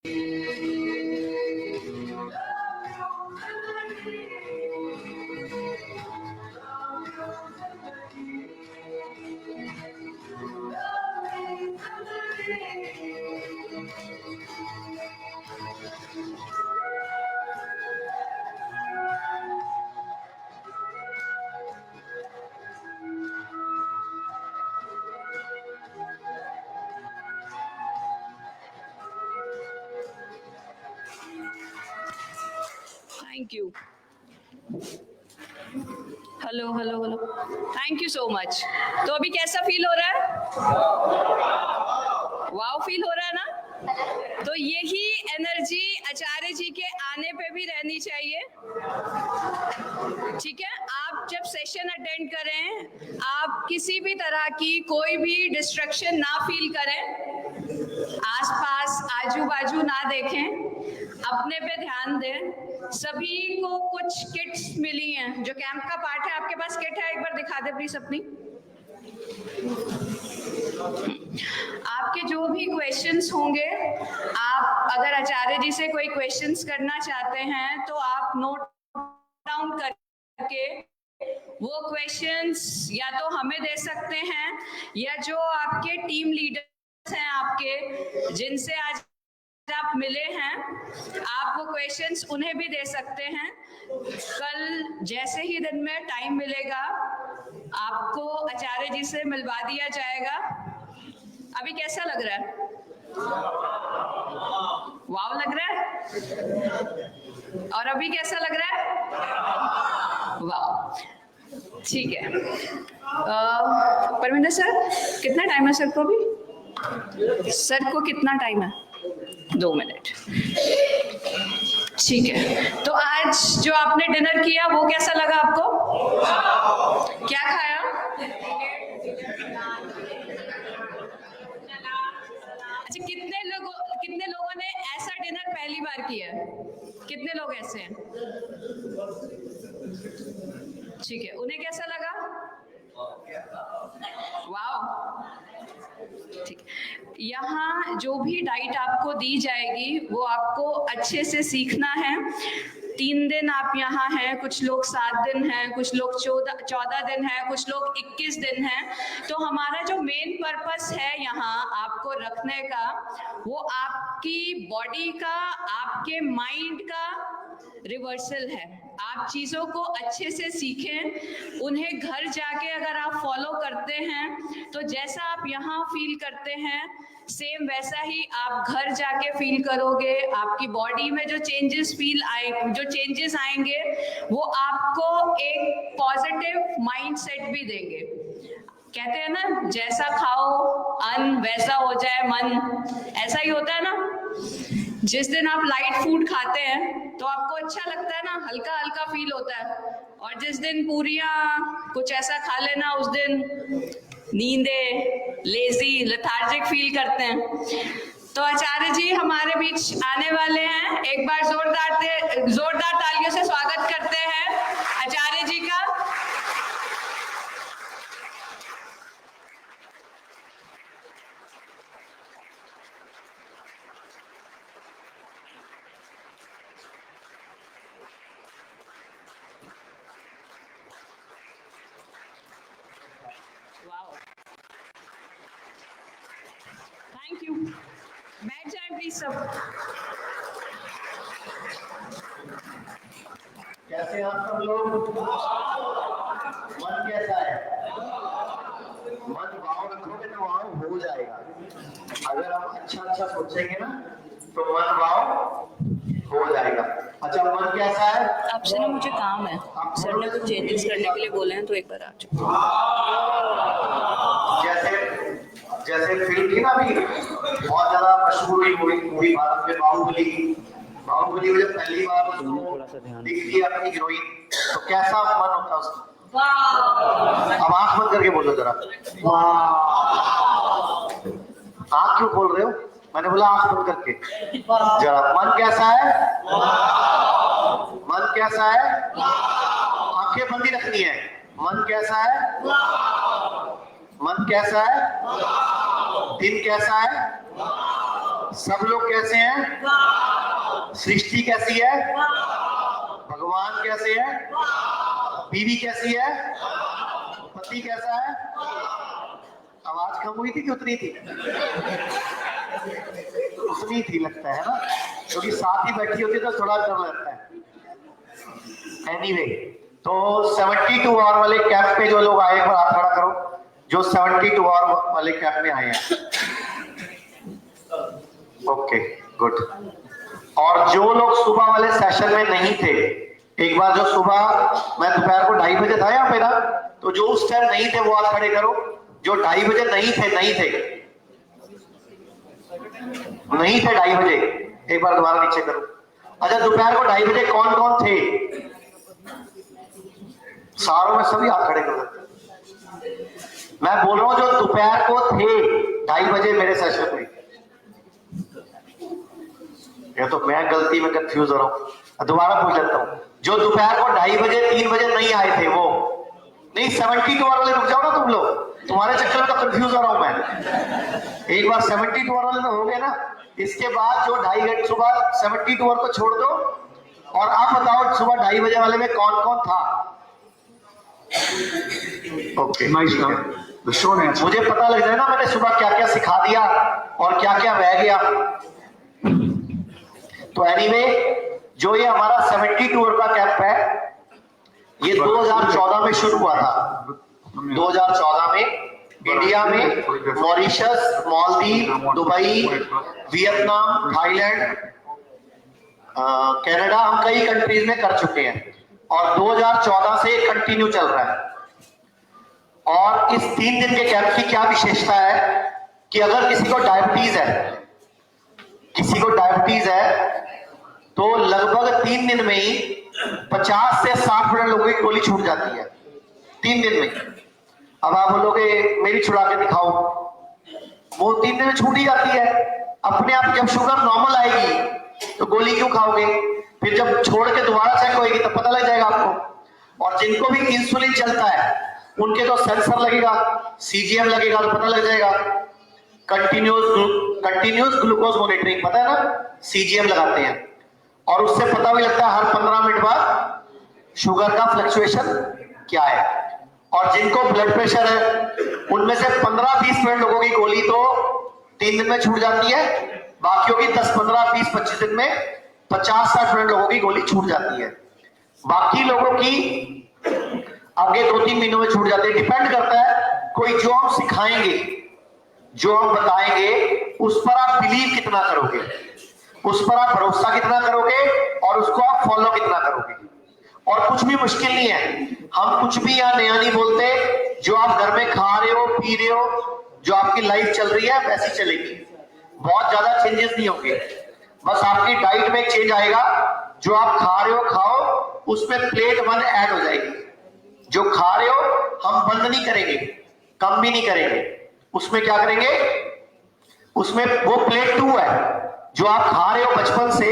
Thank you. Hello hello hello, thank you so much. तो अभी कैसा फील हो रहा है? वाव फील हो रहा है ना? तो यही एनर्जी आचार्य जी के आने पे भी रहनी चाहिए। ठीक है, आप जब सेशन अटेंड करें, आप किसी भी तरह की कोई भी डिस्ट्रक्शन ना फील करें, आसपास आजू बाजू ना देखें, अपने पे ध्यान दें। सभी को कुछ किट्स मिली हैं, जो कैंप का पार्ट है। आपके पास किट है? एक बार दिखा दे प्लीज अपनी। आपके जो भी क्वेश्चंस होंगे, आप अगर आचार्य जी से कोई क्वेश्चंस करना चाहते हैं तो आप नोट डाउन करके वो क्वेश्चंस या तो हमें दे सकते हैं, या जो आपके टीम लीडर्स हैं, आपके जिनसे आज आप मिले हैं, आप वो क्वेश्चंस उन्हें भी दे सकते हैं। कल जैसे ही दिन में टाइम मिलेगा, आपको आचार्य जी से मिलवा दिया जाएगा। अभी कैसा लग रहा है? वाव लग रहा है? और अभी कैसा लग रहा है? वाव, ठीक है। परमिंदर सर, कितना टाइम है सर को अभी? सर को कितना टाइम है? 2 मिनट। ठीक है, तो आज जो आपने डिनर किया वो कैसा लगा आपको? क्या खाया? अच्छा, कितने लोगों ने ऐसा डिनर पहली बार किया है? कितने लोग ऐसे हैं? ठीक है, उन्हें कैसा लगा? वाह, ठीक। यहाँ जो भी डाइट आपको दी जाएगी वो आपको अच्छे से सीखना है। 3 दिन आप यहाँ हैं, कुछ लोग 7 दिन हैं, कुछ लोग 14 दिन हैं, कुछ लोग 21 दिन हैं। तो हमारा जो मेन पर्पस है यहाँ आपको रखने का, वो आपकी बॉडी का, आपके माइंड का रिवर्सल है। आप चीज़ों को अच्छे से सीखें, उन्हें घर जाके अगर आप फॉलो करते हैं तो जैसा आप यहाँ फील करते हैं सेम वैसा ही आप घर जाके फील करोगे। आपकी बॉडी में जो चेंजेस आएंगे वो आपको एक पॉजिटिव माइंडसेट भी देंगे। कहते हैं ना, जैसा खाओ अन्न वैसा हो जाए मन, ऐसा ही होता है ना। जिस दिन आप लाइट फूड खाते हैं तो आपको अच्छा लगता है ना, हल्का हल्का फील होता है, और जिस दिन पूरियां कुछ ऐसा खा लेना उस दिन नींदे, लेजी, लेथार्जिक फील करते हैं। तो आचार्य जी हमारे बीच आने वाले हैं। एक बार जोरदार तालियों से स्वागत करते हैं आचार्य जी का। Thank you. बैठ जाए प्लीज सब। कैसे हैं आप सब लोग? मन कैसा है? मन भाव रखोगे तो भाव हो जाएगा। अगर आप अच्छा सोचेंगे ना तो मन भाव हो जाएगा। अच्छा, मन कैसा है? आपसे ना मुझे काम है, सर ने कुछ चेंजेस करने के लिए बोले हैं, तो एक बार आ जाओ। जैसे फिल्म थी ना अभी बहुत ज्यादा मशहूर हुई मूवी भारत में, बाहुबली में जब पहली बार दिखती है अपनी हीरोइन तो कैसा मन होता है उसका? अब आंख बंद करके बोलो जरा। आंख क्यों खोल रहे हो? मैंने बोला आंख बंद करके जरा। मन कैसा है? मन कैसा है? आंखें बंद ही रखनी है। मन कैसा है? मन कैसा है? दिन कैसा है? सब लोग कैसे हैं? सृष्टि कैसी है? भगवान कैसे है? बीवी कैसी है? पति कैसा है? आवाज कम हुई थी कि उतनी थी? उतनी थी लगता है ना, क्योंकि साथ ही बैठी होती तो थोड़ा डर लगता है। एनीवे, तो 72 आवर वाले कैंप पे जो लोग आए, एक बार हाथ खड़ा करो जो 72 आवर वाले कैंप में आए हैं। Okay, good. और जो लोग सुबह वाले सेशन में नहीं थे, एक बार जो सुबह मैं दोपहर को 2:30 बजे था यहाँ पे ना, तो जो उस टाइम नहीं थे वो हाथ खड़े करो। जो 2:30 बजे नहीं थे 2:30 बजे, एक बार दोबारा नीचे करो। अच्छा, दोपहर को 2:30 बजे कौन कौन थे? सारों में सभी हाथ खड़े करो। मैं बोल रहा हूं जो दोपहर को थे 2:30 बजे मेरे सेशन में। या तो मैं गलती में कंफ्यूज हो रहा हूं, दोबारा पूछ लेता हूं। जो दोपहर को 2:30 बजे 3 बजे नहीं आए थे वो नहीं, 72 आवर वाले रुक जाओ ना तुम लोग, तुम्हारे चक्कर में तो कंफ्यूज हो रहा हूं मैं। एक बार 72 आवर वाले तो हो गए ना, इसके बाद जो 2:30 घंटे सुबह 72 आवर को छोड़ दो, और आप बताओ सुबह 2:30 बजे वाले में कौन कौन था? ओके, मुझे पता लग जाए ना मैंने सुबह क्या क्या सिखा दिया और क्या क्या रह गया। तो एनीवे, जो ये हमारा 72 आवर का कैंप है, ये 2014 में शुरू हुआ था। 2014 में इंडिया में Mauritius, Maldives, Dubai, Vietnam, Thailand, Canada, हम कई कंट्रीज में कर चुके हैं, और 2014 से कंटिन्यू चल रहा है। और इस 3 दिन के कैंप की क्या विशेषता है कि अगर किसी को डायबिटीज है तो लगभग 3 दिन में ही 50 से 60% लोगों की गोली छूट जाती है 3 दिन में। अब आप बोलोगे मेरी छुड़ा के दिखाओ, वो 3 दिन में छूट ही जाती है अपने आप। जब शुगर नॉर्मल आएगी तो गोली क्यों खाओगे? फिर जब छोड़ के दोबारा चेक होएगी तब पता लग जाएगा आपको। और जिनको भी इंसुलिन चलता है उनके तो सेंसर लगेगा, सीजीएम लगेगा तो पता लग जाएगा। कंटिन्यूस ग्लूकोज मॉनिटरिंग, पता है ना, सीजीएम लगाते हैं, और उससे पता भी लगता है हर 15 मिनट बाद शुगर का फ्लक्चुएशन क्या है। और जिनको ब्लड प्रेशर है उनमें से 15-20% लोगों की गोली तो 3 दिन में छूट जाती है, बाकियों की 10-15-20-25 दिन में 50-60% लोगों की गोली छूट जाती है। बाकी लोगों की आगे 2-3 महीनों में छूट जाती है। डिपेंड करता है कोई जो हम सिखाएंगे, जो हम बताएंगे, उस पर आप बिलीव कितना करोगे, उस पर आप भरोसा कितना करोगे, और उसको आप फॉलो कितना करोगे। और कुछ भी मुश्किल नहीं है, हम कुछ भी यहाँ नया नहीं बोलते। जो आप घर में खा रहे हो, पी रहे हो, जो आपकी लाइफ चल रही है वैसी चलेगी, बहुत ज्यादा चेंजेस नहीं होंगे। बस आपकी डाइट में चेंज आएगा, जो आप खा रहे हो खाओ, उसमें प्लेट 1 ऐड हो जाएगी। जो खा रहे हो हम बंद नहीं करेंगे, कम भी नहीं करेंगे, उसमें क्या करेंगे, उसमें वो प्लेट 2 है जो आप खा रहे हो बचपन से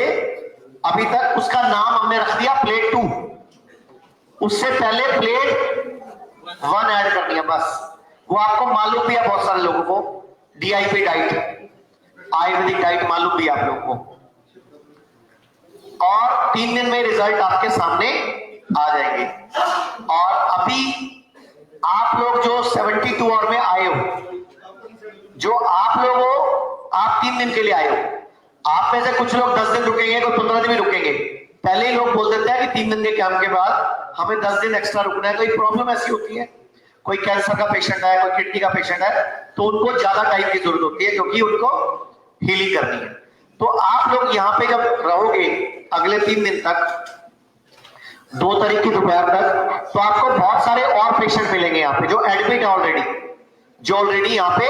अभी तक, उसका नाम हमने रख दिया प्लेट 2। उससे पहले प्लेट 1 ऐड करनी है बस। वो आपको मालूम भी है बहुत सारे लोगों को, डीआईपी डाइट, आयुर्वेदिक डाइट मालूम भी है आप लोगों को। और 3 दिन में रिजल्ट आपके सामने आ जाएंगे। और अभी आप लोग जो 72 आवर में आए हो, जो आप लोग हो, आप 3 दिन के लिए आए हो। आप में से कुछ लोग 10 दिन रुकेंगे, कोई 15 दिन भी रुकेंगे। पहले ही लोग बोल देते हैं कि 3 दिन के कैंप के बाद हमें 10 दिन एक्स्ट्रा रुकना है। कोई प्रॉब्लम ऐसी होती है, कोई कैंसर का पेशेंट है, कोई किडनी का पेशेंट है, तो उनको ज्यादा टाइम की जरूरत होती है क्योंकि उनको हीलिंग करनी है। तो आप लोग यहाँ पे जब रहोगे अगले 3 दिन तक, 2 तारीख की दोपहर तक, तो आपको बहुत सारे और पेशेंट मिलेंगे यहाँ पे जो एडमिट है ऑलरेडी, जो ऑलरेडी यहाँ पे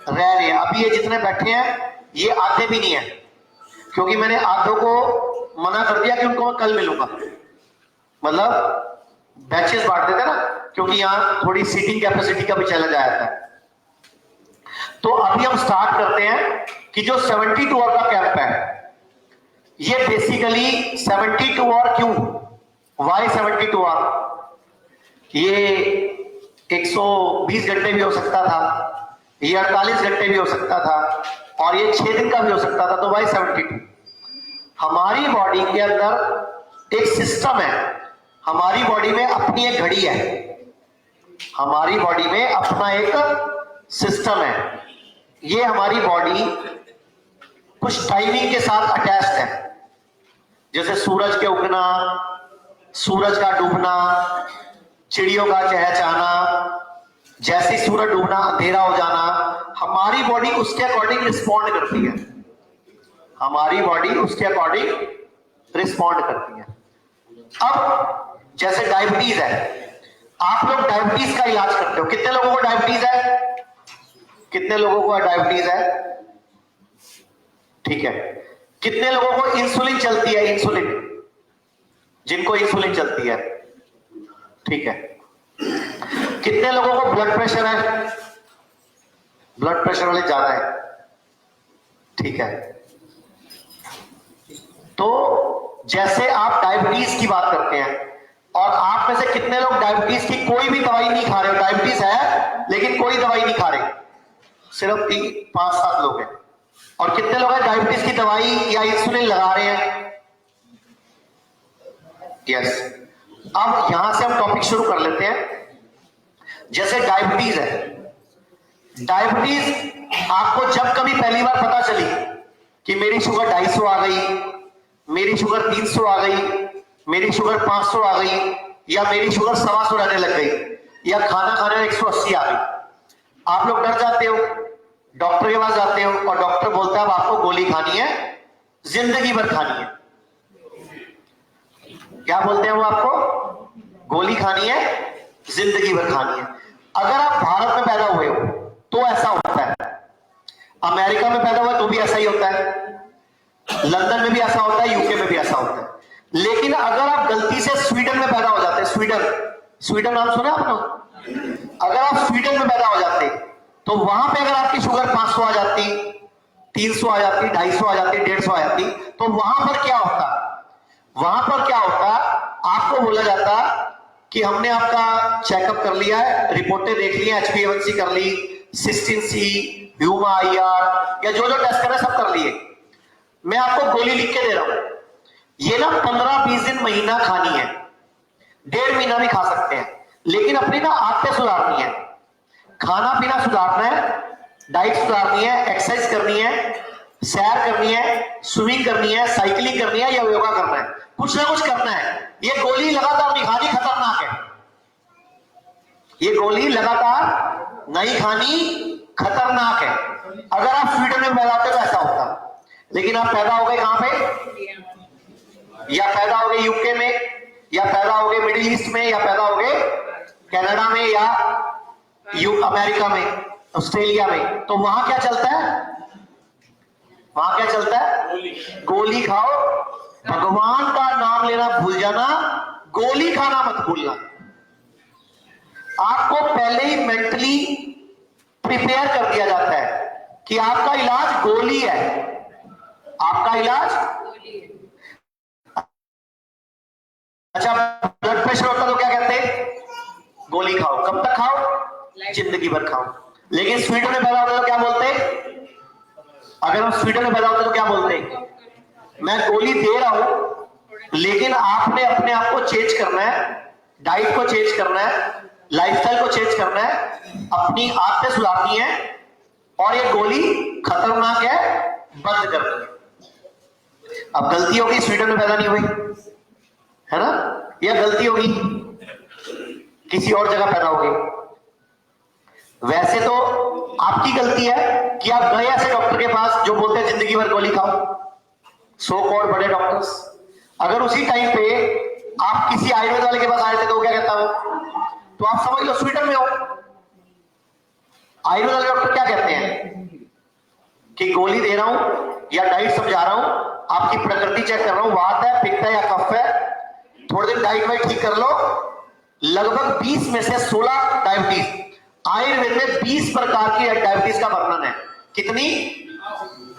रह रहे हैं। अभी ये जितने बैठे हैं ये आधे भी नहीं है, क्योंकि मैंने आधों को मना कर दिया कि उनको मैं कल मिलूंगा। मतलब बैचेस बांट देते ना, क्योंकि यहाँ थोड़ी सीटिंग कैपेसिटी का भी चैलेंज आया था। तो अभी हम स्टार्ट करते हैं कि जो 72 आवर का कैंप है, ये बेसिकली 72 आवर क्यों, वाई 72 आवर? ये 120 घंटे भी हो सकता था, ये 48 घंटे भी हो सकता था और ये 6 दिन का भी हो सकता था, तो भाई 72। हमारी बॉडी के अंदर एक सिस्टम है, हमारी बॉडी में अपनी एक घड़ी है, हमारी बॉडी में अपना एक सिस्टम है। ये हमारी बॉडी कुछ टाइमिंग के साथ अटैच्ड है, जैसे सूरज के उगना, सूरज का डूबना, चिड़ियों का चहचहाना, जैसे सूरज डूबना अंधेरा हो जाना, हमारी बॉडी उसके अकॉर्डिंग रिस्पॉन्ड करती है, हमारी बॉडी उसके अकॉर्डिंग रिस्पॉन्ड करती है। अब जैसे डायबिटीज है, आप लोग डायबिटीज का इलाज करते हो, कितने लोगों को डायबिटीज है? कितने लोगों को डायबिटीज है? ठीक है। कितने लोगों को इंसुलिन चलती है? इंसुलिन, जिनको इंसुलिन चलती है, ठीक है। कितने लोगों को ब्लड प्रेशर है? ब्लड प्रेशर वाले ज्यादा है, ठीक है। तो जैसे आप डायबिटीज की बात करते हैं, और आप में से कितने लोग डायबिटीज की कोई भी दवाई नहीं खा रहे हो? डायबिटीज है लेकिन कोई दवाई नहीं खा रहे, सिर्फ 5-7 लोग हैं। और कितने लोग हैं डायबिटीज की दवाई या इंसुलिन लगा रहे हैं? यस। अब यहां से हम टॉपिक शुरू कर लेते हैं। जैसे डायबिटीज है, डायबिटीज आपको जब कभी पहली बार पता चली कि मेरी शुगर 250 आ गई, मेरी शुगर 300 आ गई, मेरी शुगर 500 आ गई, या मेरी शुगर 125 रहने लग गई, या खाना खाने में 180 आ गई, आप लोग डर जाते हो, डॉक्टर के पास जाते हो और डॉक्टर बोलता है अब आपको गोली खानी है, जिंदगी भर खानी है। क्या बोलते हैं वो आपको? गोली खानी है, जिंदगी भर खानी है। अगर आप भारत में पैदा हुए हो तो ऐसा होता है, अमेरिका में पैदा हुए तो भी ऐसा ही होता है, लंदन में भी ऐसा होता है, यूके में भी ऐसा होता है। लेकिन अगर आप गलती से स्वीडन में पैदा हो जाते, स्वीडन नाम सुना आपने? अगर आप स्वीडन में पैदा हो जाते तो वहां पे अगर आपकी शुगर 500 आ जाती, 300 आ जाती, 250 आ जाती, 150 आ जाती, तो वहां पर क्या होता? वहां पर क्या होता? आपको बोला जाता कि हमने आपका चेकअप कर लिया है, रिपोर्टें देख ली, HbA1c कर ली, सिस्टीन-सी, ह्यूमा IR, या जो जो टेस्ट करना सब कर लिए, मैं आपको गोली लिख के दे रहा हूं, ये ना 15-20 दिन, महीना खानी है, 1.5 महीना भी खा सकते हैं, लेकिन अपनी ना आदतें सुधारनी है, खाना पीना सुधारना है, डाइट सुधारनी है, एक्सरसाइज करनी है, सैर करनी है, स्विमिंग करनी है, साइकिलिंग करनी है, या योगा करना है, कुछ ना कुछ करना है। ये गोली लगातार नहीं खानी, खतरनाक है। ये गोली लगातार नहीं खानी, खतरनाक है। अगर आप स्वीडन में पैदा होते तो ऐसा होता, लेकिन आप पैदा हो गए कहां पे? या पैदा हो गए यूके में, या पैदा हो गए मिडिल ईस्ट में, या पैदा हो गए कनाडा में, या अमेरिका में, ऑस्ट्रेलिया में, तो वहां क्या चलता है? वहां क्या चलता है? गोली खाओ, भगवान का नाम लेना भूल जाना, गोली खाना मत भूलना। आपको पहले ही मेंटली प्रिपेयर कर दिया जाता है कि आपका इलाज गोली है, आपका इलाज। अच्छा, ब्लड प्रेशर होता तो क्या कहते हैं? गोली खाओ। कब तक खाओ? जिंदगी भर खाओ। लेकिन स्वीडन में पैदा होता तो क्या बोलते? अगर हम स्वीडन में पैदा होते तो क्या बोलते? मैं गोली दे रहा हूं, लेकिन आपने अपने आप को चेंज करना है, डाइट को चेंज करना है, लाइफस्टाइल को चेंज करना है, अपनी आदतें सुधारनी है, और ये गोली खतरनाक है, बंद करनी है। अब गलती होगी, स्वीडन में पैदा नहीं हुई है ना, या गलती होगी किसी और जगह पैदा हो गई। वैसे तो आपकी गलती है कि आप गए ऐसे डॉक्टर के पास जो बोलते हैं जिंदगी भर गोली खाओ, सो कॉल्ड बड़े डॉक्टर्स। अगर उसी टाइम पे आप किसी आयुर्वेद वाले के पास आए थे तो वो क्या कहता हो? तो आप समझ लो स्वीडन में हो। आयुर्वेद वाले डॉक्टर क्या कहते हैं कि गोली दे रहा हूं या डाइट समझा रहा हूं, आपकी प्रकृति चेक कर रहा हूं, वात है, पित्त है या कफ है, थोड़े दिन डाइट वाइट ठीक कर लो। लगभग 20 में से 16 डायबिटीज, आयुर्वेद में 20 प्रकार की डायबिटीज का वर्णन है। कितनी?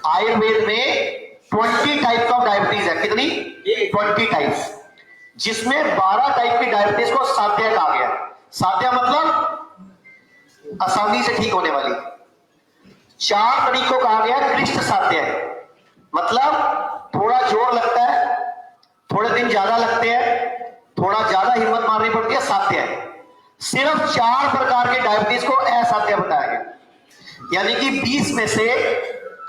आयुर्वेद में 20 टाइप्स ऑफ डायबिटीज है। कितनी? 20 टाइप्स, जिसमें 12 टाइप की डायबिटीज को साध्य कहा गया। साध्य मतलब आसानी से ठीक होने वाली, 4 तरीकों कहा गया कृष्ण साध्य है, मतलब थोड़ा जोर लगता है, थोड़े दिन ज्यादा लगते हैं, थोड़ा ज्यादा हिम्मत मारनी पड़ती है, साध्य है। सिर्फ 4 प्रकार के डायबिटीज को असाध्य बताया गया, यानी कि 20 में से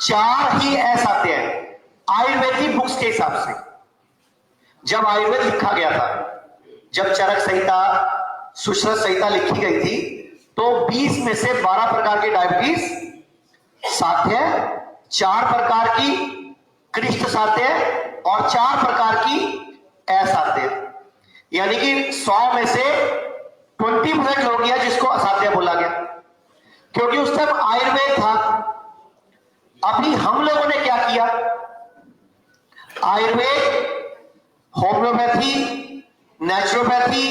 4 ही असाध्य है आयुर्वेदिक बुक्स के हिसाब से। जब आयुर्वेद लिखा गया था, जब चरक संहिता, सुश्रुत संहिता लिखी गई थी, तो 20 में से 12 प्रकार की डायबिटीज साध्य, 4 प्रकार की कृष्ण साध्य और 4 प्रकार की असाध्य, यानी कि 100 में से 20% हो गया जिसको असाध्य बोला गया, क्योंकि उस टाइम आयुर्वेद था। अभी हम लोगों ने क्या किया, आयुर्वेद, होम्योपैथी, नेचुरोपैथी,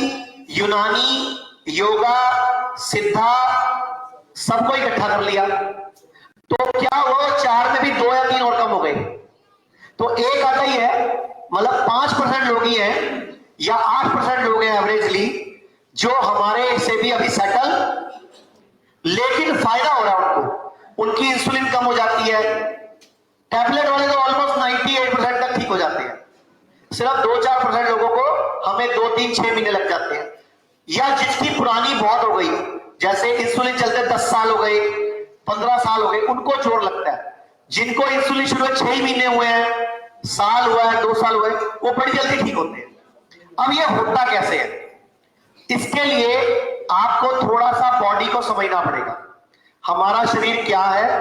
यूनानी, योगा, सिद्धा, सबको इकट्ठा कर लिया। तो क्या हुआ, 4 में भी 2 या 3 और कम हो गए, तो एक आता ही है, मतलब 5% लोग ही हैं या 8% लोग हैं एवरेजली जो हमारे से भी अभी सेटल, लेकिन फायदा हो रहा है उनको, उनकी इंसुलिन कम हो जाती है। टैबलेट वाले तो ऑलमोस्ट 98% तक ठीक हो जाते हैं, सिर्फ 2-4% लोगों को हमें 2-3-6 महीने लग जाते हैं, या जिसकी पुरानी बहुत हो गई, जैसे इंसुलिन चलते 10 साल हो गए, 15 साल हो गए, उनको जोर लगता है। जिनको इंसुलिन शुरू 6 महीने हुए हैं, साल हुआ है, 2 साल हुए, वो बड़ी जल्दी ठीक होते हैं। अब ये होता कैसे है, इसके लिए आपको थोड़ा सा बॉडी को समझना पड़ेगा, हमारा शरीर क्या है,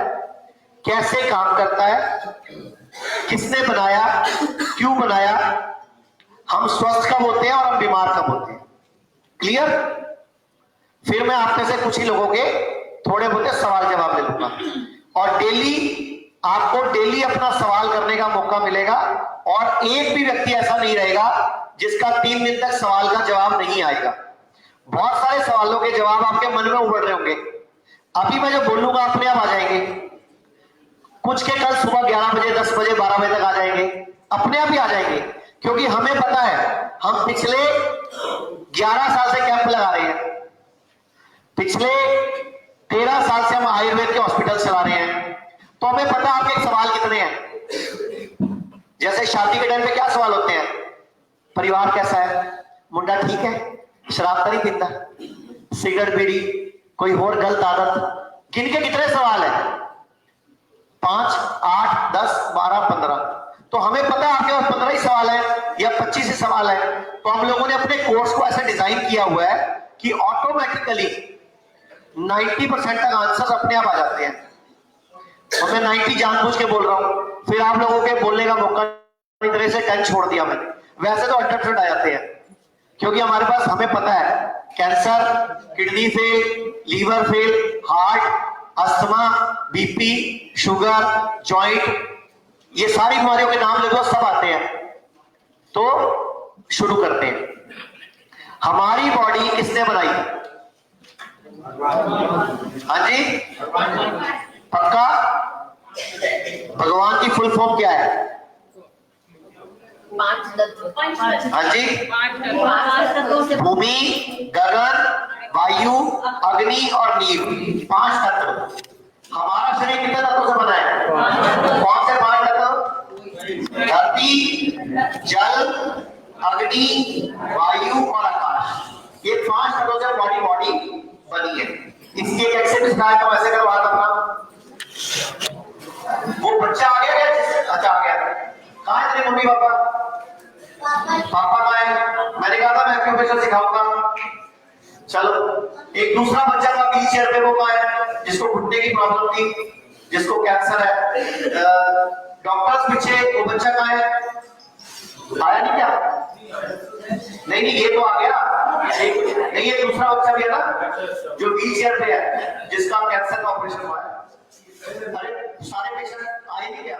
कैसे काम करता है, किसने बनाया, क्यों बनाया, हम स्वस्थ कब होते हैं और हम बीमार कब होते हैं। क्लियर? फिर मैं आप में से कुछ ही लोगों के थोड़े बहुत सवाल जवाब ले लूंगा, और आपको डेली अपना सवाल करने का मौका मिलेगा, और एक भी व्यक्ति ऐसा नहीं रहेगा जिसका 3 दिन तक सवाल का जवाब नहीं आएगा। बहुत सारे सवालों के जवाब आपके मन में उभर रहे होंगे, अभी मैं जो बोलूंगा अपने आप आ जाएंगे, कुछ के कल सुबह 11 बजे, 10 बजे, 12 बजे तक आ जाएंगे, अपने आप ही आ जाएंगे, क्योंकि हमें पता है, हम पिछले 11 साल से कैंप लगा रहे हैं, पिछले 13 साल से हम आयुर्वेद के हॉस्पिटल चला रहे हैं, तो हमें पता है आपके सवाल कितने हैं। जैसे शादी के टाइम पे क्या सवाल होते हैं, परिवार कैसा है, मुंडा ठीक है, शराब तो नहीं पीता, सिगरेट बीड़ी, कोई और गलत आदत, गिन के कितने सवाल है, 5, 8, 10, 12, 15। तो हमें पता है आपके पास 15 ही सवाल है या 25 ही सवाल है, तो हम लोगों ने अपने कोर्स को ऐसा डिजाइन किया हुआ है कि ऑटोमेटिकली 90% तक आंसर्स अपने आप आ जाते हैं। तो मैं 90 जानबूझ के बोल रहा हूं, फिर आप लोगों के बोलने का मौका नहीं, तरह से 10 छोड़ दिया मैंने, वैसे तो 100% आ जाते हैं, क्योंकि हमारे पास, हमें पता है cancer, kidney fail, liver fail, heart, asthma, BP, sugar, joint, ये सारी बीमारियों के नाम ले दो, सब आते हैं। तो शुरू करते हैं। हमारी बॉडी किसने बनाई? हाँ जी, पक्का? भगवान की फुल फॉर्म क्या है? 5 तत्व। हाँ जी, 5 तत्वों से भूमि, गगन, वायु, अग्नि और नीर, 5 तत्व। हमारा शरीर कितने तत्वों से बना है? कौन से 5 तत्व? धरती, जल, अग्नि, वायु और आकाश, ये 5 तत्वों से बॉडी बनी है। इसकी एक एक्सरसाइज है, तो ऐसे करो हाथ अपना। वो बच्चा आ गया क्या? अच्छा आ गया। कहाँ है तेरे मम्मी पापा? पापा कहाँ है? मैंने कहा था मैं एक्यूप्रेशर सिखाऊंगा। चलो, एक दूसरा बच्चा था व्हील चेयर पे, वो कहाँ है? जिसको घुटने की प्रॉब्लम थी, जिसको कैंसर है, डॉक्टर्स पीछे, वो बच्चा कहाँ है? आया नहीं क्या? नहीं, ये तो आ गया। नहीं, ये दूसरा बच्चा भी है ना, जो व्हील चेयर पे है, जिसका कैंसर का ऑपरेशन हुआ है। अरे सारे पेशेंट आए नहीं क्या?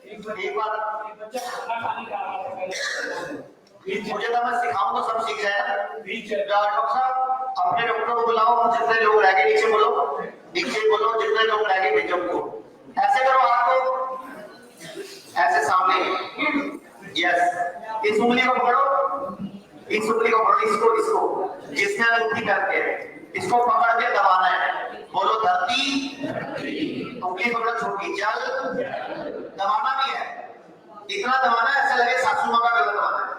एक बार मुझे तो मैं सिखाऊं तो सब सीख जाए। डॉक्टर साहब, अपने डॉक्टर को बुलाओ, जितने लोग रह गए नीचे बोलो, जितने लोग रह गए भेजो उनको। ऐसे करो, हाथ को ऐसे सामने, यस। इस उंगली को पकड़ो, इस उंगली को पकड़ो, इसको जिसने अंगूठी करके इसको पकड़ के दबाना है। बोलो धरती, उंगली पकड़ो छोटी, जल, दबाना भी है, इतना दबाना है ऐसा लगे सासू माँ का गला दबाना है।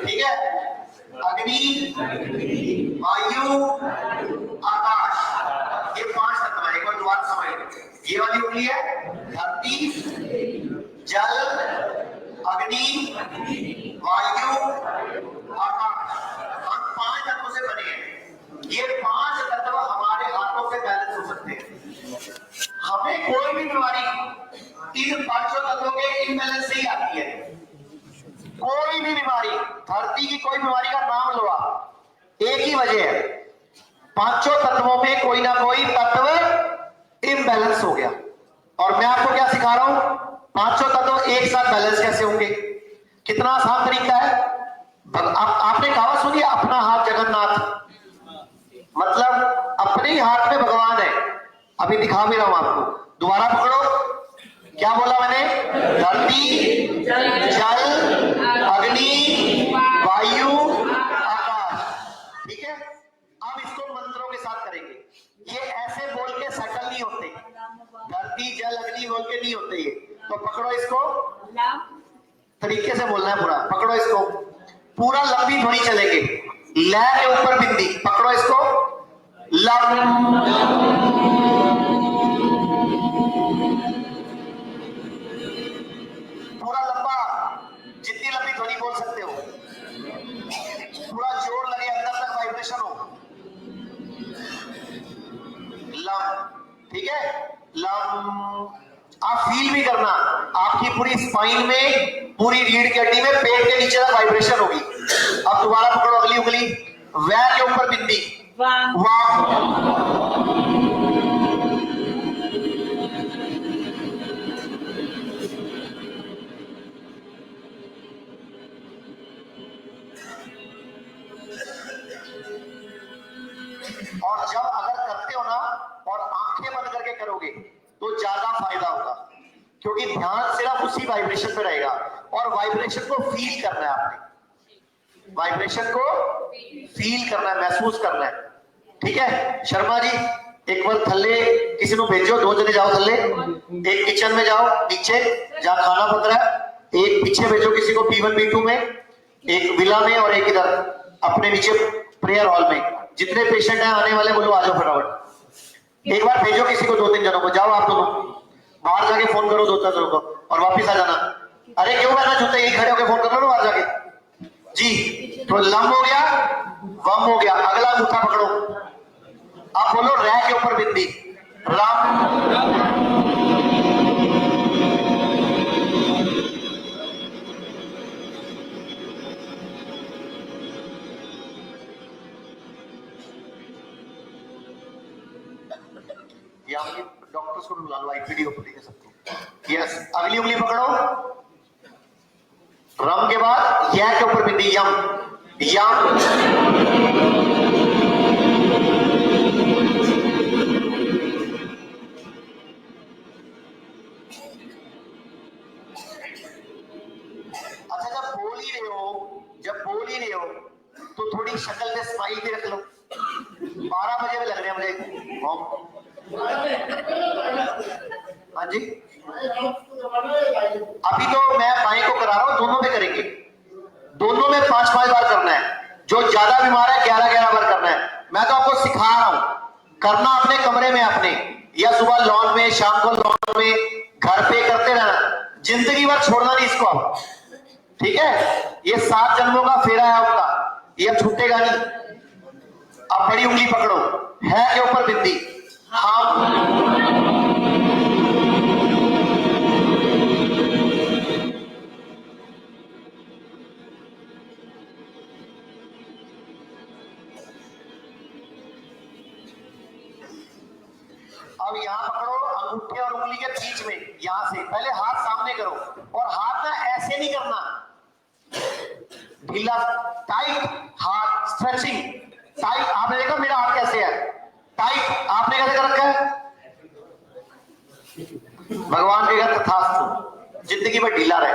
ठीक है, अग्नि, वायु, आकाश, ये 5 तत्व है। एक बार दोबारा समझ लो, ये वाली उंगली है धरती, जल, अग्नि, वायु, आकाश, हम 5 तत्वों से बने हैं। ये 5 तत्व हमारे हाथों से बैलेंस हो सकते हैं। हमें कोई भी बीमारी इन 5 तत्वों के इम्बैलेंस से ही आती है। कोई भी बीमारी, धरती की कोई बीमारी का नाम लो आप, एक ही वजह है, 5 तत्वों में कोई ना कोई तत्व इम्बैलेंस हो गया। और मैं आपको क्या सिखा रहा हूं, 5 तत्व एक साथ बैलेंस कैसे होंगे। कितना आसान तरीका है। आपने कहावत सुनी, अपना हाथ जगन्नाथ, मतलब अपने ही हाथ में भगवान है। अभी दिखा भी रहा हूं आपको, दोबारा पकड़ो, क्या बोला मैंने, धरती, जल, अग्नि, वायु, आकाश। ठीक है, अब इसको मंत्रों के साथ करेंगे। ये ऐसे बोल के सकल नहीं होते, धरती जल अग्नि बोल के नहीं होते ये। तो पकड़ो इसको, तरीके से बोलना है पूरा, पकड़ो इसको, पूरा लंबी ध्वनि चलेंगे, ल के ऊपर बिंदी, पकड़ो इसको, लम, पूरा लंबा, जितनी लंबी ध्वनि बोल सकते हो, पूरा जोर लगे, अंदर तक वाइब्रेशन हो, लम। ठीक है, लम। आप फील भी करना, आपकी पूरी स्पाइन में, पूरी रीढ़ की हड्डी में, पेट के नीचे तक वाइब्रेशन होगी। अब दोबारा पकड़ो अगली उंगली, वै के ऊपर बिंदी, वाह। और जब अगर करते हो ना और आंखें बंद करके करोगे तो ज्यादा फायदा होगा, क्योंकि ध्यान सिर्फ उसी वाइब्रेशन पे रहेगा। और वाइब्रेशन को फील करना है आपने, वाइब्रेशन को फील करना है, महसूस करना है। ठीक है, शर्मा जी एक बार थल्ले किसी को भेजो, 2 जने जाओ थल्ले, एक किचन में जाओ नीचे जहां खाना बन रहा है, एक पीछे भेजो किसी को P1 P2 में, एक विला में और एक इधर अपने नीचे प्रेयर हॉल में। जितने पेशेंट हैं आने वाले बोलो आ जाओ फटाफट। एक बार भेजो किसी को, 2-3 जनों को, जाओ आप दोनों बाहर जाके फोन करो 2-4 जनों को और वापिस आ जाना। अरे क्यों बैठा जूते, यही खड़े होकर फोन कर लो ना बाहर जाके जी। तो लम हो गया, वम हो गया, अगला अंगूठा पकड़ो, आप बोलो रै के ऊपर बिंदी, राम। डॉक्टर्स को भी बुला लो, वीडियो पर देख सकते हो। यस, अगली उंगली पकड़ो, रम के बाद या के ऊपर बिंदी, यम, यम। अच्छा, जब बोल ही रहे हो तो थोड़ी शक्ल पे स्माइल भी रख लो। 12 बजे में लग रहे हैं मुझे। हाँ जी, अभी तो मैं बाएं को करा रहा हूं, दोनों में करेंगे, दोनों में 5-5 बार करना है। जो ज्यादा बीमार है 11-11 बार करना है। मैं तो आपको सिखा रहा हूं, करना अपने कमरे में अपने, या सुबह लॉन में, शाम को लॉन में, घर पे करते रहना, जिंदगी भर छोड़ना नहीं इसको आप। ठीक है, ये 7 जन्मों का फेरा है आपका, ये अब छूटेगा नहीं। अब बड़ी उंगली पकड़ो, है के ऊपर बिंदी, हम। अब यहां पकड़ो, अंगूठे और उंगली के बीच में, यहां से पहले हाथ सामने करो, और हाथ ना ऐसे नहीं करना, ढीला, टाइट हाथ, स्ट्रेचिंग टाइट। आपने देखा मेरा हाथ कैसे है, टाइट। आपने कैसे कर रखा है, भगवान के घर तथास्तु, जिंदगी में ढीला रहे।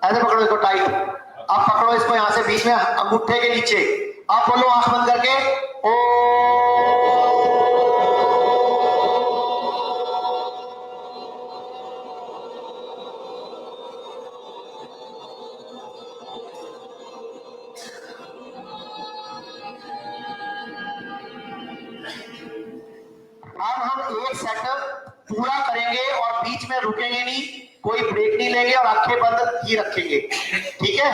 ऐसे पकड़ो इसको टाइट। अब पकड़ो इसको यहां से बीच में, अंगूठे के नीचे, आप बोलो आंख बंद करके ओ। अब हम एक सेटअप पूरा करेंगे और बीच में रुकेंगे नहीं, कोई ब्रेक नहीं लेंगे और आंखें बंद ही रखेंगे, ठीक है।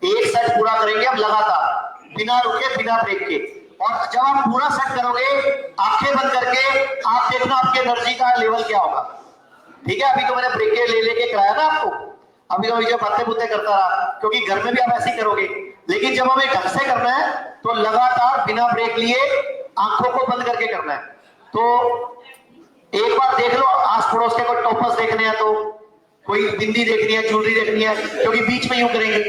एक सेट पूरा करेंगे अब लगातार बिना रुके बिना ब्रेक के। और जब आप पूरा सेट करोगे आंखें बंद करके, आप देखना आपकी एनर्जी का लेवल क्या होगा, ठीक है। अभी तो मैंने ब्रेक ले लेके कराया ना आपको, अभी तो मुझे बातें बुतें करता रहा, क्योंकि घर में भी आप ऐसे ही करोगे। लेकिन जब हमें ढंग से करना है तो लगातार बिना ब्रेक लिए आंखों को बंद करके करना है। तो एक बार देख लो, आस पड़ोस के कोई टॉपर्स देखने हैं तो, कोई बिंदी देखनी है, ज्वेलरी देखनी है, क्योंकि बीच में यूं करेंगे।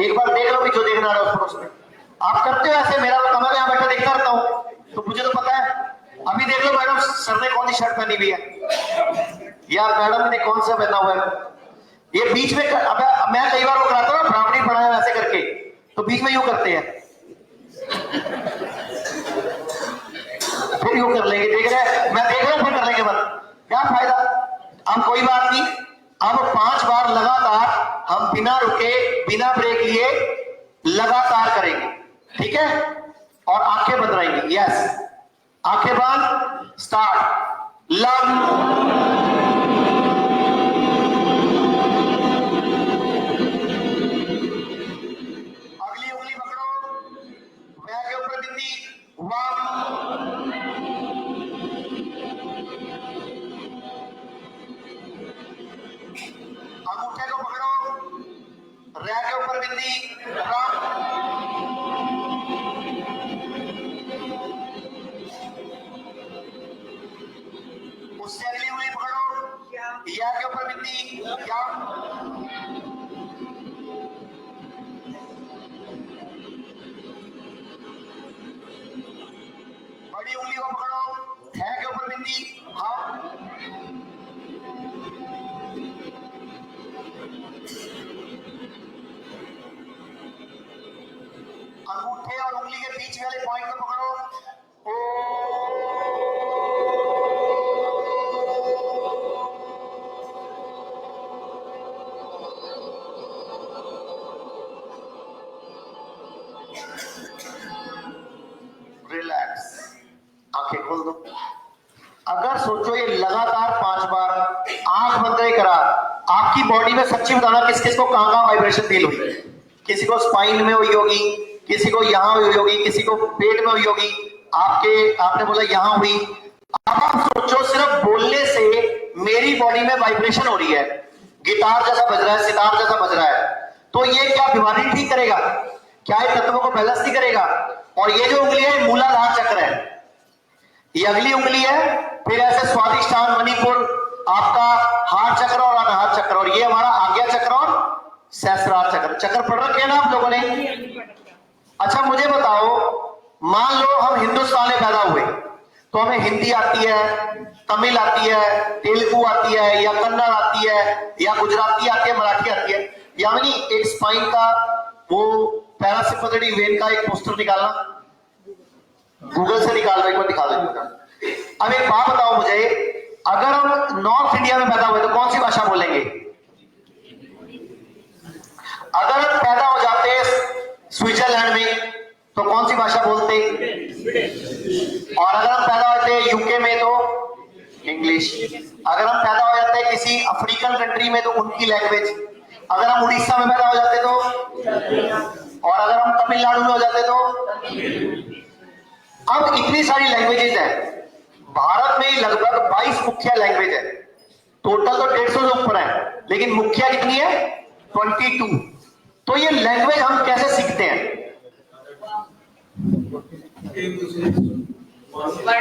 एक बार देख लो कि जो देखना है उस पड़ोस में। आप करते हो ऐसे, मेरा तो मैं यहाँ बैठा देखता रहता हूँ तो मुझे तो पता है। अभी देख लो मैडम सर ने कौन सी शर्ट पहनी हुई है, या मैडम ने कौन सा पहना हुआ है। ये बीच में अब मैं कई बार वो कराता हूँ ब्राह्मणी पढ़ा है वैसे करके, तो बीच में यूं करते हैं, फिर यूं कर लेंगे, देख रहे हैं, मैं देख रहा हूं, फिर कर लेंगे बंद, क्या फायदा। अब कोई बात नहीं, अब 5 बार लगातार हम बिना रुके बिना ब्रेक लिए लगातार करेंगे, ठीक है। और आंखें बंद रहेंगी, यस, आंखें बंद, स्टार्ट। लम अंगूठे को पकड़ो, रे के ऊपर बिंदी, उससे अगली उंगली पकड़ो, या के ऊपर बिंदी, या बड़ी उंगली को पकड़ो, है के ऊपर बिंदी, हाँ, अंगूठे और उंगली के बीच वाले पॉइंट को पकड़ो, रिलैक्स, आंखें खोल दो। अगर सोचो ये लगातार 5 बार आंख बंद करके करा, आपकी बॉडी में सच्ची बताना किस किस को कहां कहां वाइब्रेशन फील हुई। किसी को स्पाइन में हुई होगी, किसी को यहां हुई होगी, किसी को पेट में हुई होगी, आपने बोला यहां हुई। अब आप सोचो सिर्फ बोलने से मेरी बॉडी में वाइब्रेशन हो रही है, गिटार जैसा बज रहा है, सितार जैसा बज रहा है, तो ये क्या बीमारी ठीक करेगा, क्या ये तत्वों को बैलेंस नहीं करेगा। और ये जो उंगली है मूलाधार चक्र है, ये अगली उंगली है, फिर ऐसे स्वादिष्ठान, मणिपुर, आपका हार्ट चक्र और अनाहत चक्र, और ये हमारा आज्ञा चक्र और सहस्रार चक्र। चक्र पढ़ रखे हैं ना आप लोगों ने। अच्छा मुझे बताओ, मान लो हम हिंदुस्तान में पैदा हुए तो हमें हिंदी आती है, तमिल आती है, तेलुगु आती है, या कन्नड़ आती है, या गुजराती आती है, मराठी आती है, यानी एक स्पाइन का वो पैरासिम्पैथेटिक वेन का एक पोस्टर निकालना, गूगल से निकाल रहे, दिखा देंगे। अब एक बात बताओ मुझे, अगर हम नॉर्थ इंडिया में पैदा हुए तो कौन सी भाषा बोलेंगे। अगर हम पैदा हो जाते स्विट्जरलैंड में तो कौन सी भाषा बोलते, और अगर हम पैदा होते यूके में तो इंग्लिश, अगर हम पैदा हो जाते किसी अफ्रीकन कंट्री में तो उनकी लैंग्वेज, अगर हम उड़ीसा में पैदा हो जाते तो, और अगर हम तमिलनाडु में हो जाते तो। अब इतनी सारी लैंग्वेजेस है भारत में, लगभग 22 मुख्य लैंग्वेज है, टोटल तो 150 से ऊपर है, लेकिन मुख्य कितनी है 22। तो ये लैंग्वेज हम कैसे सीखते हैं।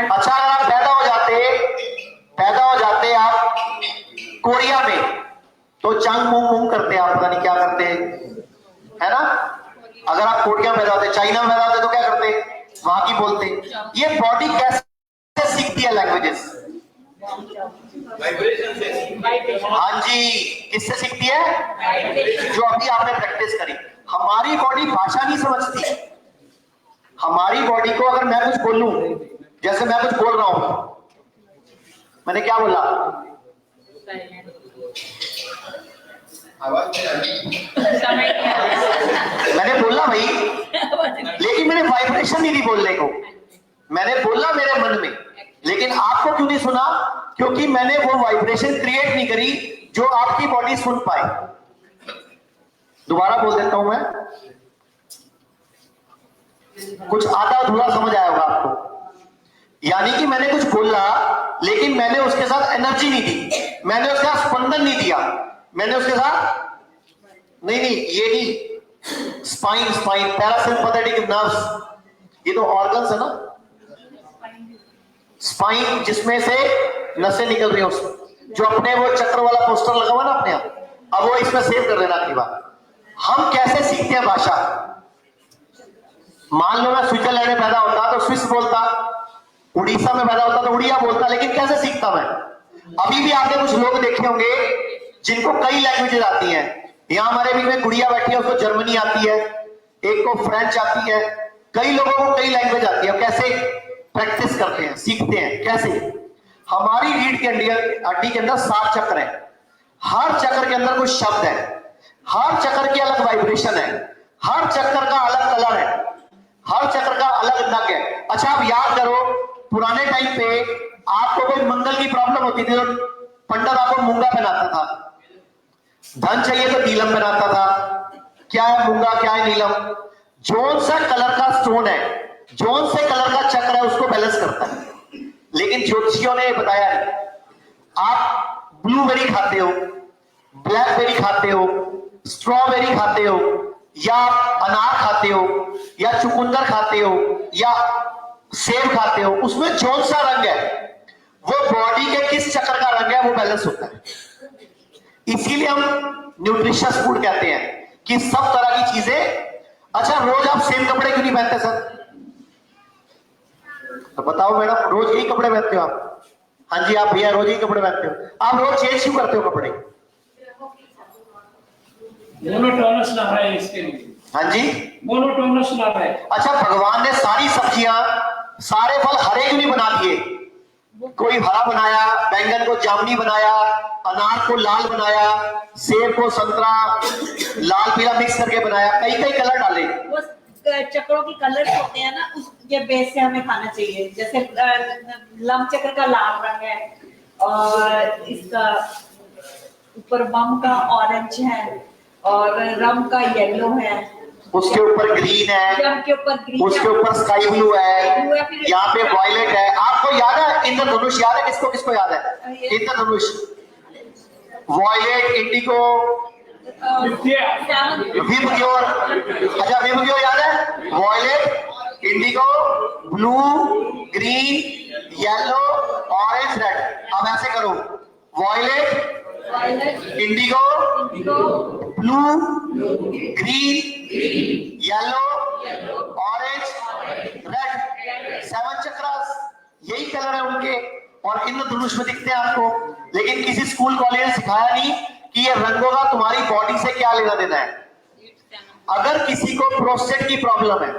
अच्छा अगर आप पैदा हो जाते आप कोरिया में तो चंग मुंग मुंग करते हैं, आप पता नहीं क्या करते हैं, है ना। अगर आप कोरिया में पैदा होते, चाइना में पैदा होते तो क्या करते, वहां की बोलते। ये बॉडी कैसे सीखती है लैंग्वेजेस, हाँ जी, किससे सीखती है, जो अभी आपने प्रैक्टिस करी। हमारी बॉडी भाषा नहीं समझती। हमारी बॉडी को अगर मैं कुछ बोलूं, जैसे मैं कुछ बोल रहा हूं, मैंने क्या बोला, मैंने बोला भाई, लेकिन मैंने वाइब्रेशन नहीं दी बोलने को। मैंने बोला मेरे मन में, लेकिन आपको क्यों नहीं सुना? क्योंकि मैंने वो वाइब्रेशन क्रिएट नहीं करी जो आपकी बॉडी सुन पाए। दोबारा बोल देता हूं मैं, कुछ आधा अधूरा समझ आया होगा आपको। यानी कि मैंने कुछ बोला, लेकिन मैंने उसके साथ एनर्जी नहीं दी, मैंने उसके साथ स्पंदन नहीं दिया, मैंने उसके साथ नहीं, ये नहीं, स्पाइन पैरासिम्पैथेटिक नर्व्स, ये तो ऑर्गन्स है ना। स्पाइन जिसमें से नसें निकल रही हैं, जो अपने वो चक्र वाला पोस्टर लगा हुआ ना अपने आप, अब वो इसमें सेव कर लेना आपकी बात। हम कैसे सीखते हैं भाषा? मान लो मैं स्विट्जरलैंड में पैदा होता तो स्विस बोलता, उड़ीसा में पैदा होता तो उड़िया बोलता, लेकिन कैसे सीखता मैं? अभी भी आपने कुछ लोग देखे होंगे जिनको कई लैंग्वेजेस आती हैं। यहां हमारे बीच में गुड़िया बैठी है, उसको जर्मनी आती है, एक को फ्रेंच आती है, कई लोगों को कई लैंग्वेज आती है। कैसे प्रैक्टिस करते हैं, सीखते हैं कैसे? हमारी रीढ़ के हड्डी के अंदर 7 चक्र है, हर चक्र के अंदर कुछ शब्द है, हर चक्र की अलग वाइब्रेशन है, हर चक्र का अलग कलर है, हर चक्र का अलग नग है। अच्छा आप याद करो, पुराने टाइम पे आपको कोई मंगल की प्रॉब्लम होती थी तो पंडित आपको मूंगा पहनाता था, धन चाहिए तो नीलम पहनाता था। क्या है मूंगा, क्या है नीलम? जोन सा कलर का स्टोन है, जोन से कलर का चक्र है, उसको बैलेंस करता है। लेकिन ज्योतिषियों ने बताया नहीं, आप ब्लूबेरी खाते हो, ब्लैकबेरी खाते हो, स्ट्रॉबेरी खाते हो, या अनार खाते हो, या चुकंदर खाते हो, या सेब खाते हो, उसमें जोन सा रंग है, वो बॉडी के किस चक्र का रंग है वो बैलेंस होता है। इसीलिए हम न्यूट्रिशियस फूड कहते हैं कि सब तरह की चीजें। अच्छा रोज आप सेम कपड़े क्यों नहीं पहनते सर? तो बताओ मैडम, रोज यही कपड़े पहनते हो आप? हाँ जी आप भैया रोज यही कपड़े पहनते हो, आप रोज चेंज क्यों करते हो कपड़े? मोनोटोनस ला रहा है इसके लिए। हाँ जी मोनोटोनस ला रहा है। अच्छा भगवान ने सारी सब्जियां, सारे फल हरे क्यों नहीं बना दिए? कोई हरा बनाया, बैंगन को जामुनी बनाया, अनार को लाल बनाया, सेब को संतरा लाल पीला मिक्स करके बनाया, कई कई कलर डाले। वो चक्रों की कलर्स होते हैं ना, उसके बेस से हमें खाना चाहिए। जैसे लम चक्र का लाल रंग है, और इसका ऊपर बम का ऑरेंज है, और रम का येलो है, उसके ऊपर ग्रीन है, रम के ऊपर ग्रीन, उसके ऊपर स्काई ब्लू है, यहाँ पे वॉयलेट है। आपको याद है इंद्रधनुष? याद है किसको किसको याद है इंद्रधनुष? Violet, indigo, VIBGYOR. अच्छा विबग्योर याद है? Violet, indigo, blue, green, yellow, orange, red. अब ऐसे करो, violet, indigo, blue, green, yellow, orange, red, 7 chakras, यही कलर है उनके, और इंद्रधनुष में दिखते हैं आपको। लेकिन किसी स्कूल कॉलेज ने सिखाया नहीं कि ये रंगों का तुम्हारी बॉडी से क्या लेना देना है। अगर किसी को प्रोस्टेट की प्रॉब्लम है,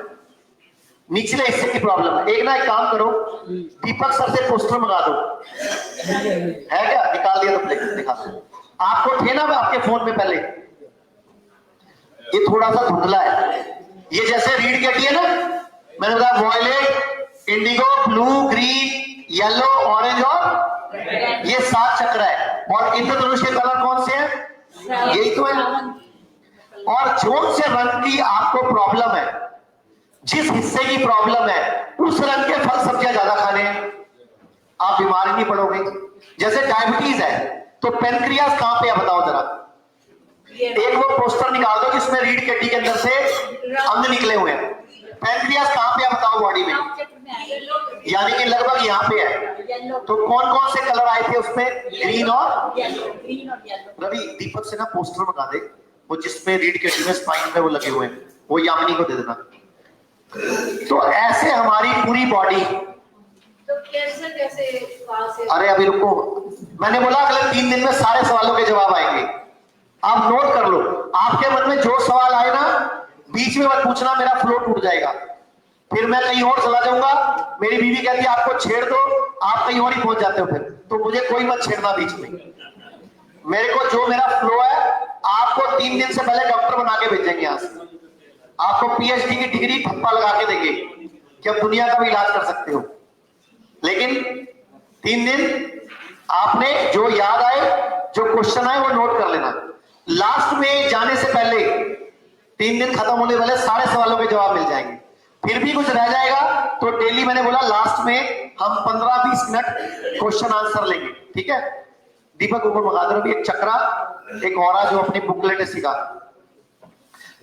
निचले हिस्से की प्रॉब्लम है, एक काम करो, दीपक सर से पोस्टर मंगा दो। है क्या? निकाल दिया तो प्लेट दिखा दो। आपको थे ना आपके फोन में पहले, ये थोड़ा सा धुंधला है, ये जैसे रीढ़ की हड्डी है ना, मैंने बताया violet, indigo, blue, green, yellow, orange और ये 7 चक्र है। और इंद्रधनुष के कलर कौन से हैं? यही तो है। और जोन से रंग की आपको प्रॉब्लम है, जिस हिस्से की प्रॉब्लम है उस रंग के फल सब्जियां ज्यादा खाने हैं, आप बीमार नहीं पड़ोगे। जैसे डायबिटीज है तो पेनक्रियास कहां पे है बताओ जरा? एक वो पोस्टर निकाल दो जिसमें रीढ़ की हड्डी के अंदर से अंग निकले हुए हैं। पेनक्रियास कहां पे है बताओ बॉडी में? यानी कि लगभग यहाँ पे है। तो कौन कौन से कलर आए थे उसमें? ग्रीन और येलो। रवि दीपक से ना पोस्टर मंगा दे, वो जिसमें रीढ़ की हड्डी में स्पाइन में वो लगे हुए हैं, वो यामिनी को दे देना। तो ऐसे हमारी पूरी बॉडी। तो कैंसर कैसे? अरे अभी रुको, मैंने बोला अगले 3 दिन में सारे सवालों के जवाब आएंगे। आप नोट कर लो, आपके मन में जो सवाल आए ना बीच में मत पूछना, मेरा फ्लो टूट जाएगा, फिर मैं कहीं और चला जाऊंगा। मेरी बीवी कहती है आपको छेड़ दो, आप कहीं और ही पहुंच जाते हो फिर, तो मुझे कोई मत छेड़ना बीच में। मेरे को जो मेरा फ्लो है, आपको 3 दिन से पहले डॉक्टर बना के भेजेंगे यहाँ से, आपको पीएचडी की डिग्री ठप्पा लगा के देंगे कि अब दुनिया का भी इलाज कर सकते हो। लेकिन 3 दिन आपने जो याद आए, जो क्वेश्चन आए वो नोट कर लेना। लास्ट में जाने से पहले 3 दिन खत्म होने वाले सारे सवालों के जवाब मिल जाएंगे। फिर भी कुछ रह जाएगा तो डेली मैंने बोला लास्ट में हम 15-20 मिनट क्वेश्चन आंसर लेंगे, ठीक है। दीपक ऊपर मंगा दो भी एक चक्रा, एक और जो अपनी बुकलेट ने सीखा।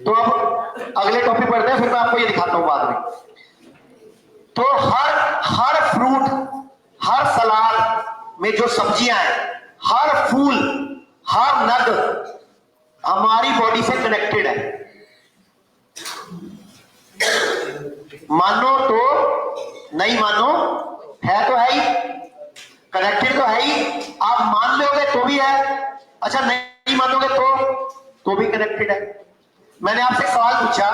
तो अब अगले टॉपिक पढ़ते हैं, फिर मैं आपको ये दिखाता हूं बाद में। तो हर फ्रूट, हर सलाद में जो सब्जियां हैं, हर फूल, हर नग हमारी बॉडी से कनेक्टेड है। मानो तो नहीं मानो, है तो है ही, कनेक्टेड तो है ही। आप मान लोगे तो भी है, अच्छा नहीं मानोगे तो भी कनेक्टेड है। मैंने आपसे एक सवाल पूछा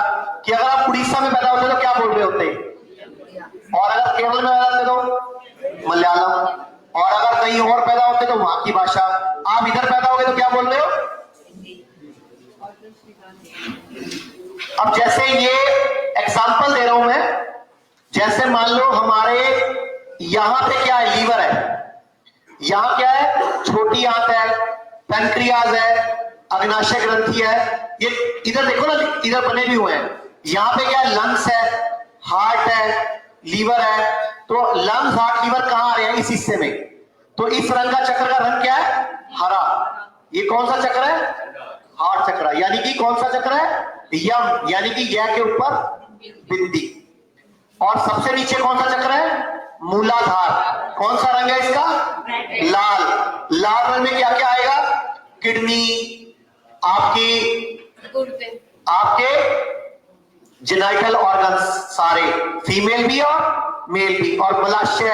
कि अगर आप उड़ीसा में पैदा होते तो क्या बोल रहे होते, और अगर केरल में पैदा होते तो मलयालम, और अगर कहीं और पैदा होते तो वहां की भाषा। आप इधर पैदा हो गए तो क्या बोल रहे हो? अब जैसे ये एग्जांपल दे रहा हूं मैं, जैसे मान लो हमारे यहां पे क्या है, लीवर है, यहां क्या है, छोटी आंत है, पैंक्रियाज है, अग्नाशय ग्रंथि है, ये इधर देखो ना, इधर बने भी हुए हैं। यहां पे क्या है, लंग्स है, हार्ट है, लीवर है। तो लंग्स, हार्ट, लीवर कहां आ रहे हैं, इस हिस्से में। तो इस रंग का चक्र का रंग क्या है, हरा। ये कौन सा चक्र है, हार्ट चक्र, यानी कि कौन सा चक्र है, यम, यानी कि यह के ऊपर बिंदी। और सबसे नीचे कौन सा चक्र है, मूलाधार। कौन सा रंग है इसका, लाल। लाल रंग में क्या क्या आएगा, किडनी, आपके जेनाइटल ऑर्गन्स सारे, फीमेल भी और मेल भी, और मलाशय,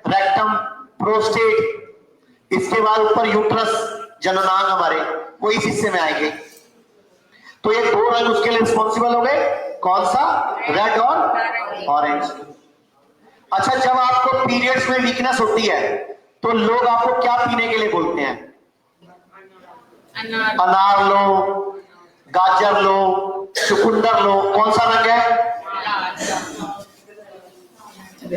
रेक्टम, प्रोस्टेट, इसके बाद ऊपर यूट्रस, जननांग हमारे, वो इस हिस्से में आएंगे। तो ये 2 रंग उसके लिए रिस्पॉन्सिबल हो गए, कौन सा, रेड और ऑरेंज। अच्छा, जब आपको पीरियड्स में वीकनेस होती है तो लोग आपको क्या पीने के लिए बोलते हैं, अनार लो, गाजर लो, चुकंदर लो। कौन सा रंग है,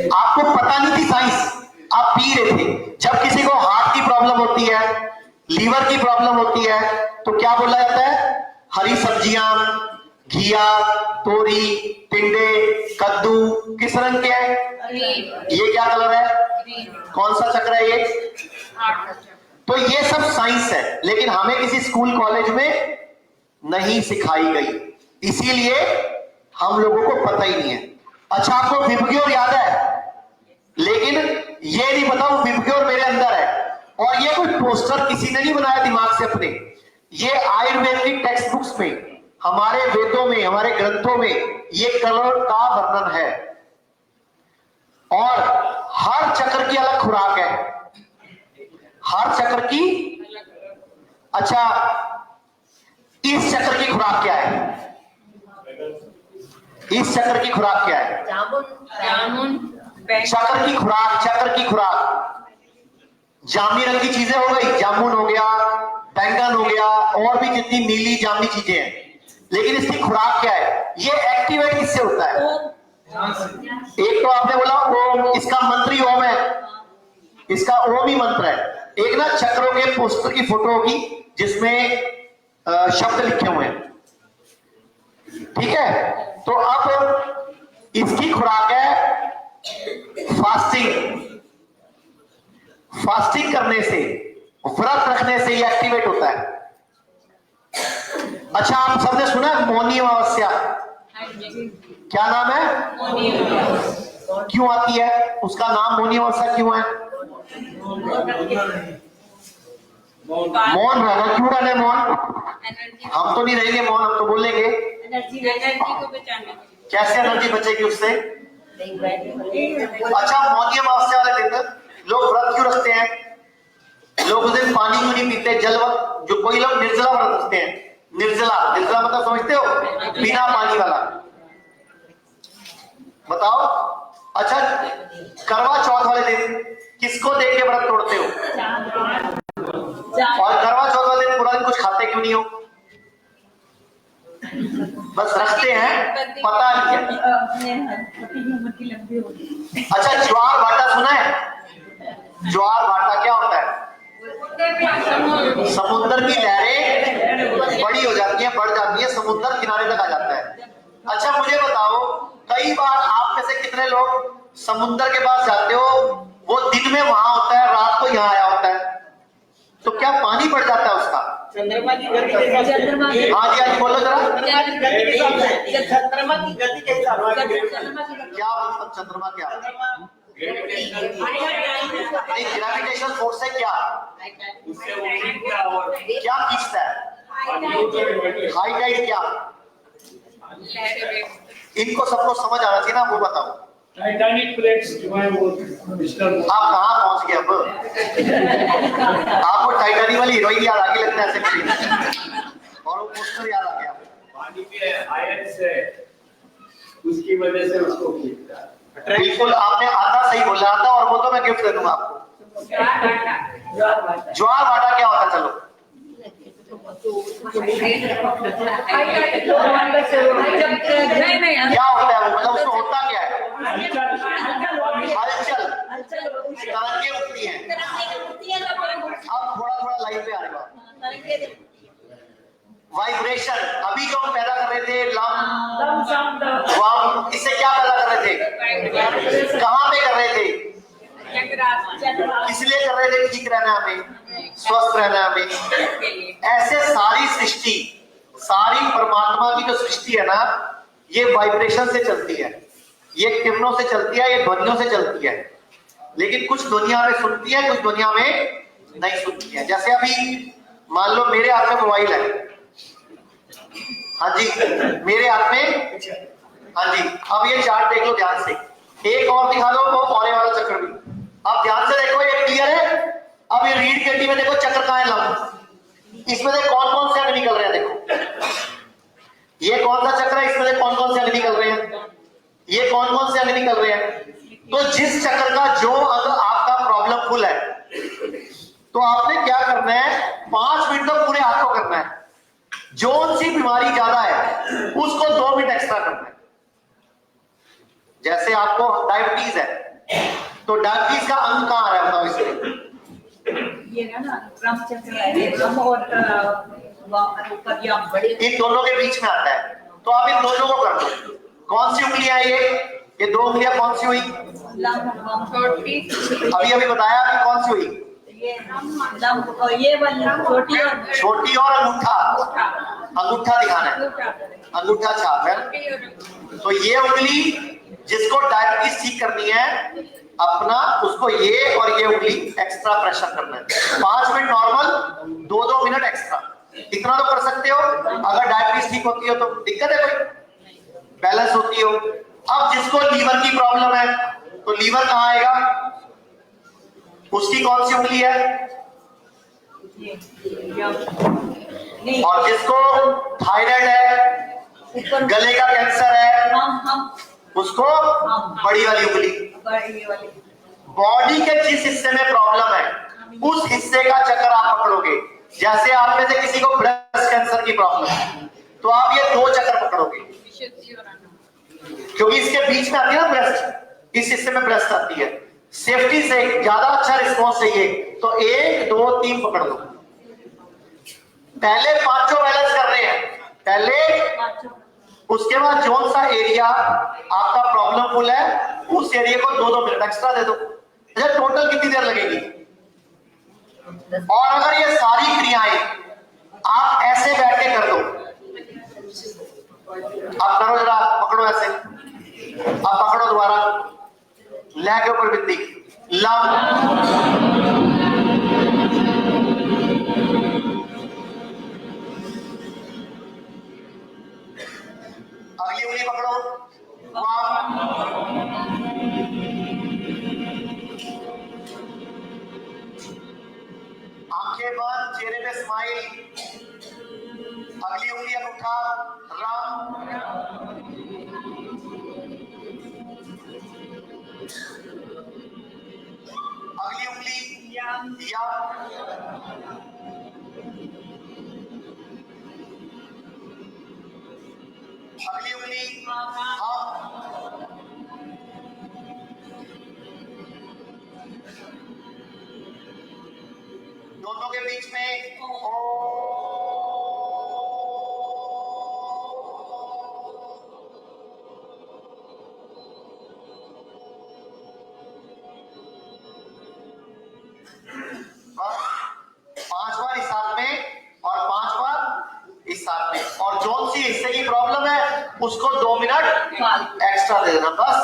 आपको पता नहीं थी साइंस, आप पी रहे थे। जब किसी को हार्ट की प्रॉब्लम होती है, लीवर की प्रॉब्लम होती है, तो क्या बोला जाता है, हरी सब्जियां, घिया, तोरी, टिंडे, कद्दू किस रंग के हैं, ये क्या कलर है, कौन सा चक्र है ये। तो ये सब साइंस है, लेकिन हमें किसी स्कूल कॉलेज में नहीं सिखाई गई, इसीलिए हम लोगों को पता ही नहीं है। अच्छा, आपको विबग्योर याद है, लेकिन ये नहीं पता वो विबग्योर मेरे अंदर है। और ये कोई पोस्टर किसी ने नहीं बनाया दिमाग से अपने, ये आयुर्वेद की टेक्स्ट बुक्स में, हमारे वेदों में, हमारे ग्रंथों में ये कलर का वर्णन है। और हर चक्र की अलग खुराक है, हर चक्र की। अच्छा, इस चक्र की खुराक क्या है, इस चक्र की खुराक क्या है, जामुन, चक्र की खुराक, चक्र की खुराक जामुनी रंग की चीजें हो गई, जामुन हो गया, बैंगन हो गया, और भी जितनी नीली जामुनी चीजें हैं। लेकिन इसकी खुराक क्या है, ये एक्टिवेट किससे होता है, एक तो आपने बोला ओम, इसका मंत्र ही ओम है, इसका ओम ही मंत्र है। एक ना चक्रों के पोस्टर की फोटो होगी जिसमें शब्द लिखे हुए हैं, ठीक है। तो अब इसकी खुराक है फास्टिंग। फास्टिंग करने से, व्रत रखने से ये एक्टिवेट होता है। अच्छा, आप सबने सुना है मौनी अमावस्या, क्या नाम है, क्यों आती है, उसका नाम मौनी अमावस्या क्यों है, मौन रहना, क्यों रहना मौन, हम तो नहीं रहेंगे मौन, हम तो बोलेंगे। एनर्जी को बचाने, कैसे एनर्जी बचेगी उससे। अच्छा, मौनी अमावस्या वाले दिन लोग व्रत क्यों रखते हैं, लोग उस दिन पानी क्यों नहीं पीते? जल व्रत, जो कोई लोग निर्जला व्रत रखते हैं, निर्जला, निर्जला मतलब समझते हो? बिना पानी वाला। बताओ। अच्छा, करवा चौथ वाले दिन किसको देख के व्रत तोड़ते हो? और करवा चौथ वाले दिन पूरा दिन कुछ खाते क्यों नहीं हो? बस रखते हैं, पता नहीं है। अच्छा, ज्वार भाटा सुना है? ज्वार भाटा क्या होता है? समुद्र की लहरें बड़ी हो जाती है, बढ़ जाती है, समुद्र किनारे तक आ जाता है। अच्छा मुझे बताओ, कई बार आप में से कितने लोग समुद्र के पास जाते हो, वो दिन में वहां होता है, रात को यहाँ आया होता है, तो क्या पानी बढ़ जाता है उसका? चंद्रमा की गति के हिसाब से। हाँ जी, आज बोलो जरा। चंद्रमा की गति के हिसाब से, चंद्रमा की गति के हिसाब से क्या मतलब चंद्रमा क्या? नहीं, ग्रेविटेशन फोर्स से क्या क्या खींचता है? हाई टाइड क्या? इनको सबको समझ आना चाहिए ना, वो बताओ। टाइटैनिक प्लेट्स जो है वो डिस्टर्ब। आप कहाँ पहुंच गए अब? आपको टाइटैनिक वाली हीरोइन याद आ गई लगता है ऐसे, और वो पोस्टर याद आ गया। पानी में आयन से उसकी वजह से उसको खींचता है। बिल्कुल, आपने आधा सही बोला था, और वो तो मैं गिफ्ट दे दूंगा आपको। ज्वार भाटा क्या होता है? चलो क्या होता है वो, मतलब उसमें होता क्या है? हलचल, तरंगे उठती हैं। अब थोड़ा थोड़ा लाइव पे आ रहे हो। वाइब्रेशन, अभी जो हम पैदा कर रहे थे, लम, इससे क्या पैदा कर रहे थे? कहाँ पे कर रहे थे? इसलिए कर रहे थे ठीक रहना हमें, स्वस्थ रहना हमें। ऐसे सारी सृष्टि, सारी परमात्मा की जो सृष्टि है ना, ये वाइब्रेशन से चलती है, ये किरणों से चलती है, ये ध्वनियों से चलती है। लेकिन कुछ दुनिया में सुनती है, कुछ दुनिया में नहीं सुनती है। जैसे अभी मान लो मेरे हाथ में मोबाइल है, हाँ जी, मेरे हाथ में, हाँ जी। अब ये चार्ट देख लो ध्यान से, एक और दिखा दो वो औरे वाला चक्र भी। अब ध्यान से देखो, ये क्लियर है? अब ये रीड केटी में देखो चक्र कहाँ है? लंब। इसमें से कौन कौन से अंग निकल रहे हैं? देखो ये कौन सा चक्र है, इसमें से कौन कौन से अंग निकल रहे हैं? ये कौन कौन से अंग निकल रहे हैं? तो जिस चक्र का जो अंग आपका प्रॉब्लम फुल है, तो आपने क्या करना है? 5 मिनट तो पूरे हाथ को करना है। जोन सी बीमारी ज्यादा है उसको 2 मिनट एक्स्ट्रा करना है। जैसे आपको डायबिटीज है, तो डायबिटीज का अंग कहाँ आ रहा है बताओ इसमें? ये है ना रम चक्र है, रम और ऊपर या बड़े, इन दोनों के बीच में आता है। तो आप इन दोनों को कर दो। कौन सी उंगलियां ये 2 उंगलियां कौन सी हुई? अभी अभी बताया कि कौन सी हुई? ये वाली छोटी और अंगूठा, अंगूठा दिखाना है, अंगूठा छाप है। तो ये उंगली जिसको डायबिटीज ठीक करनी है अपना, उसको ये और ये उंगली एक्स्ट्रा प्रेशर करना है। 5 मिनट नॉर्मल, 2-2 मिनट एक्स्ट्रा, इतना तो कर सकते हो। अगर डायबिटीज ठीक होती हो तो दिक्कत है कोई? बैलेंस होती हो। अब जिसको लीवर की प्रॉब्लम है, तो लीवर कहाँ आएगा? उसकी कौन सी उंगली है? और जिसको थायराइड है, गले का कैंसर है, उसको बड़ी वाली उंगली। बॉडी के जिस हिस्से में प्रॉब्लम है उस हिस्से का चक्कर आप पकड़ोगे। जैसे आप में से किसी को ब्रेस्ट कैंसर की प्रॉब्लम है, तो आप ये 2 चक्कर पकड़ोगे, क्योंकि इसके बीच में आती है ना ब्रेस्ट, इस हिस्से में ब्रेस्ट आती है। सेफ्टी से ज्यादा अच्छा रिस्पॉन्स चाहिए तो 1, 2, 3 पकड़ लो। पहले 5 बैलेंस कर रहे हैं पहले, उसके बाद जोन सा एरिया आपका प्रॉब्लम फुल है, उस एरिया को 2-2 मिनट एक्स्ट्रा दे दो। अच्छा, टोटल कितनी देर लगेगी? और अगर ये सारी क्रियाएं आप ऐसे बैठ के कर दो, आप करो जरा, पकड़ो ऐसे, आप पकड़ो दोबारा, लै के ऊपर बिंदी, लम, अगली उंगली पकड़ो, स्माइल। अगली उंगली अंगूठा राम। अगली उंगली या। अगली उंगली हाँ। दोनों के बीच में पांच बार इस हाथ में और 5 बार इस हाथ में, और जो सी हिस्से की प्रॉब्लम है उसको 2 मिनट एक्स्ट्रा दे देना, बस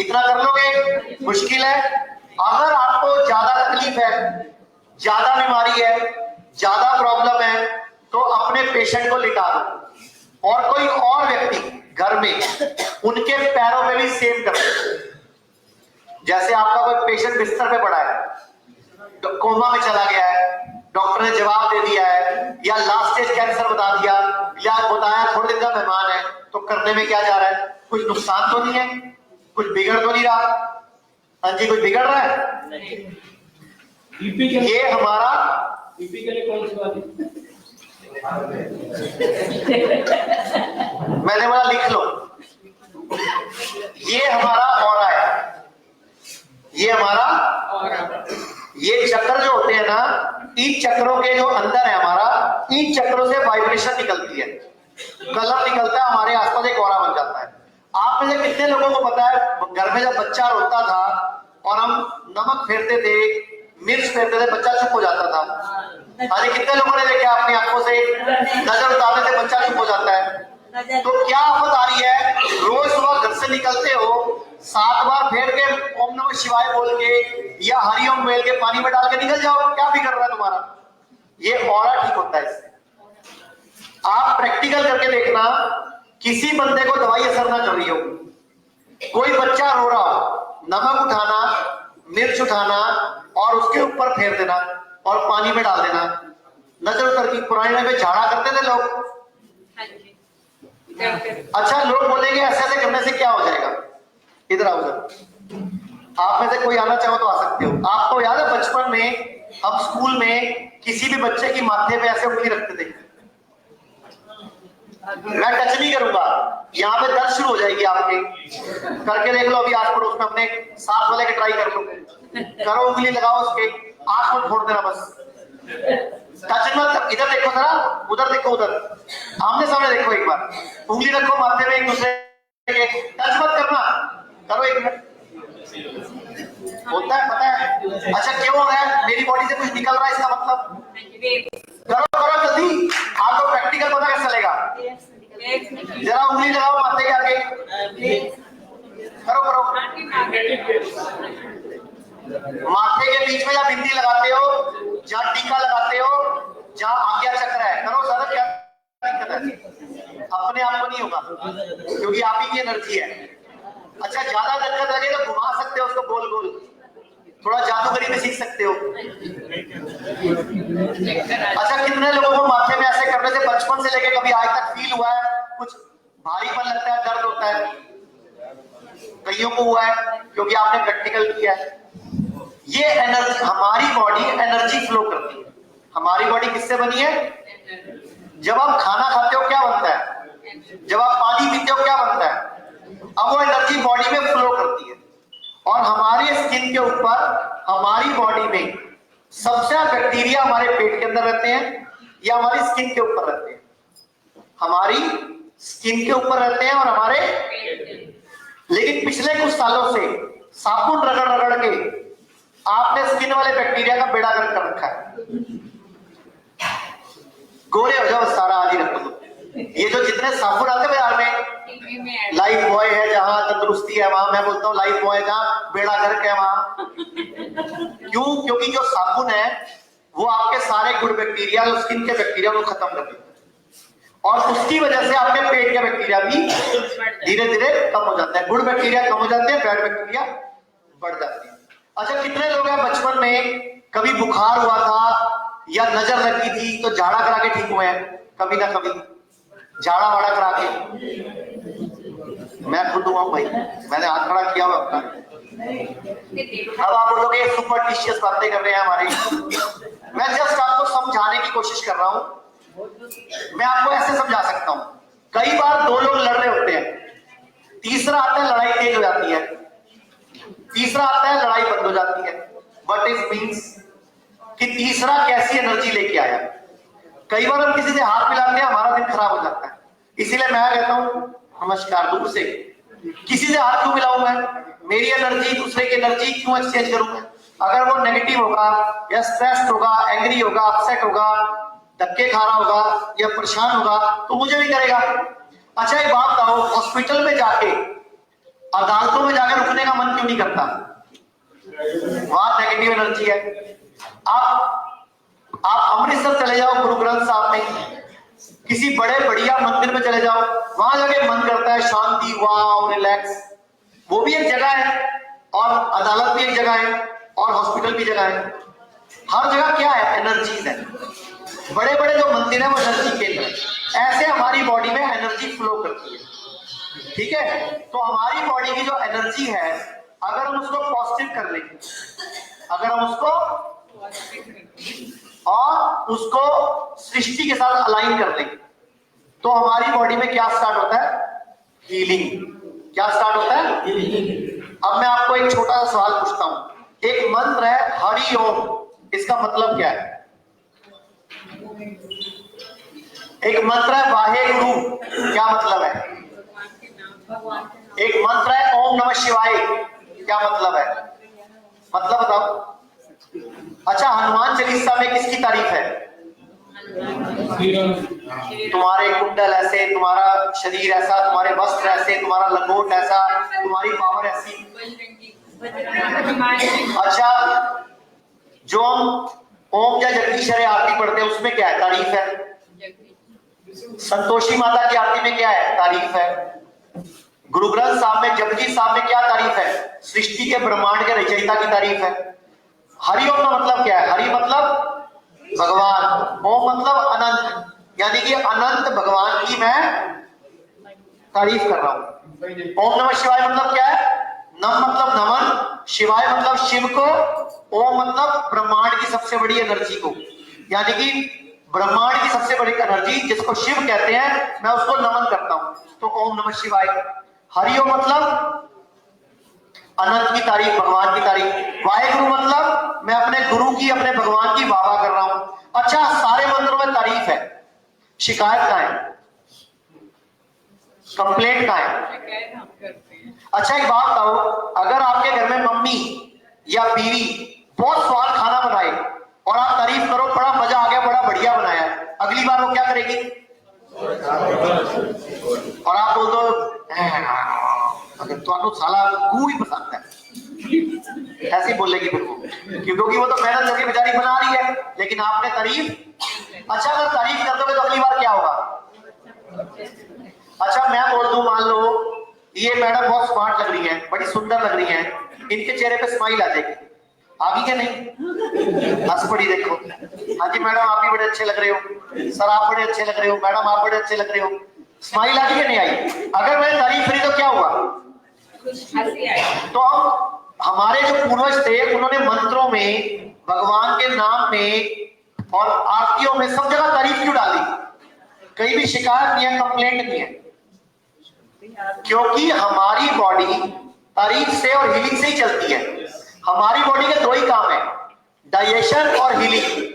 इतना कर लोगे। मुश्किल है? अगर आपको ज्यादा तकलीफ है, ज्यादा बीमारी है, ज्यादा प्रॉब्लम है, तो अपने पेशेंट को लिटा दो और कोई और व्यक्ति घर में उनके पैरों में भी सेम कर दो। जैसे आपका कोई पेशेंट बिस्तर पे पड़ा है, कोमा में चला गया है, डॉक्टर ने जवाब दे दिया है, या लास्ट स्टेज कैंसर बता दिया, या बताया थोड़े दिन का मेहमान है, तो करने में क्या जा रहा है? कुछ नुकसान तो नहीं है, कुछ बिगड़ तो नहीं रहा? हाँ जी, कुछ बिगड़ रहा है? ये हमारा बीपी के लिए कौन सी बात है? मैंने बोला लिख लो, ये हमारा ऑरा है, ये हमारा ऑरा। ये चक्र जो होते हैं ना, इन चक्रों के जो अंदर है हमारा, इन चक्रों से वाइब्रेशन निकलती है, कलर निकलता है, हमारे आसपास एक ऑरा बन जाता है। आप में से कितने लोगों को पता है, घर में जब बच्चा रोता था और हम नमक फेरते थे, मिर्च फेरते थे, बच्चा चुप हो जाता था? अरे कितने लोगों ने देखा अपनी आंखों से, नजर उतारने से बच्चा चुप हो जाता है? तो क्या आफत आ रही है? रोज सुबह घर से निकलते हो, 7 बार फेर के ओम नमः शिवाय बोल के या हरिओम बोल के पानी में डाल के निकल जाओ, क्या बिगड़ रहा है तुम्हारा? ये ऑरा ठीक होता है इससे। आप प्रैक्टिकल करके देखना, किसी बंदे को दवाई असर ना कर रही हो, कोई बच्चा रो रहा हो, नमक उठाना, मिर्च उठाना और उसके ऊपर फेर देना और पानी में डाल देना, नजर उतर की। पुराने में झाड़ा करते थे लोग। अच्छा, लोग बोलेंगे ऐसे ऐसे करने से क्या हो जाएगा? इधर आओ, उधर आप में से कोई आना चाहो तो आ सकते हो। आपको याद है बचपन में हम स्कूल में किसी भी बच्चे की माथे पे ऐसे उंगली रखते थे? मैं टच नहीं करूंगा, यहाँ पे दर्द शुरू हो जाएगी आपके, करके देख लो अभी आस पड़ोस में अपने साथ वाले के ट्राई कर लो, करो, उंगली लगाओ उसके, आंख मत फोड़ देना बस, टच मत। इधर देखो जरा, उधर देखो, उधर आमने सामने देखो, एक बार उंगली रखो माथे में एक दूसरे के, टच मत करना, करो 1 मिनट। होता है, पता है? अच्छा, क्यों हो रहा है? मेरी बॉडी से कुछ निकल रहा है, इसका मतलब करो करो जल्दी, आपको प्रैक्टिकल पता कैसे चलेगा? जरा उंगली लगाओ माथे के आगे, करो करो, माथे के बीच में जहाँ बिंदी लगाते हो, जहाँ टीका लगाते हो, जहाँ आज्ञा चक्र है, करो ज्यादा, क्या दिक्कत है? अपने आप को नहीं होगा, क्योंकि आप ही की एनर्जी है। अच्छा, ज्यादा दिक्कत लगे तो घुमा सकते हो उसको गोल गोल, थोड़ा जादूगरी में सीख सकते हो। अच्छा, कितने लोगों को माथे में ऐसे करने से बचपन से लेके कभी आज तक फील हुआ है? कुछ भारीपन लगता है, दर्द होता है? कईयों को हुआ है क्योंकि आपने प्रैक्टिकल किया है। ये एनर्जी, हमारी बॉडी एनर्जी फ्लो करती है। हमारी बॉडी किससे बनी है? जब आप खाना खाते हो क्या बनता है? जब आप पानी पीते हो क्या बनता है? अब वो एनर्जी बॉडी में फ्लो करती है, और हमारी स्किन के ऊपर, हमारी बॉडी में सबसे ज्यादा बैक्टीरिया हमारे पेट के अंदर रहते हैं या हमारी स्किन के ऊपर रहते हैं? हमारी स्किन के ऊपर रहते हैं और हमारे, लेकिन पिछले कुछ सालों से साबुन रगड़ रगड़ के आपने स्किन वाले बैक्टीरिया का बेड़ा गर्क कर रखा है। गोरे हो जाओ सारा, आज ही रख दो। ये जो जितने साबुन आते हैं बाजार में, लाइफ बॉय है जहां तंदुरुस्ती है वहां, मैं बोलता हूँ लाइफ बॉय जहां बेड़ा गर्क है वहां। क्यों? क्योंकि जो साबुन है वो आपके सारे गुड बैक्टीरिया, जो स्किन के बैक्टीरिया को खत्म कर देता है, और उसकी वजह से आपके पेट के बैक्टीरिया भी धीरे धीरे कम हो जाते हैं। गुड बैक्टीरिया कम हो जाते हैं, बैड बैक्टीरिया बढ़ जाते हैं। अच्छा, कितने लोग हैं बचपन में कभी बुखार हुआ था, या नजर लगी थी तो झाड़ा करा के ठीक हुए हैं कभी ना कभी, झाड़ा वाड़ा करा के। मैं खुद हुआ भाई, मैंने हाथ खड़ा किया हुआ अपना। अब आप बोलोगे सुपरस्टिशियस बातें कर रहे हैं हमारे, मैं जस्ट आपको समझाने की कोशिश कर रहा हूं। मैं आपको ऐसे समझा सकता हूं, कई बार दो लोग लड़ रहे होते हैं, तीसरा आता है लड़ाई तेज हो जाती है, तीसरा आता है लड़ाई बंद हो जाती है। व्हाट इज मीन्स कि तीसरा कैसी एनर्जी लेके आया। कई बार हम किसी से हाथ मिलाते हैं, हमारा दिन खराब हो जाता है, इसीलिए मैं कहता हूं नमस्कार दूर से। किसी से हाथ क्यों मिलाऊं मैं, मेरी एनर्जी दूसरे की एनर्जी क्यों एक्सचेंज करूं मैं? अगर वो नेगेटिव होगा या स्ट्रेस्ड होगा, एंग्री होगा, अपसेट होगा, धक्के खा रहा होगा या परेशान होगा तो मुझे भी करेगा। अच्छा एक बात बताओ, हॉस्पिटल में जाके, अदालतों में जाकर रुकने का मन क्यों नहीं करता? वहां नेगेटिव एनर्जी है। आप अमृतसर चले जाओ, गुरु ग्रंथ साहब में, किसी बड़े बढ़िया मंदिर में चले जाओ, वहां जाके मन करता है शांति, वाह रिलैक्स। वो भी एक जगह है और अदालत भी एक जगह है और हॉस्पिटल भी जगह है। हर जगह क्या है, एनर्जीज है। बड़े बड़े जो मंदिर है वो एनर्जी केंद्र है। ऐसे हमारी बॉडी में एनर्जी फ्लो करती है, ठीक है? तो हमारी बॉडी की जो एनर्जी है, अगर हम उसको पॉजिटिव कर लेंगे, अगर हम उसको और उसको सृष्टि के साथ अलाइन कर लेंगे, तो हमारी बॉडी में क्या स्टार्ट होता है, हीलिंग। क्या स्टार्ट होता है, हीलिंग। अब मैं आपको एक छोटा सा सवाल पूछता हूं। एक मंत्र है हरि ओम, इसका मतलब क्या है? एक मंत्र है वाहे गुरु, क्या मतलब है? एक मंत्र है ओम नमः शिवाय, क्या मतलब है? मतलब बताओ। अच्छा हनुमान चालीसा में किसकी तारीफ है? तुम्हारे कुंडल ऐसे, तुम्हारा शरीर ऐसा, तुम्हारे वस्त्र ऐसे, तुम्हारा लंगोट ऐसा, तुम्हारी पावर ऐसी। अच्छा जो हम ओम या जगदीश्वरी आरती पढ़ते हैं उसमें क्या है, तारीफ है? संतोषी माता की आरती में क्या है, तारीफ है? गुरु ग्रंथ साहब में, जपजी साहब में क्या तारीफ है? सृष्टि के ब्रह्मांड के रचयिता की तारीफ है। हरिओम का मतलब क्या है? हरि मतलब भगवान, ओम मतलब अनंत, यानी कि अनंत भगवान की मैं तारीफ कर रहा हूं। ओम नमः शिवाय मतलब क्या है? नम मतलब नमन, शिवाय मतलब शिव को, ओम मतलब ब्रह्मांड की सबसे बड़ी एनर्जी को, यानी कि ब्रह्मांड की सबसे बड़ी एनर्जी जिसको शिव कहते हैं, मैं उसको नमन करता हूं, तो ओम नमः शिवाय। हरिओम मतलब अनंत की तारीफ, भगवान की तारीफ। वाहेगुरु मतलब मैं अपने गुरु की, अपने भगवान की वाह कर रहा हूं। अच्छा सारे मंत्रों में तारीफ है, शिकायत कहां है, कंप्लेंट कहां है? अच्छा एक बात बताओ, अगर आपके घर में मम्मी या बीवी बहुत स्वाद खाना बनाए और आप तारीफ करो, बड़ा मजा आ गया, बड़ा बढ़िया बनाया, अगली बार वो क्या करेगी? और आप बोल दो अगर तो साला गू ही पसंद है, ऐसे बोलेगी फिर वो, क्योंकि वो तो मेहनत करके बेचारी बना रही है, लेकिन आपने तारीफ। अच्छा अगर तारीफ कर दोगे तो अगली बार क्या होगा? अच्छा मैं बोल दूं, मान लो ये मैडम बहुत स्मार्ट लग रही है, बड़ी सुंदर लग रही है, इनके चेहरे पे स्माइल आ जाएगी, आगे क्या नहीं? हंस पड़ी देखो, हाँ जी मैडम आप भी बड़े अच्छे लग रहे हो, सर आप बड़े अच्छे लग रहे हो, मैडम आप बड़े अच्छे लग रहे हो, स्माइल आई या नहीं आई? अगर मैंने तारीफ करी तो क्या हुआ? तो हम, हमारे जो पूर्वज थे उन्होंने मंत्रों में, भगवान के नाम में और आरतियों में सब जगह तारीफ क्यों डाली? कहीं भी शिकायत नहीं है, कंप्लेंट नहीं है, क्योंकि हमारी बॉडी तारीफ से और हीलिंग से ही चलती है। हमारी बॉडी के दो ही काम है, डाइजेशन और हीलिंग।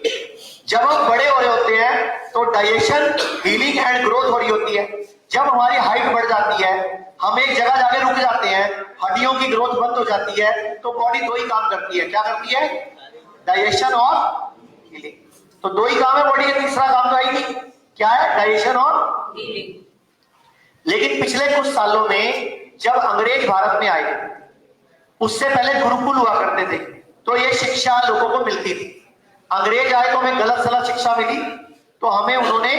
जब हम बड़े हो रहे होते हैं तो डाइजेशन, हीलिंग एंड ग्रोथ हो रही होती है। जब हमारी हाइट बढ़ जाती है, हम एक जगह जाके रुक जाते हैं, हड्डियों की ग्रोथ बंद हो जाती है, तो बॉडी दो ही काम करती है। क्या करती है? डाइजेशन और हीलिंग। तो दो ही काम है बॉडी के, तीसरा काम तो है नहीं। क्या है? डाइजेशन और हीलिंग। लेकिन पिछले कुछ सालों में जब अंग्रेज भारत में आए, उससे पहले गुरुकुल हुआ करते थे, तो ये शिक्षा लोगों को मिलती थी। अंग्रेज आए तो हमें गलत सलत शिक्षा मिली, तो हमें उन्होंने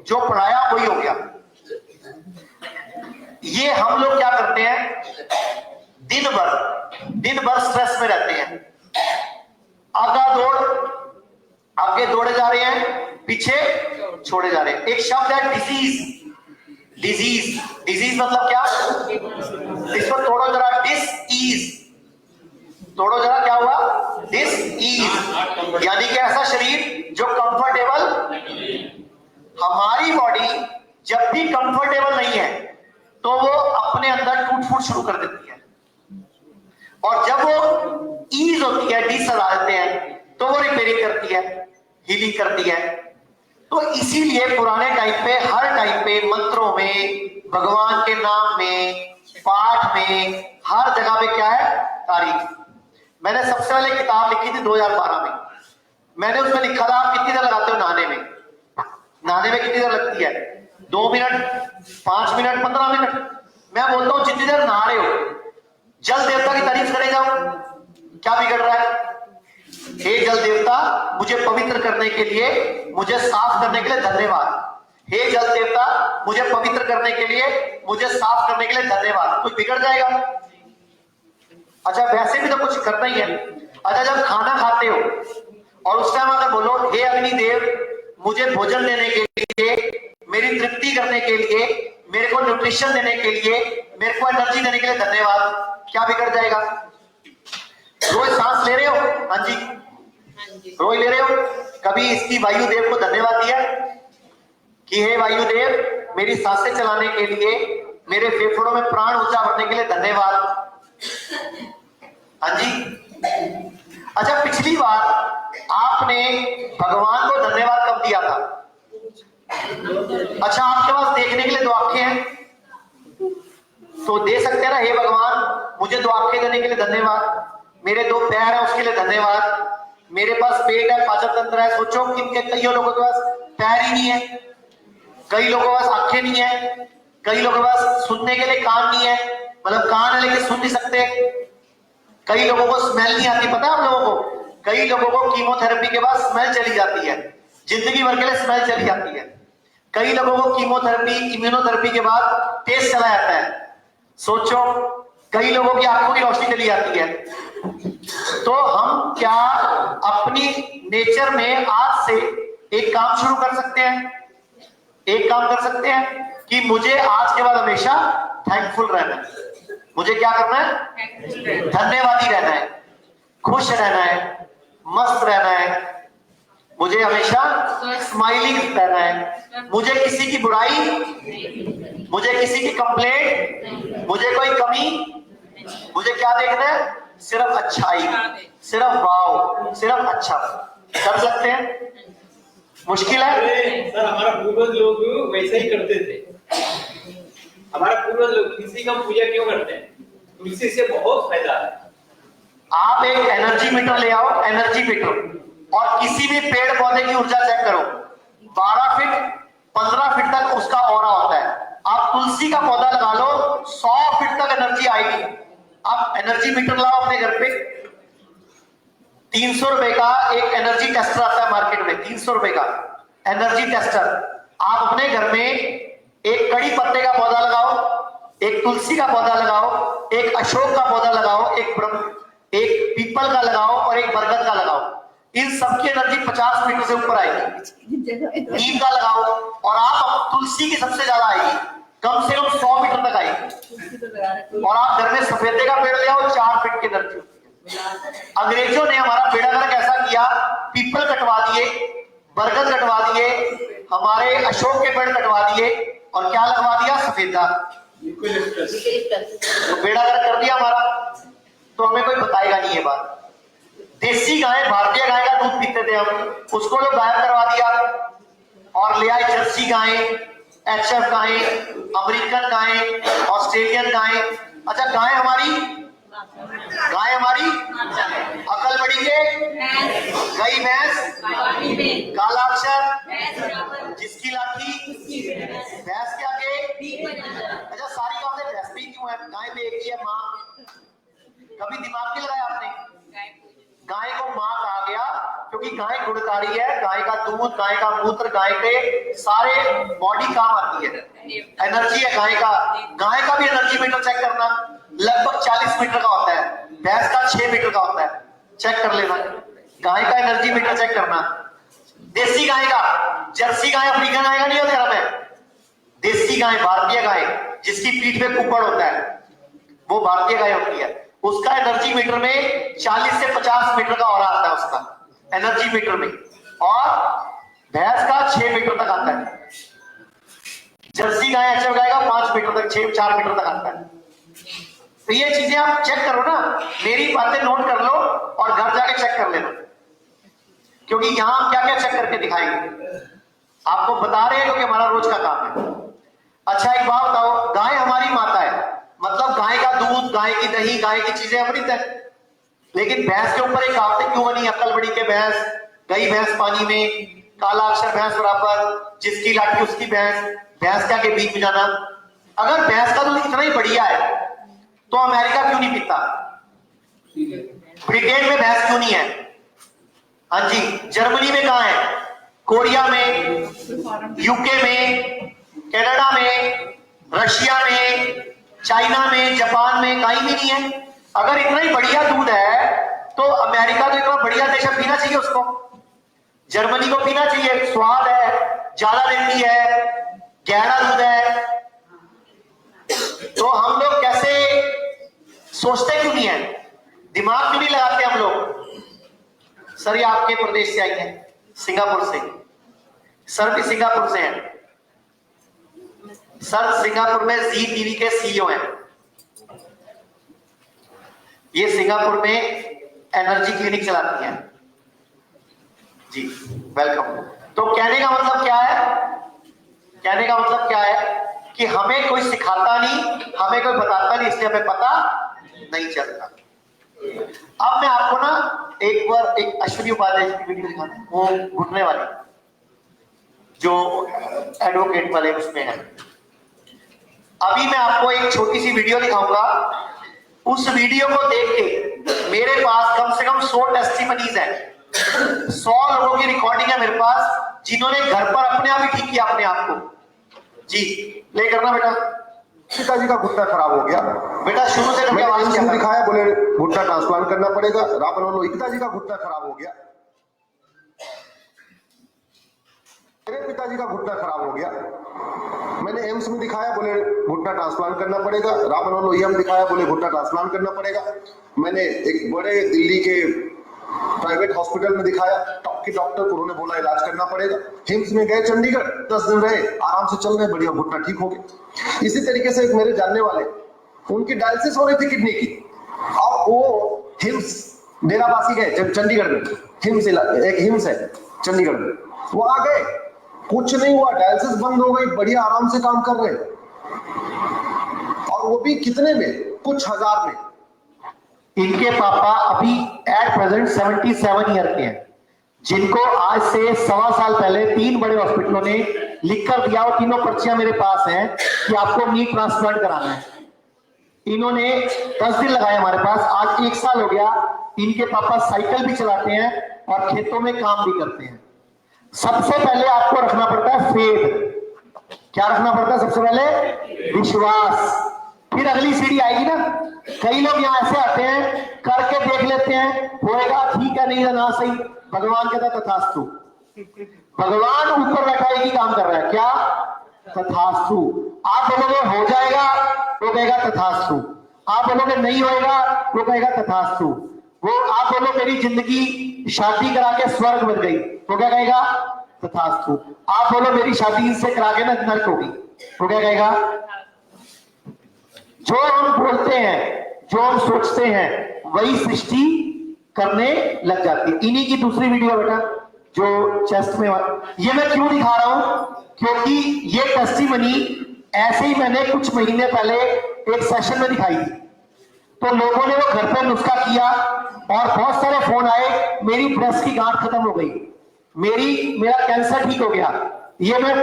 जो पढ़ाया वही हो गया। ये हम लोग क्या करते हैं, दिन भर स्ट्रेस में रहते हैं, आगा दौड़, आगे दौड़े जा रहे हैं, पीछे छोड़े जा रहे हैं। एक शब्द है डिजीज। डिजीज, डिजीज मतलब क्या? इसको तोड़ो जरा, डिस ईज। तोड़ो जरा, क्या हुआ? डिस ईज, यानी कि ऐसा शरीर जो कंफर्टेबल। हमारी बॉडी जब भी कंफर्टेबल नहीं है तो वो अपने अंदर टूट फूट शुरू कर देती है, और जब वो ईज होती है, डी सजा देते हैं, तो वो रिपेयरिंग करती है, हीलिंग करती है। तो इसीलिए पुराने टाइम पे, हर टाइम पे मंत्रों में, भगवान के नाम में, पाठ में, हर जगह पे क्या है? तारीफ। मैंने सबसे पहले किताब लिखी थी 2012 में। मैंने उसमें लिखा था आप कितनी देर लगाते हो नहाने में? नहाने में कितनी देर लगती है? 2 मिनट, 5 मिनट, 15 मिनट। मैं बोलता हूं जितनी देर नहा रहे हो जल देवता की तारीफ करे जाओ, क्या बिगड़ रहा है? हे जल देवता, मुझे पवित्र करने के लिए, मुझे साफ करने के लिए धन्यवाद। हे जल देवता, मुझे पवित्र करने के लिए, मुझे साफ करने के लिए धन्यवाद। कुछ बिगड़ जाएगा? अच्छा, वैसे भी तो कुछ करना ही है। अच्छा, जब खाना खाते हो और उस टाइम अगर बोलो हे अग्निदेव, मुझे भोजन देने के लिए, मेरी तृप्ति करने के लिए, मेरे को न्यूट्रिशन देने के लिए, मेरे को एनर्जी देने के लिए धन्यवाद, क्या बिगड़ जाएगा? रोज सांस ले रहे हो? हाँ जी, रोज ले रहे हो? कभी इसकी वायुदेव को धन्यवाद दिया कि हे वायुदेव, मेरी सांसें चलाने के लिए, मेरे फेफड़ों में प्राण ऊर्जा भरने के लिए धन्यवाद। हाँ जी। अच्छा, पिछली बार आपने भगवान को धन्यवाद कब दिया था? अच्छा, आपके पास देखने के लिए 2 आंखें हैं तो दे सकते हैं ना, हे भगवान, मुझे 2 आंखें देने के लिए धन्यवाद, मेरे 2 पैर हैं उसके लिए धन्यवाद, मेरे पास पेट है, पाचन तंत्र है। सोचो किनके, कई लोगों के पास पैर ही नहीं है, कई लोगों के पास आंखें नहीं है, कई लोगों के पास सुनने के लिए कान नहीं है, मतलब कान है लेकिन सुन नहीं सकते, कई लोगों को स्मेल नहीं आती, पता है आप लोगों को? कई लोगों को कीमोथेरेपी के बाद स्मेल चली जाती है, जिंदगी भर के लिए स्मेल चली जाती है। कई लोगों को कीमोथेरेपी, इम्यूनोथेरेपी के बाद टेस्ट चला जाता है। सोचो, कई लोगों की आंखों की रोशनी चली जाती है। तो हम क्या अपनी नेचर में आज से एक काम शुरू कर सकते हैं? एक काम कर सकते हैं कि मुझे आज के बाद हमेशा थैंकफुल रहना है। मुझे क्या करना है? धन्यवादी रहना है, खुश रहना है, मस्त रहना है, मुझे हमेशा स्माइलिंग रहना है, मुझे किसी की बुराई, मुझे किसी की कंप्लेंट, मुझे कोई कमी, मुझे क्या देखना है? सिर्फ अच्छाई, सिर्फ वाव, सिर्फ अच्छा। कर सकते हैं? मुश्किल है? सर, हमारा पूर्वज लोग वैसे ही करते थे। हमारा पूर्वज लोग तुलसी का पूजा क्यों करते हैं? तुलसी से बहुत फायदा है। आप एक एनर्जी मीटर ले आओ, एनर्जी मीटर, और किसी भी पेड़ पौधे की ऊर्जा चेक करो। 12 फीट 15 फीट तक उसका ऑरा होता है। आप तुलसी का पौधा लगा लो, 100 फीट तक एनर्जी आएगी। आप एनर्जी मीटर लाओ अपने घर पे, 300 रुपए का एक एनर्जी टेस्टर आता है मार्केट में, 300 रुपए का एनर्जी टेस्टर। आप अपने घर में एक कड़ी पत्ते का पौधा लगाओ, एक तुलसी का पौधा लगाओ, एक अशोक का पौधा लगाओ, एक पीपल का लगाओ और एक बरगद का लगाओ। इन सबकी एनर्जी 50 मीटर से ऊपर आएगी। नीम का लगाओ और आप तुलसी की सबसे ज्यादा आएगी, कम से कम 100 मीटर तक आएगी। और आप घर में सफेदे का पेड़ ले आओ, 4 फीट की एनर्जी होती है। अंग्रेजों ने हमारा बेड़ा गर्क कैसा किया? पीपल कटवा दिए, बरगद कटवा दिए, हमारे अशोक के पेड़ कटवा दिए और क्या लगवा दिया? सफेदा। तो बेड़ा गर्क कर दिया हमारा। तो हमें कोई बताएगा नहीं ये बात। देसी गाय, भारतीय गाय का दूध पीते थे हम, उसको लोग गायब करवा दिया और ले आए जर्सी गाय, एचएफ गाय, अमेरिकन गाय, ऑस्ट्रेलियन गाय। अच्छा, गाय हमारी अकल बड़ी है, गई भैंस, काला अक्षर, जिसकी लाठी, भैंस के आगे। अच्छा, सारी गाँव में भैंस भी क्यों है? गाय में एक ही है, माँ। कभी दिमाग नहीं लगाया आपने? गाय को माँ कहा गया क्योंकि गाय गुणकारी है, गाय का दूध, गाय का मूत्र, गाय के सारे बॉडी काम आती है, एनर्जी है गाय का। गाय का भी एनर्जी मीटर चेक करना लगभग 40 मीटर का होता है, भैंस का 6 मीटर का होता है। चेक कर लेना, गाय का एनर्जी मीटर चेक करना। देसी गाय का, जर्सी गाय अफ्रीकन गाय का नहीं होता है, देसी गाय भारतीय गाय जिसकी पीठ पे कुप्पड़ होता है वो भारतीय गाय होती है। उसका एनर्जी मीटर में 40 से 50 मीटर का और आता है उसका एनर्जी मीटर में, और भैंस का 6 मीटर तक आता है। जर्सी गाय एचएफ गाय का 5 मीटर तक 4 मीटर तक आता है। तो ये चीजें आप चेक करो ना, मेरी बातें नोट कर लो और घर जाके चेक कर लेना, क्योंकि यहां हम क्या क्या चेक करके दिखाएंगे आपको बता रहे हैं, क्योंकि हमारा रोज का काम है। अच्छा एक बात बताओ, गाय हमारी माता है, मतलब गाय का दूध, गाय की दही, गाय की चीजें अमृत है, लेकिन भैंस के ऊपर एक कहावत क्यों बनी, अक्ल बड़ी के भैंस, गई भैंस पानी में, काला अक्षर भैंस बराबर, जिसकी लाठी उसकी भैंस, भैंस क्या के बीच में जाना। अगर भैंस का दूध इतना ही बढ़िया है तो अमेरिका क्यों नहीं पीता, ब्रिटेन में भैंस क्यों नहीं है, हाँ जी, जर्मनी में कहां है, कोरिया में, यूके में, कनाडा में, रशिया में, चाइना में, जापान में कहीं भी नहीं है। अगर इतना ही बढ़िया दूध है तो अमेरिका तो इतना बढ़िया देश है, पीना चाहिए उसको, जर्मनी को पीना चाहिए, स्वाद है, ज्यादा देती है, गहरा दूध है। तो हम लोग कैसे सोचते क्यों नहीं है, दिमाग क्यों नहीं लगाते हम लोग। सर ये आपके प्रदेश से आई है, सिंगापुर से, सर भी सिंगापुर से हैं, सर सिंगापुर में जी टीवी के सीईओ हैं, ये सिंगापुर में एनर्जी क्लिनिक चलाती हैं जी, वेलकम। तो कहने का मतलब क्या है, कहने का मतलब क्या है कि हमें कोई सिखाता नहीं, हमें कोई बताता नहीं, इसलिए हमें पता नहीं चलता। अब मैं आपको ना एक बार एक अश्विनी उपाध्याय की वीडियो दिखाता हूं, वो घुटने वाली जो एडवोकेट वाले उसमें है। अभी मैं आपको एक छोटी सी वीडियो दिखाऊंगा, उस वीडियो को देख के मेरे पास कम से कम 100 टेस्टिमनीज है, 100 लोगों की रिकॉर्डिंग है मेरे पास जिन्होंने घर पर अपने आप ही ठीक किया अपने आप को। जी प्ले करना बेटा। पिताजी का घुटना खराब हो गया, बेटा शुरू से करके आवाज क्या दिखाया, बोले घुटना ट्रांसप्लांट करना पड़ेगा, रापन पिताजी का घुटना खराब हो गया, मेरे पिताजी का घुटना खराब हो गया, मैंने एम्स में दिखाया, बोले घुटना ट्रांसप्लांट करना पड़ेगा, रामन लोहिया में दिखाया, बोले घुटना ट्रांसप्लांट करना पड़ेगा। मैंने एक बड़े दिल्ली के प्राइवेट हॉस्पिटल में दिखाया, कि डॉक्टर को उन्होंने बोला इलाज करना पड़ेगा। हिम्स में गए, चंडीगढ़ 10 दिन रहे, आराम से चल रहे, बढ़िया घुटना ठीक हो गया। इसी तरीके से एक मेरे जानने वाले, उनकी डायलिसिस हो रही थी किडनी की, और वो हिम्स डेराबासी गए चंडीगढ़ में, हिम्स एक हिम्स है चंडीगढ़ में, वो आ गए, कुछ नहीं हुआ, डायलिसिस बंद हो गई, बढ़िया आराम से काम कर रहे, और वो भी कितने में, कुछ हजार में। इनके पापा अभी एट प्रेजेंट 77 ईयर के हैं, जिनको आज से 1.25 साल पहले 3 बड़े हॉस्पिटलों ने लिखकर दिया, और तीनों पर्चियां मेरे पास हैं कि आपको नी ट्रांसप्लांट कराना है। इन्होंने 10 दिन लगाए हमारे पास, आज 1 साल हो गया। इनके पापा साइकिल भी चलाते हैं और खेतों में काम भी करते हैं। सबसे पहले आपको रखना पड़ता है फेथ, क्या रखना पड़ता है सबसे पहले, विश्वास, फिर अगली सीढ़ी आएगी ना। कई लोग यहाँ ऐसे आते हैं, करके देख लेते हैं, होएगा ठीक है, नहीं ना सही, भगवान कहता तथास्तु, भगवान ऊपर बैठा एक ही काम कर रहा है, क्या, तथास्तु। आप बोलोगे हो जाएगा, वो कहेगा तथास्तु, आप बोलोगे नहीं होएगा, वो कहेगा तथास्तु। वो आप बोलो मेरी जिंदगी शादी करा के स्वर्ग बन गई, वो क्या कहेगा, तथास्तु। आप बोलो मेरी शादी इनसे करा के ना नरक होगी, वो क्या कहेगा। जो हम बोलते हैं, जो हम सोचते हैं, वही सृष्टि करने लग जाती है। इन्हीं की दूसरी वीडियो बेटा जो चेस्ट में, ये मैं क्यों दिखा रहा हूं, क्योंकि ये टेस्टिमनी ऐसे ही मैंने कुछ महीने पहले एक सेशन में दिखाई थी, तो लोगों ने वो घर पे नुस्खा किया और बहुत सारे फोन आए, मेरी ब्रेस्ट की गांठ खत्म हो गई, मेरा कैंसर ठीक हो गया। ये मैं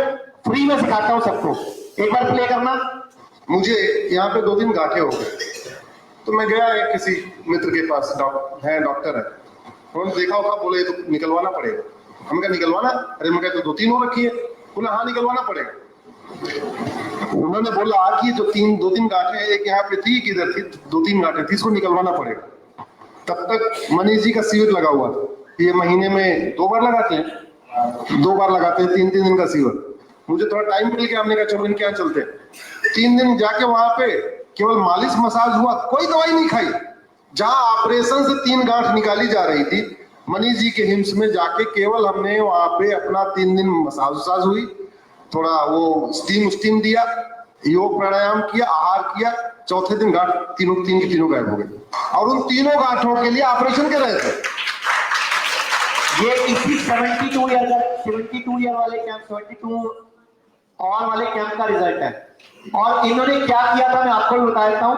फ्री में सिखाता हूं सबको, एक बार प्ले करना। मुझे यहाँ पे 2 दिन गांठें हो गए, तो मैं गया एक किसी मित्र के पास, डॉक्टर है, उन्होंने देखा होगा, बोले तो निकलवाना पड़ेगा। हम क्या निकलवाना, अरे मैं कहता 2-3 हो रखी है, बोला हाँ निकलवाना पड़ेगा। उन्होंने बोला कि जो 2-3 गांठें, एक यहाँ पे थी, किधर थी, 2-3 गांठें थी, इसको निकलवाना पड़ेगा। तब तक मनीष जी का शिविर लगा हुआ था, ये महीने में 2 बार लगाते हैं, 2 बार लगाते हैं, 3-3 दिन का सीवर। मुझे थोड़ा टाइम मिल गया, हमने कहा चलो इनके यहाँ चलते। 3 दिन जाके वहां पे केवल मालिश मसाज हुआ, कोई दवाई नहीं खाई। जहां ऑपरेशन से 3 गांठ निकाली जा रही थी, मनीष जी के हिम्स में जाके केवल हमने वहां पे अपना 3 दिन मसाज वसाज हुई, थोड़ा वो स्टीम दिया, योग प्राणायाम किया, आहार किया। चौथे दिन गांठ तीन की तीनों गायब हो गए, और उन तीनों गांठों के लिए ऑपरेशन कर रहे थे। ये इसी 72 ईयर वाले कैंप, 72 और वाले कैंप का रिजल्ट है। और इन्होंने क्या किया था मैं आपको भी बता देता हूं,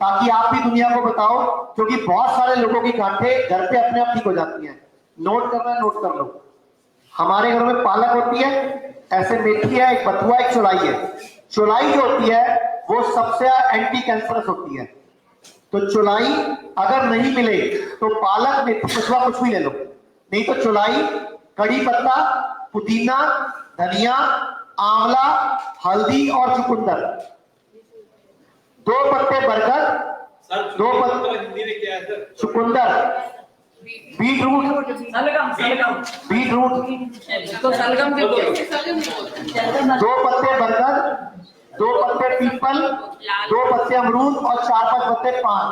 ताकि आप भी दुनिया को बताओ, क्योंकि बहुत सारे लोगों की गांठें घर पे अपने आप ठीक हो जाती हैं। नोट करना है, नोट कर लो। हमारे घर में पालक होती है, ऐसे मेथी है, एक बथुआ, एक चौलाई है। चौलाई जो होती है वो सबसे एंटी कैंसरस होती है। तो चौलाई अगर नहीं मिले तो पालक, मेथी, बथुआ कुछ भी ले लो, नहीं तो चौलाई, कड़ी पत्ता, पुदीना, धनिया, आंवला, हल्दी और चुकंदर, 2 पत्ते बरगद, 2 पत्ते हिंदी में क्या है सर? चुकंदर, बीटरूट, तो सलगम भी 2 पत्ते बरगद, 2 पत्ते पीपल, 2 पत्ते अमरूद और 4-5 पत्ते पान।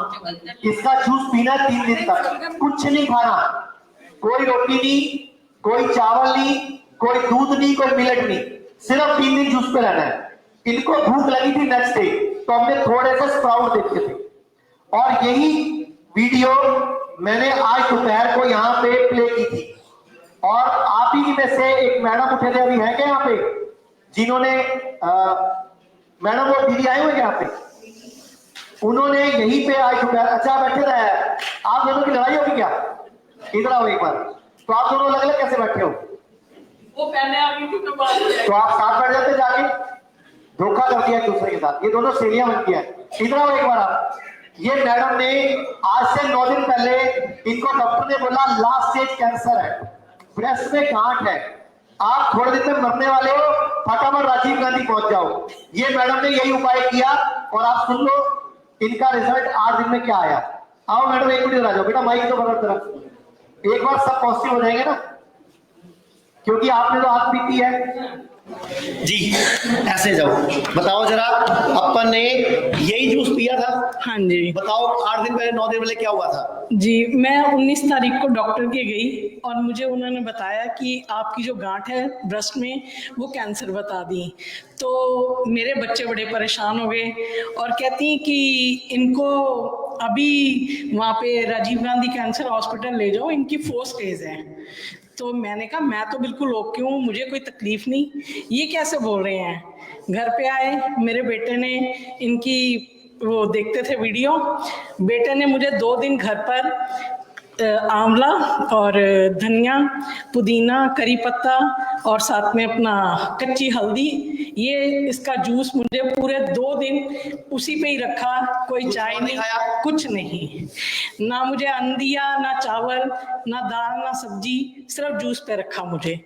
इसका जूस पीना 3 दिन तक, कुछ नहीं खाना, कोई रोटी नहीं, कोई चावल नहीं, कोई दूध नहीं, कोई मिलेट नहीं, सिर्फ 3 दिन जूस पे रहना है। इनको भूख लगी थी नेक्स्ट डे, तो हमने थोड़े से स्प्राउट देखे थे, और यही वीडियो मैंने आज दोपहर को यहाँ पे प्ले की थी। और आप ही में से एक मैडम उठे थे, अभी है क्या यहाँ पे, जिन्होंने मैडम वो दीदी आए हुए यहाँ पे, उन्होंने यहीं पे आज दोपहर, अच्छा बैठे रहे, आप दोनों की लड़ाई होगी क्या? इधर आओ एक बार। तो आप दोनों अलग अलग कैसे बैठे हो? वो पहले आ गई थी तो बाद में। तो आप साथ बैठ जाते जाके, धोखा कर दिया एक दूसरे के साथ। ये दोनों सहेलियां बनती है। इधर आओ एक बार आप। ये मैडम ने आज से 9 दिन पहले इनको डॉक्टर ने बोला लास्ट स्टेज कैंसर है, ब्रेस्ट में गांठ है, आप थोड़े दिन में मरने वाले हो, फटाफट राजीव गांधी पहुंच जाओ। ये मैडम ने यही उपाय किया, और आप सुन लो इनका रिजल्ट 8 दिन में क्या आया। आओ मैडम, एक मिनट आ जाओ बेटा, माइक तो बराबर तरफ, एक बार सब पॉजिटिव हो जाएंगे ना, क्योंकि आपने तो आग पीती है जी। ऐसे जाओ, बताओ जरा, अपन ने यही जूस पिया था? हाँ जी। बताओ 8 दिन पहले, 9 दिन पहले क्या हुआ था? जी, मैं 19 तारीख को डॉक्टर के गई, और मुझे उन्होंने बताया कि आपकी जो गांठ है ब्रेस्ट में वो कैंसर बता दी। तो मेरे बच्चे बड़े परेशान हो गए, और कहती हैं कि इनको अभी वहाँ पे राजीव गांधी कैंसर हॉस्पिटल ले जाओ, इनकी 4th स्टेज है। तो मैंने कहा मैं तो बिल्कुल ओके हूँ, मुझे कोई तकलीफ नहीं, ये कैसे बोल रहे हैं। घर पे आए, मेरे बेटे ने इनकी वो देखते थे वीडियो, बेटे ने मुझे 2 दिन घर पर आंवला और धनिया, पुदीना, करी पत्ता और साथ में अपना कच्ची हल्दी, ये इसका जूस मुझे पूरे 2 दिन उसी पे ही रखा, कोई चाय नहीं खाया, कुछ नहीं, ना मुझे अन्न दिया, ना चावल, ना दाल, ना सब्जी, सिर्फ जूस पे रखा मुझे।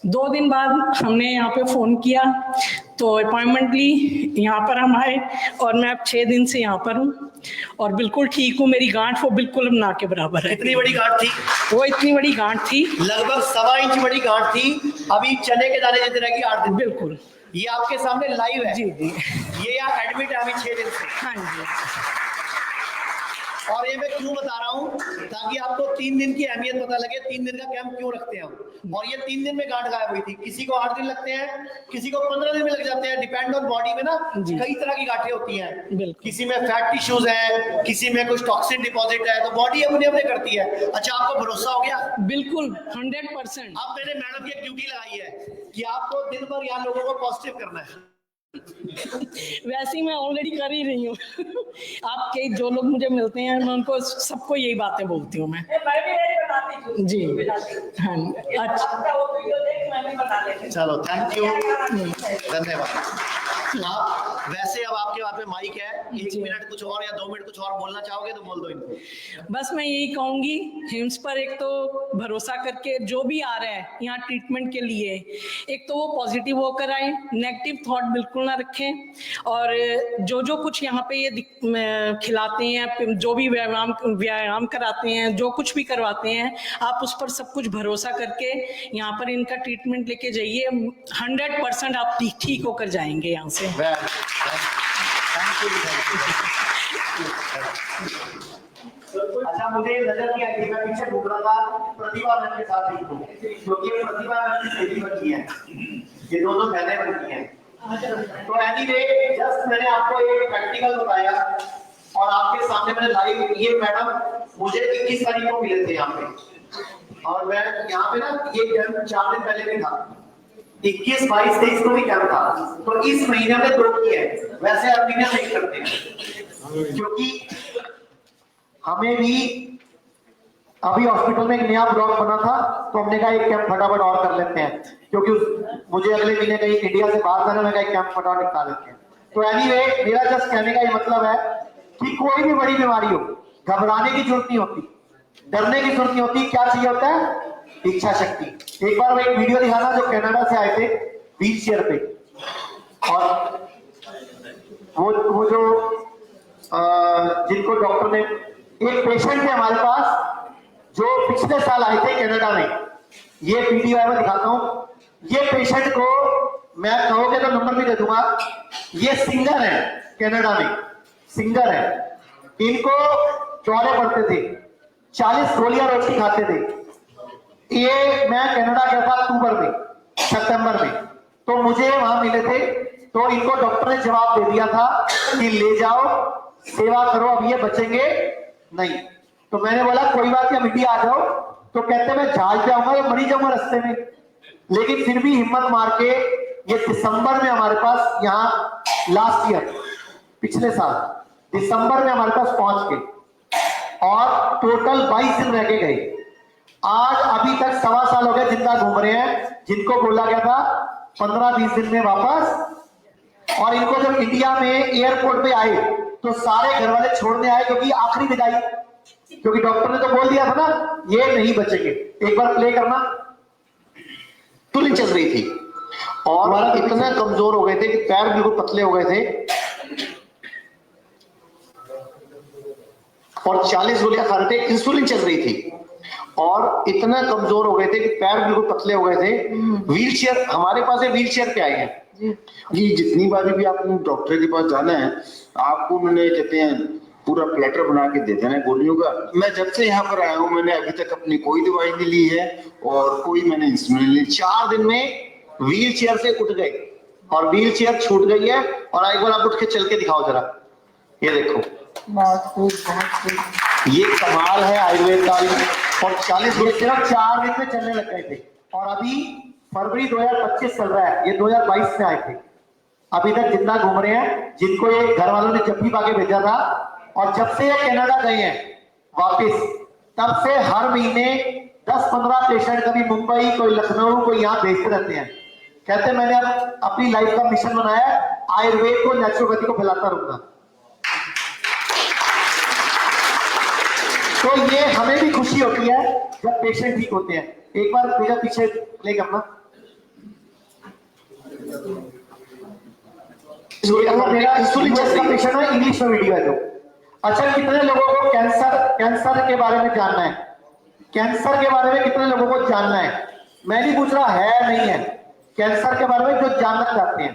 2 दिन बाद हमने यहाँ पे फ़ोन किया, तो अपॉइंटमेंट ली, यहाँ पर हम आए, और मैं अब 6 दिन से यहाँ पर हूँ और बिल्कुल ठीक हूँ। मेरी गांठ वो बिल्कुल अब ना के बराबर है। इतनी बड़ी गांठ थी? वो इतनी बड़ी गांठ थी, लगभग 1.25 इंच बड़ी गांठ थी, अभी चने के दाने जितने रहेगी 8 दिन। बिल्कुल, ये आपके सामने लाइव है। जी जी। ये यहाँ एडमिट है अभी 6 दिन से। हाँ जी। और ये मैं क्यों बता रहा हूँ, ताकि आपको 3 दिन की अहमियत पता लगे, 3 दिन का कैंप क्यों रखते हैं हम। और ये 3 दिन में गांठ गायब हुई थी। किसी को 8 दिन लगते हैं, किसी को 15 दिन में लग जाते हैं, डिपेंड ऑन बॉडी में ना कई तरह की गांठें होती हैं। किसी में फैट टिश्यूज है, किसी में कुछ टॉक्सिन डिपॉजिट है, तो बॉडी अपने अपने करती है। अच्छा, आपको भरोसा हो गया? बिल्कुल 100%। अब मैंने मैडम की एक ड्यूटी लगाई है कि आपको दिन भर यहाँ लोगों को पॉजिटिव करना है। वैसे ही मैं ऑलरेडी कर ही रही हूँ। आपके जो लोग मुझे मिलते हैं, मैं उनको सबको यही बातें बोलती हूँ। मैं भी यही बताती हूँ जी। हाँ, अच्छा, आपका वो वीडियो देख मैं भी बता देती हूँ। चलो, थैंक यू, धन्यवाद। आप वैसे अब आपके हाथ में माइक है, 1 मिनट कुछ और या 2 मिनट कुछ और बोलना चाहोगे तो बोल दो इनको। बस मैं यही कहूंगी, हिम्स पर एक तो भरोसा करके जो भी आ रहा है यहाँ ट्रीटमेंट के लिए, एक तो वो पॉजिटिव होकर आए, नेगेटिव थॉट बिल्कुल ना रखें, और जो जो कुछ यहाँ पे ये खिलाते हैं, जो भी व्यायाम कराते हैं, जो कुछ भी करवाते हैं, आप उस पर सब कुछ भरोसा करके यहाँ पर इनका ट्रीटमेंट लेके जाइए। 100% आप ठीक होकर जाएंगे यहाँ से। अच्छा, मुझे नजर नहीं आई, मैं पीछे घूम रहा था, प्रतिभा मैम के साथ ही हूँ, क्योंकि ये प्रतिभा मैम की बेटी बनती है, ये दोनों बहनें बनती हैं। तो एनीवे, जस्ट मैंने आपको एक प्रैक्टिकल बताया और आपके सामने मैंने लाइव, ये मैडम मुझे 21 तारीख को मिले थे यहाँ पे, और मैं यहाँ पे ना ये कैंप 4 दिन पहले भी था, 21, 22, 23 को भी कैंप था, तो इस महीने में 2 किए हैं, वैसे हर महीने नहीं करते हैं, क्योंकि हमें भी अभी हॉस्पिटल में एक नया ब्लॉक बना था, तो हमने कहा एक कैंप फटाफट और कर लेते हैं, क्योंकि मुझे अगले महीने कहीं इंडिया से बाहर जाना, मैं कहा एक कैंप फटाफट निपटा लेते हैं। तो एनीवे, मेरा जस्ट कहने का ये मतलब है कि कोई भी बड़ी बीमारी हो, घबराने की जरूरत नहीं होती, डरने की जरूरत नहीं होती, क्या चाहिए होता है? इच्छा शक्ति। एक बार मैं एक वीडियो दिखाना, जो कनाडा से आए थे व्हील चेयर पे, और वो जो जिनको डॉक्टर ने, एक पेशेंट थे हमारे पास जो पिछले साल आए थे कनाडा में, ये वीडियो है, मैं दिखाता हूं। ये पेशेंट को मैं कहोगे तो नंबर भी दे दूंगा, ये सिंगर है, कनाडा में सिंगर है, इनको दौरे पड़ते थे, 40 गोलियां रोज की खाते थे। ये मैं कनाडा गया था अक्टूबर में, सितंबर में, तो मुझे वहां मिले थे, तो इनको डॉक्टर ने जवाब दे दिया था कि ले जाओ, सेवा करो, अब ये बचेंगे नहीं। तो मैंने बोला कोई बात नहीं, हम इंडिया आ जाओ, तो कहते मैं जहाज पे आऊंगा तो मरी जाऊंगा रास्ते में, लेकिन फिर भी हिम्मत मार के ये दिसंबर में हमारे पास, यहाँ लास्ट ईयर, पिछले साल दिसंबर में हमारे पास पहुंच गए, और टोटल 22 दिन रह के गए। आज अभी तक 1.25 साल हो गए जिंदा घूम रहे हैं, जिनको बोला गया था 15-20 दिन में वापस। और इनको जब इंडिया में एयरपोर्ट पे आए तो सारे घर वाले छोड़ने आए, क्योंकि आखिरी विदाई, क्योंकि डॉक्टर ने तो बोल दिया था ना ये नहीं बचेंगे। एक बार प्ले करना। तुरंत चल रही थी और इतना कमजोर हो गए थे कि पैर बिल्कुल पतले हो गए थे, और 40 गोलियां खा रहे थे, इंसुलिन चल रही थी, और इतना कमजोर हो गए थे कि पैर बिल्कुल पतले हो गए थे। व्हील चेयर, हमारे पास व्हील चेयर पे आए हैं ये जितनी बार भी आपको डॉक्टर के पास जाना है, आपको उन्होंने कहते हैं पूरा प्लेटर बना के देते हैं गोलियों का। मैं जब से यहाँ पर आया हूँ, मैंने अभी तक अपनी कोई दवाई नहीं ली है और कोई मैंने इंसुलिन ली। 4 दिन में व्हील चेयर से उठ गए, और व्हील चेयर छूट गई है। और एक बार आप उठ के चल के दिखाओ जरा, ये देखो, ये कमाल है आयुर्वेद का। और 40 दिन सिर्फ 4 दिन में चलने लग गए थे, और अभी फरवरी 2025 चल रहा है, ये 2022 में आए थे, अभी तक जिंदा घूम रहे हैं। जिनको ये घर वालों ने जब भी भागे भेजा था, और जब से ये कनाडा गए हैं वापस, तब से हर महीने 10-15 पेशेंट, कभी मुंबई, कोई लखनऊ, कोई यहाँ भेजते रहते हैं। कहते हैं मैंने अब अपनी लाइफ का मिशन बनाया है, आयुर्वेद को, नेचुरोपैथी को फैलाता रहूंगा। तो ये हमें भी खुशी होती है जब पेशेंट ठीक होते हैं। एक बार मेरा पीछे प्ले करना। मेरा इंसुलिन का पेशेंट है, इंग्लिश में वीडियो है जो। अच्छा, कितने लोगों को कैंसर के बारे में जानना है? कैंसर के बारे में कितने लोगों को जानना है? मैं नहीं पूछ रहा है नहीं है, कैंसर के बारे में जो जानना चाहते हैं,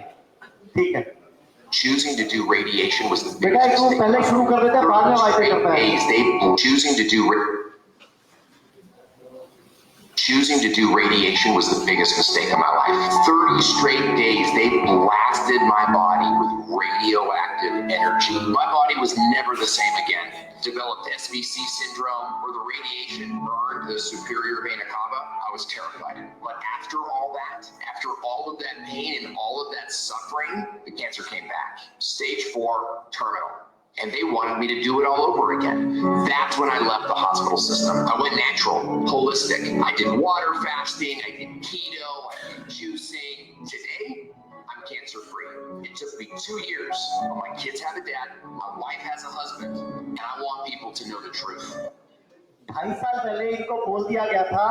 ठीक है। Choosing to do radiation was the बेटा biggest तू पहले शुरू कर देता है, बाद में वाईफाई करता है। Choosing to do radiation was the biggest mistake of my life. 30 straight days, they blasted my body with radioactive energy. My body was never the same again. Developed SVC syndrome, where the radiation burned the superior vena cava. I was terrified. But after all that, after all of that pain and all of that suffering, the cancer came back. Stage 4, terminal. And they wanted me to do it all over again. That's when I left the hospital system. I went natural, holistic. I did water fasting, I did keto, I did juicing. Today, I'm cancer free. It took me 2 years, but my kids have a dad, my wife has a husband, and I want people to know the truth. 2.5 साल पहले इनको बोल दिया गया था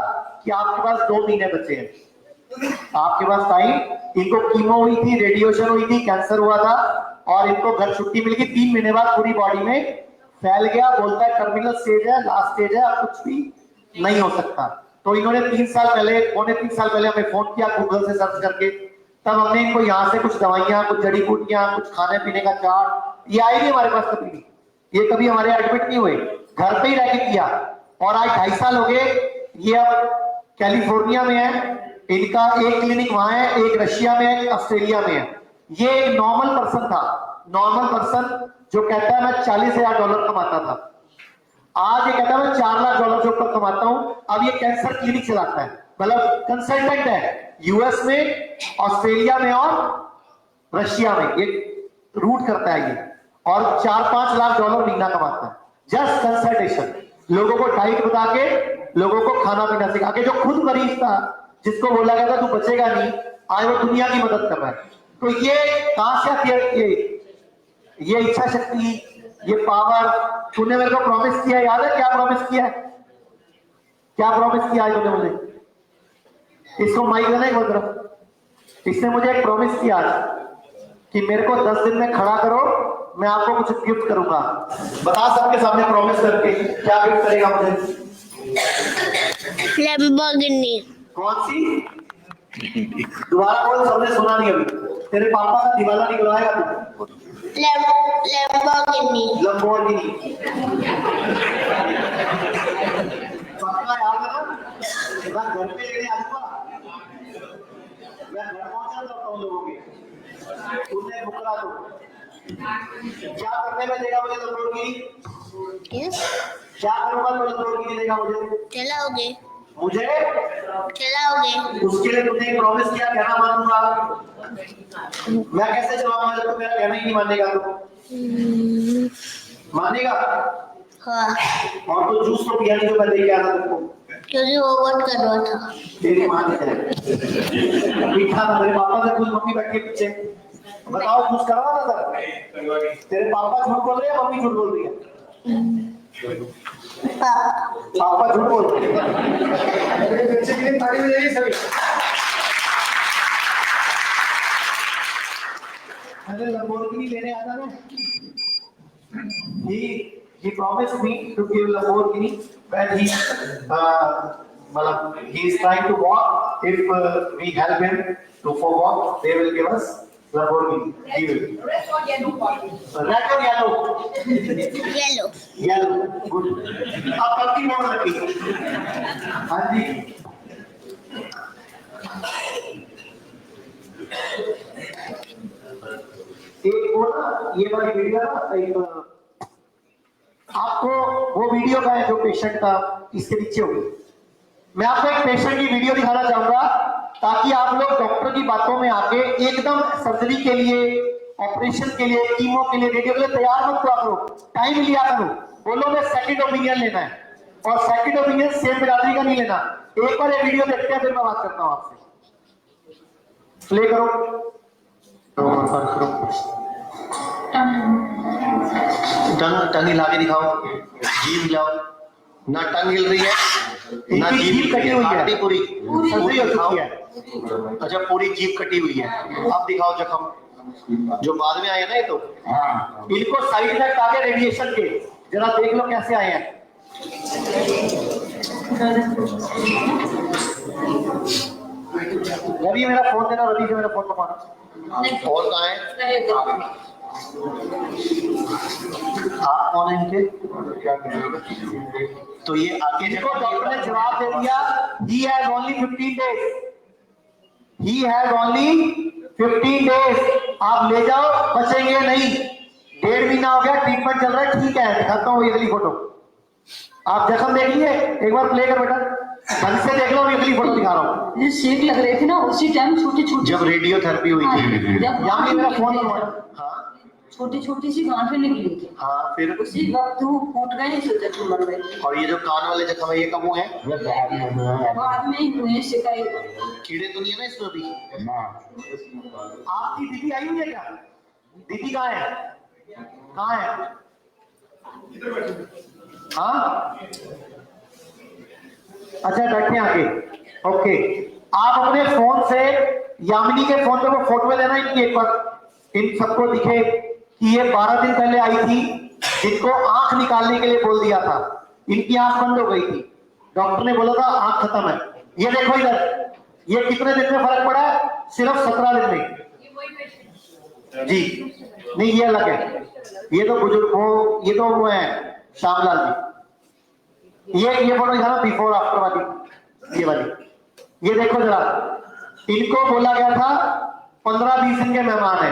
कि आपके पास 2 महीने बचे हैं, आपके पास टाइम। इनको कीमो हुई थी, रेडिएशन हुई थी, कैंसर हुआ था और इनको घर छुट्टी मिल गई। 3 महीने बाद पूरी बॉडी में फैल गया। बोलता है टर्मिनल स्टेज है, लास्ट स्टेज है, अब कुछ भी नहीं हो सकता। तो इन्होंने 3 साल पहले, पौने 3 साल पहले हमें फोन किया गूगल से सर्च करके। तब हमने इनको यहाँ से कुछ दवाइयाँ, कुछ जड़ी बूटियां, कुछ खाने पीने का चार्ट, ये आई नहीं हमारे पास कभी भी, ये कभी हमारे एडमिट नहीं हुए, घर पे ही रह के किया। और आज 2.5 साल हो गए। ये अब कैलिफोर्निया में है, इनका एक क्लिनिक वहां है, एक रशिया में है, ऑस्ट्रेलिया में है। ये एक नॉर्मल पर्सन था, नॉर्मल पर्सन जो कहता है मैं $40,000 कमाता था, आज ये कहता है मैं $4 लाख से ऊपर कमाता हूं। अब ये कैंसर क्लिनिक चलाता है, मतलब कंसल्टेंट है, यूएस में, ऑस्ट्रेलिया में और रशिया में ये रूट करता है ये, और $4-5 लाख महीना कमाता है जस्ट कंसल्टेशन। लोगों को डाइट बता के, लोगों को खाना पीना सिखा के। जो खुद मरीज था, जिसको बोला गया था तू बचेगा नहीं, आज वो दुनिया की मदद कर रहा है। तो ये कहां से आती है ये इच्छा शक्ति, ये पावर? तूने मेरे को प्रॉमिस किया, याद है क्या प्रॉमिस किया है? क्या प्रॉमिस किया है तूने मुझे? इसको माइक देना एक तरफ। इसने मुझे एक प्रॉमिस किया कि मेरे को 10 दिन में खड़ा करो, मैं आपको कुछ गिफ्ट करूंगा। बता सबके सामने प्रॉमिस करके क्या गिफ्ट करेगा मुझे? लैम्बोर्गिनी। कौन सी? दोबारा बोल, सबने सुना नहीं अभी। तेरे पापा का दिवाला निकलवाएगा तू? लैम्बोर्गिनी। लैम्बोर्गिनी पक्का याद है ना? मैं घर पे लेने आऊंगा, मैं घर पहुंचा जाता हूँ लोगों के, तूने बुकरा तो क्या करने में देगा मुझे लैम्बोर्गिनी? क्या करूंगा तो लैम्बोर्गिनी देगा मुझे? चलाओगे? मुझे चलाओगे? उसके लिए तुमने प्रॉमिस किया, कहना मानूंगा। मैं कैसे चलाऊंगा जब तो मेरा कहना ही नहीं मानेगा? तो मानेगा? हाँ। और तो जूस तो पिया नहीं जो मैं लेके आया था तुमको, क्योंकि वो वोट कर रहा था। तेरी माँ ने मीठा था, मेरे पापा से कुछ मम्मी बैठ के पीछे। बताओ जूस करवा था? तेरे पापा झूठ बोल रहे हैं, मम्मी झूठ बोल रही है? पापा झूठ बोल रहे हैं। बच्चे के लिए ताली बजाइए सभी। अरे लैम्बोर्गिनी लेने आता ना, he promised me to give Lamborghini when he is trying to walk. If we help him to walk, they will give us Lamborghini. He will. Red or yellow? Yellow. Yellow. Good. अब कल्टी मोड़ रखी। हाँ जी। एक वो ना, ये वाली वीडियो ना, एक आपको वो वीडियो का है जो पेशेंट का इसके नीचे होगी। मैं आपको एक पेशेंट की वीडियो दिखाना चाहूंगा ताकि आप लोग डॉक्टर की बातों में आके एकदम सर्जरी के लिए, ऑपरेशन के लिए, कीमो के लिए, रेडियो के लिए तैयार मत हुआ करो, टाइम लिया करो। बोलो मैं सेकंड ओपिनियन लेना है, और सेकंड ओपिनियन सेम बिरादरी का नहीं लेना। एक बार ये वीडियो देखते हैं, फिर मैं बात करता हूँ आपसे। प्ले करो। टंग हिला के दिखाओ, जीभ हिलाओ। ना टंग हिल रही है, ना जीभ कटी हुई है, पूरी पूरी हो चुकी है। अच्छा, पूरी जीभ कटी हुई है। अब दिखाओ जख्म जो बाद में आए ना, ये तो इनको साइड इफेक्ट आ गए रेडिएशन के, जरा देख लो कैसे आए हैं। रवि मेरा फोन देना, रवि से मेरा फोन मंगवाना। और कहाँ है आप? कौन है इनके? तो ये आगे देखो, डॉक्टर ने जवाब दे दिया, he has only 15 days, he has only 15 days। आप ले जाओ, बचेंगे नहीं। 1.5 महीना हो गया, ट्रीटमेंट चल रहा है, ठीक है। दिखाता हूँ ये अगली फोटो। आप जख्म देख लिए? एक बार प्ले कर बेटा, ढंग से देख लो। अगली फोटो दिखा रहा हूँ। ये सेक लग रहे थे ना उसी टाइम, छोटे छोटे, जब रेडियोथेरेपी हुई थी, यहाँ भी मेरा फोन। हाँ, छोटी छोटी सी गांठें निकली थी। हाँ, फिर उसी वक्त वो फूट गए, सोचा मर गए। और ये जो कान वाले जख्म है, ये कब हुए हैं? बाद में ही हुए शिकायत। कीड़े तो नहीं है ना इसमें भी? आपकी दीदी आई हुई है क्या? दीदी कहाँ है? कहाँ है? हाँ अच्छा बैठे आगे। ओके आप अपने फोन से यामिनी के फोन पे वो फोटो लेना इनकी एक बार, इन सबको दिखे कि ये 12 दिन पहले आई थी, जिनको आंख निकालने के लिए बोल दिया था, इनकी आंख बंद हो गई थी, डॉक्टर ने बोला था आंख खत्म है। ये देखो इधर, ये कितने दिन में फर्क पड़ा है? सिर्फ 17 दिन में जी। नहीं ये अलग है, ये तो बुजुर्ग वो, ये तो वो है श्यामलाल जी। ये फोटो दिखाना बिफोर आफ्टर वाली, ये वाली। ये देखो जरा, इनको बोला गया था 15-20 दिन के मेहमान है,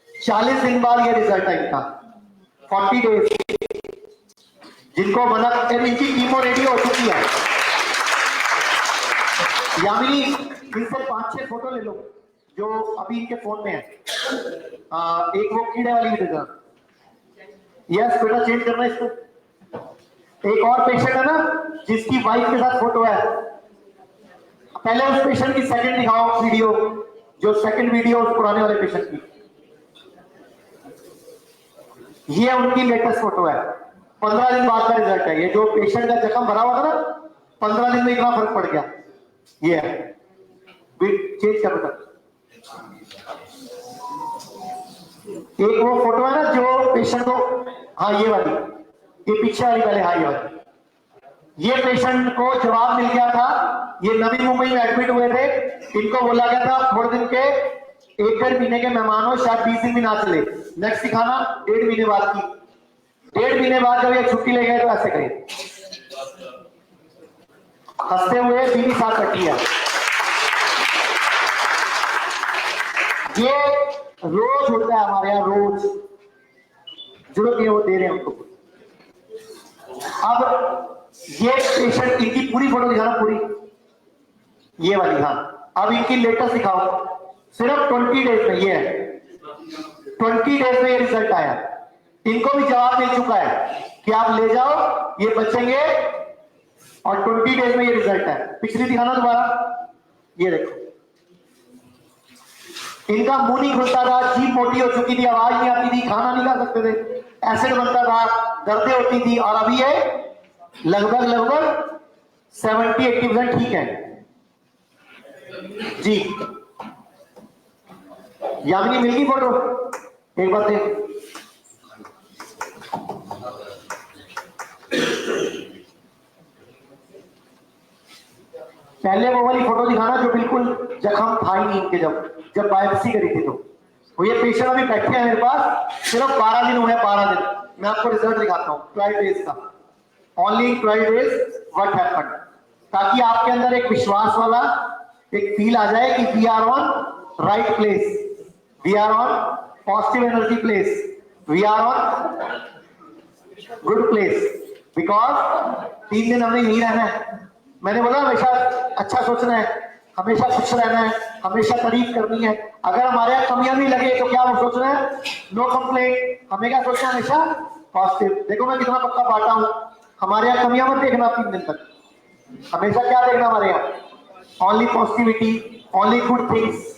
40 दिन बाद ये रिजल्ट है इनका, 40 डेज जिनको बना, इनकी कीमो रेडी हो चुकी है। यामिनी इनसे 5-6 फोटो ले लो जो अभी इनके फोन में है। एक वो कीड़े वाली भी देना। यस बेटा चेंज करना इसको। एक और पेशेंट है ना जिसकी वाइफ के साथ फोटो है, पहले उस पेशेंट की सेकंड दिखाओ वीडियो, जो सेकंड वीडियो उस पुराने वाले पेशेंट की। ये उनकी लेटेस्ट फोटो है, 15 दिन बाद का रिजल्ट है। ये जो पेशेंट का जख्म भरा हुआ था ना, 15 दिन में इतना फर्क पड़ गया। ये है, चेंज कर बेटा। एक वो फोटो है ना जो पेशेंट को, हाँ ये वाली, ये पीछे वाली पहले, हाँ ये वाली। ये पेशेंट को जवाब मिल गया था, ये नवी मुंबई में एडमिट हुए थे, इनको बोला गया था थोड़े दिन के 1-1.5 महीने के मेहमान हो, शायद 20 दिन भी ना चले। नेक्स्ट दिखाना 1.5 महीने बाद की। 1.5 महीने बाद जब ये छुट्टी ले गए तो ऐसे करें, हंसते हुए बीवी साथ बैठी है। ये रोज होता है हमारे यहाँ, रोज जरूरत है वो दे रहे हैं हमको। अब ये पेशेंट, इनकी पूरी फोटो दिखाना, पूरी ये वाली। हाँ अब इनकी लेटेस्ट दिखाओ, सिर्फ 20 डेज में। ये है 20 डेज में ये रिजल्ट आया। इनको भी जवाब मिल चुका है कि आप ले जाओ, ये बचेंगे, और 20 डेज में ये रिजल्ट है। पिछली दिखाना दोबारा, ये देखो, इनका मुंह नहीं खुलता था, जीभ मोटी हो चुकी थी, आवाज नहीं आती थी, खाना नहीं खा सकते थे, एसिड बनता था, दर्दें होती थी, और अभी ये लगभग 70-80% ठीक है जी। यामिनी मिल गई फोटो, एक बार देख। पहले वो वाली फोटो दिखाना जो बिल्कुल जख्म था ही नहीं इनके, जब बायोप्सी करी थी। तो ये पेशेंट अभी बैठे हैं मेरे पास, सिर्फ 12 दिन हुए, 12 दिन। मैं आपको रिजल्ट दिखाता हूँ 12 डेज का, ओनली 12 डेज व्हाट हैपेंड, ताकि आपके अंदर एक विश्वास वाला एक फील आ जाए कि we are on right place, we are on positive energy place, we are on good place. Because 3 दिन हमने यही रहना है। मैंने बोला हमेशा अच्छा सोचना है, हमेशा खुश रहना है, हमेशा तारीफ करनी है। अगर हमारे यहाँ कमियां भी लगे तो क्या वो सोचना है, नो कंप्लेंट। हमें क्या सोचना है, हमेशा पॉजिटिव। देखो मैं कितना पक्का बांटा हूं, हमारे यहाँ कमियां मत देखना 3 दिन तक, हमेशा क्या देखना हमारे यहाँ, only positivity, only good things.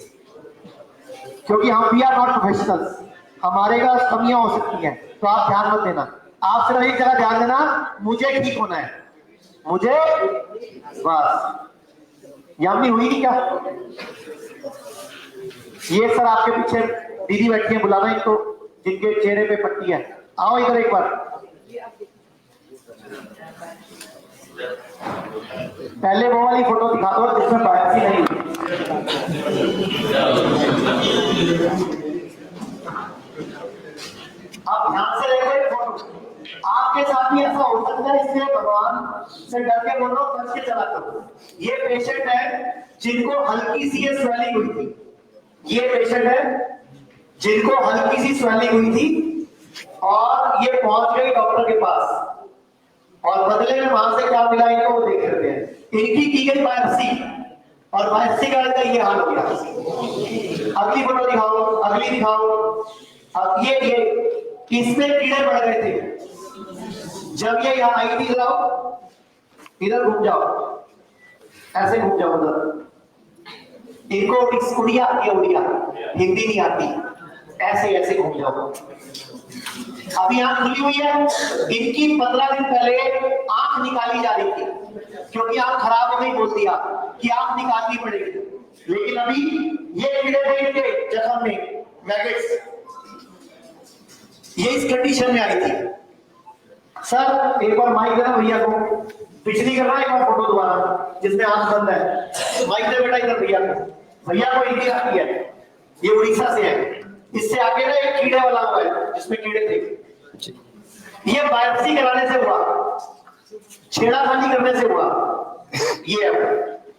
क्योंकि हम वी आर नॉट प्रोफेशनल्स, हमारे पास कमियां हो सकती हैं, तो आप ध्यान मत देना। आप सिर्फ एक जगह ध्यान देना, मुझे ठीक होना है, मुझे बस। यामिनी हुई क्या? ये सर आपके पीछे दीदी बैठी है, बुलाना इनको, जिनके चेहरे पे पट्टी है। आओ इधर एक बार। पहले वो वाली फोटो दिखा दो जिसमें बायोप्सी नहीं। आप ध्यान से देखो एक फोटो। आपके साथ भी ऐसा हो सकता है, इसलिए भगवान से डर के बोलो, बच के चला करो। ये पेशेंट है जिनको हल्की सी स्वेलिंग हुई थी, ये पेशेंट है जिनको हल्की सी स्वेलिंग हुई थी, और ये पहुंच गई डॉक्टर के पास, और बदले में वहां से क्या मिला इनको वो देख लेते हैं। इनकी की गई बायोप्सी, और बायोप्सी का ये हाल हो गया। अगली फोटो दिखाओ, अगली दिखाओ। अब ये इसमें कीड़े पड़ गए थे जब ये यहाँ आई थी। जाओ इधर घूम जाओ, ऐसे घूम जाओ उधर। इनको उड़िया आती है, उड़िया हिंदी नहीं आती, ऐसे ऐसे घूम जाओ। अभी आंख खुली हुई है, इनकी 15 दिन पहले आंख निकाली जा रही थी क्योंकि आंख खराब हो गई, बोल दिया कि आंख निकालनी पड़ेगी। लेकिन अभी ये कीड़े थे इनके जख्म में, मैगेट्स, ये इस कंडीशन में आई थी। सर एक बार माइक देना भैया को, पिछली करना एक बार फोटो दोबारा जिसमें आंख बंद है। माइक दे बेटा इधर भैया को, भैया को इनकी आती है, ये उड़ीसा से है। इससे आगे ना एक कीड़े वाला हुआ है जिसमें कीड़े थे, ये बायोप्सी कराने से हुआ, छेड़ाखानी करने से हुआ, ये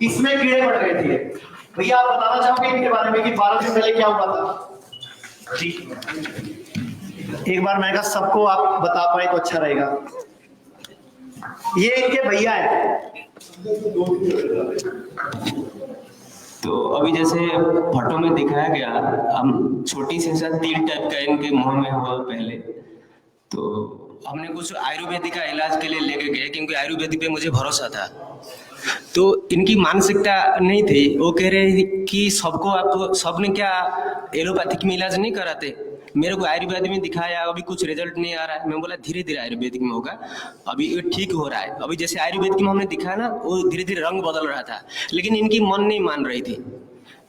इसमें कीड़े बढ़ गए थे। भैया आप बताना चाहोगे इनके बारे में कि 12 दिन पहले क्या हुआ था? जी एक बार मैं कहा सबको आप बता पाए तो अच्छा रहेगा। ये इनके भैया है। तो अभी जैसे फोटो में दिखाया गया, हम छोटी सी सा तिल टाइप का इनके मुंह में हुआ पहले, तो हमने कुछ आयुर्वेदिक का इलाज के लिए लेके गए क्योंकि आयुर्वेदिक पे मुझे भरोसा था। तो इनकी मानसिकता नहीं थी, वो कह रहे कि सबको आप सबने क्या एलोपैथिक में इलाज नहीं कराते, मेरे को आयुर्वेद में दिखाया, अभी कुछ रिजल्ट नहीं आ रहा है। मैं बोला धीरे धीरे आयुर्वेदिक में होगा, अभी ये ठीक हो रहा है। अभी जैसे आयुर्वेदिक में हमने दिखाया ना, वो धीरे धीरे रंग बदल रहा था, लेकिन इनकी मन नहीं मान रही थी,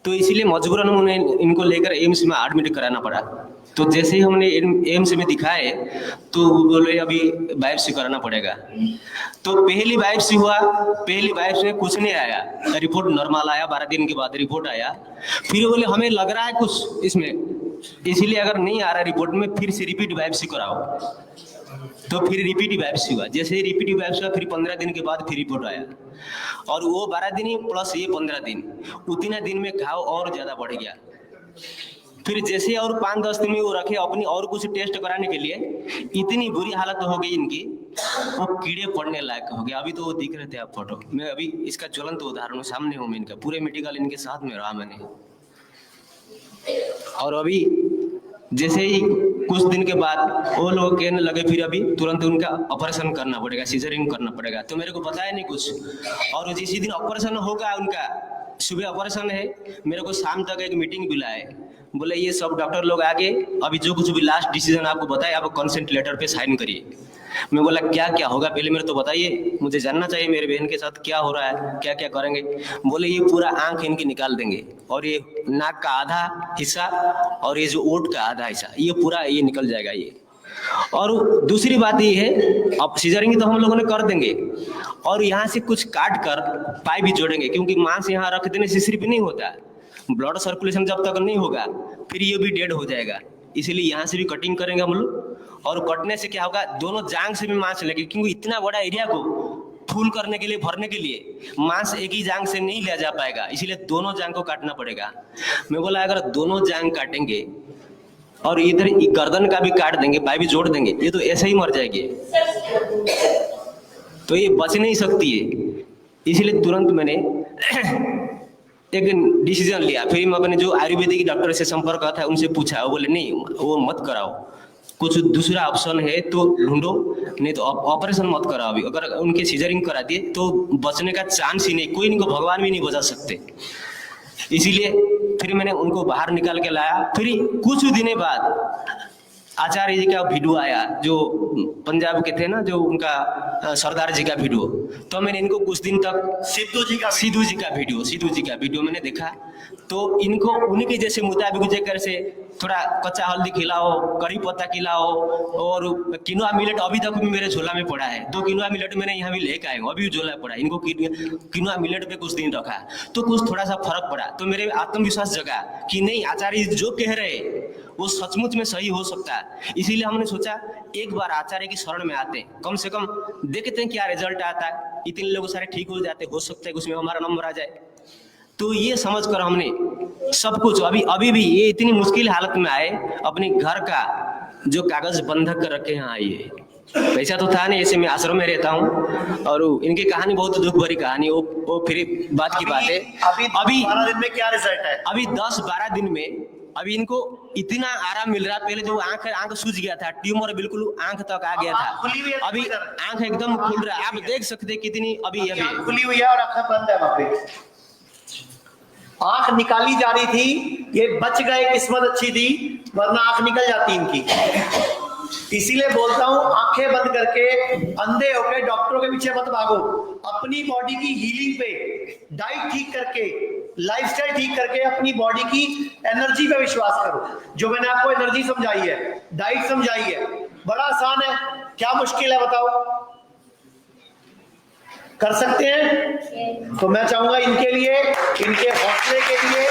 तो इसीलिए मजबूरन उन्हें इनको लेकर एम्स में एडमिट कराना पड़ा। तो जैसे ही हमने एम्स में दिखाए तो बोले अभी बायोप्सी कराना पड़ेगा। तो पहली बायोप्सी हुआ, पहली बायोप्सी में कुछ नहीं आया, रिपोर्ट नॉर्मल आया, 12 दिन के बाद रिपोर्ट आया। फिर बोले हमें लग रहा है कुछ इसमें, इसीलिए अगर नहीं आ रहा रिपोर्ट में फिर से रिपीट बायोप्सी कराओ। तो फिर रिपीट बायोप्सी हुआ, जैसे ही रिपीट बायोप्सी हुआ फिर 15 दिन के बाद फिर रिपोर्ट आया, और वो 12 दिन प्लस ये 15 दिन, उतने दिन में घाव और ज्यादा बढ़ गया। फिर जैसे और 5-10 दिन में वो रखे अपनी और कुछ टेस्ट कराने के लिए, इतनी बुरी हालत हो गई इनकी, वो कीड़े पड़ने लायक हो गया। अभी तो वो दिख रहे थे आप फोटो में, अभी इसका ज्वलंत उदाहरण सामने हूँ मैं, इनका पूरे मेडिकल इनके साथ में रहा मैंने। और अभी जैसे ही कुछ दिन के बाद वो लोग कहने लगे फिर अभी तुरंत उनका ऑपरेशन करना पड़ेगा, सीजरिंग करना पड़ेगा। तो मेरे को बताया नहीं कुछ, और जिस दिन ऑपरेशन होगा उनका, सुबह ऑपरेशन है, मेरे को शाम तक एक मीटिंग बुलाए, बोले ये सब डॉक्टर लोग आगे अभी जो कुछ भी लास्ट डिसीजन आपको बताए, आप कंसेंट लेटर पे साइन करिए। मैं बोला क्या क्या होगा पहले मेरे तो बताइए, मुझे जानना चाहिए मेरे बहन के साथ क्या हो रहा है, क्या क्या करेंगे। बोले ये पूरा आंख इनकी निकाल देंगे, और ये नाक का आधा हिस्सा और ये जो ओट का आधा हिस्सा, ये पूरा ये निकल जाएगा ये। और दूसरी बात ये है, अब सीजरिंग तो हम लोगों ने कर देंगे, और यहाँ से कुछ काट कर पाइप भी जोड़ेंगे, क्योंकि मांस यहाँ रख देने से सिर्फ नहीं होता, ब्लड सर्कुलेशन जब तक नहीं होगा फिर ये भी डेड हो जाएगा। इसीलिए यहाँ से भी कटिंग करेंगे हम लोग, और कटने से क्या होगा, दोनों जांग से भी मांस लेंगे, क्योंकि इतना बड़ा एरिया को फुल करने के लिए, भरने के लिए मांस एक ही जांग से नहीं लिया जा पाएगा, इसीलिए दोनों जांग को काटना पड़ेगा। मैं बोला अगर दोनों जांग काटेंगे और इधर गर्दन का भी काट देंगे, पाइप भी जोड़ देंगे, ये तो ऐसे ही मर जाएगी, तो ये बच नहीं सकती है। इसीलिए तुरंत मैंने एक डिसीजन लिया। फिर मैं अपने जो आयुर्वेदिक डॉक्टर से संपर्क था उनसे पूछा, वो बोले नहीं वो मत कराओ, कुछ दूसरा ऑप्शन है तो ढूंढो, नहीं तो ऑपरेशन मत कराओ। अभी अगर उनके सीजरिंग करा दिए तो बचने का चांस ही नहीं, कोई इनको भगवान भी नहीं बचा सकते। इसीलिए फिर मैंने उनको बाहर निकाल के लाया। फिर कुछ दिनों बाद आचार्य जी का वीडियो आया, जो पंजाब के थे ना, जो उनका सरदार जी का वीडियो, तो मैंने इनको कुछ दिन तक सिद्धू जी का वीडियो मैंने देखा। तो इनको उन्हीं के जैसे मुताबिक जैसे से थोड़ा कच्चा हल्दी खिलाओ, कड़ी पत्ता खिलाओ, और किनोआ मिलेट अभी तक भी मेरे झोला में पड़ा है, 2 किनोआ मिलेट मैंने यहाँ भी लेके आया हूँ, अभी झोला पड़ा है। इनको किनोआ मिलेट पे कुछ दिन रखा तो कुछ थोड़ा सा फर्क पड़ा, तो मेरे आत्मविश्वास जगा कि नहीं आचार्य जो कह रहे वो सचमुच में सही हो सकता है। इसीलिए हमने सोचा एक बार आचार्य की शरण में आते, कम से कम देखते हैं क्या रिजल्ट आता है, इतने लोग सारे ठीक हो जाते, हो सकता है उसमें हमारा नंबर आ जाए। तो ये समझकर हमने सब कुछ, अभी भी ये इतनी मुश्किल हालत में आए, अपने घर का जो कागज बंधक कर रखे हैं आइए, पैसा तो था नहीं, ऐसे मैं आश्रम में रहता हूँ, और इनकी कहानी बहुत दुख भरी कहानी, वो फिर बात की बात है। अभी 12 दिन में क्या रिजल्ट है? अभी 10-12 दिन में अभी इनको इतना आराम मिल रहा है। पहले जो आंख सूज गया था, ट्यूमर बिल्कुल आंख तक आ गया था, अभी आंख एकदम खुल रहा है, आप देख सकते कितनी अभी खुली हुई है और आंखें बंद है वहां पे। आंख निकाली जा रही थी, ये बच गए, किस्मत अच्छी थी, वरना आंख निकल जाती इनकी। इसीलिए बोलता हूं, आंखें बंद करके अंधे होकर डॉक्टरों के पीछे मत भागो। अपनी बॉडी की हीलिंग पे, डाइट ठीक करके, लाइफस्टाइल ठीक करके अपनी बॉडी की एनर्जी पे विश्वास करो। जो मैंने आपको एनर्जी समझाई है, डाइट समझाई है, बड़ा आसान है। क्या मुश्किल है बताओ? कर सकते हैं? तो मैं चाहूंगा इनके लिए, इनके हौसले के लिए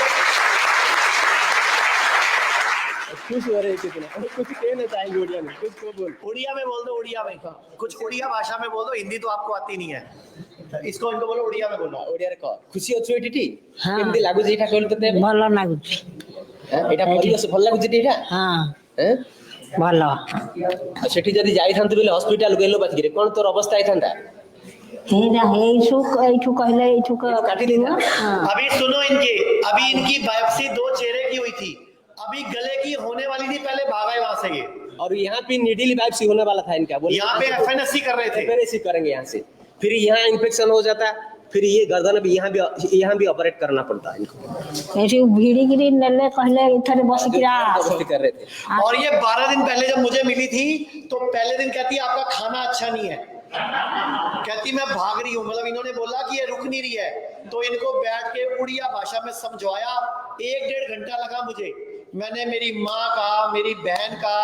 खुश हो रहे कितना, कुछ कहना चाहेंगे उड़िया में, कुछ को बोल। उड़िया में बोल दो, उड़िया में कुछ उड़िया भाषा में बोल दो, हिंदी तो आपको आती नहीं है, इसको इनको बोलो उड़िया में बोलो। ओडिया रे कह खुशी अछु एठी केमती लागु जे एठा कहल तते ଭଲ ଲାଗୁଛି। एटा परिवेश भल लागु जे एठा ହଁ हैं ଭଲ। सेठी जदी जाइथांतु बेले हॉस्पिटल गेलो बाकी रे कोन तोर अवस्था आइथांता? एठू कहले एठू काटी देना। अभी सुनो इनके, अभी इनकी बायोप्सी 2 चेहरे की हुई थी, अभी गले की होने वाली थी, पहले भागा वहां से ये। और यहाँ पे नीडल बायोप्सी होने वाला था इनका, बोले यहाँ पे एफएनएससी कर रहे थे, एफएनएससी करेंगे यहाँ से, फिर यहाँ इन्फेक्शन हो जाता, फिर ये गर्दन भी यहाँ भी ऑपरेट करना पड़ता है इनको। एठू भिड़ी गिरी नेले कहले इधर बस गिरा कर रहे थे। और ये 12 दिन पहले जब मुझे मिली थी, तो पहले दिन कहती है आपका खाना अच्छा नहीं है, कहती मैं भाग रही हूँ। मतलब इन्होंने बोला कि ये रुक नहीं रही है, तो इनको बैठ के उड़िया भाषा में समझाया। 1-1.5 घंटा लगा मुझे। मैंने मेरी माँ का, मेरी बहन का,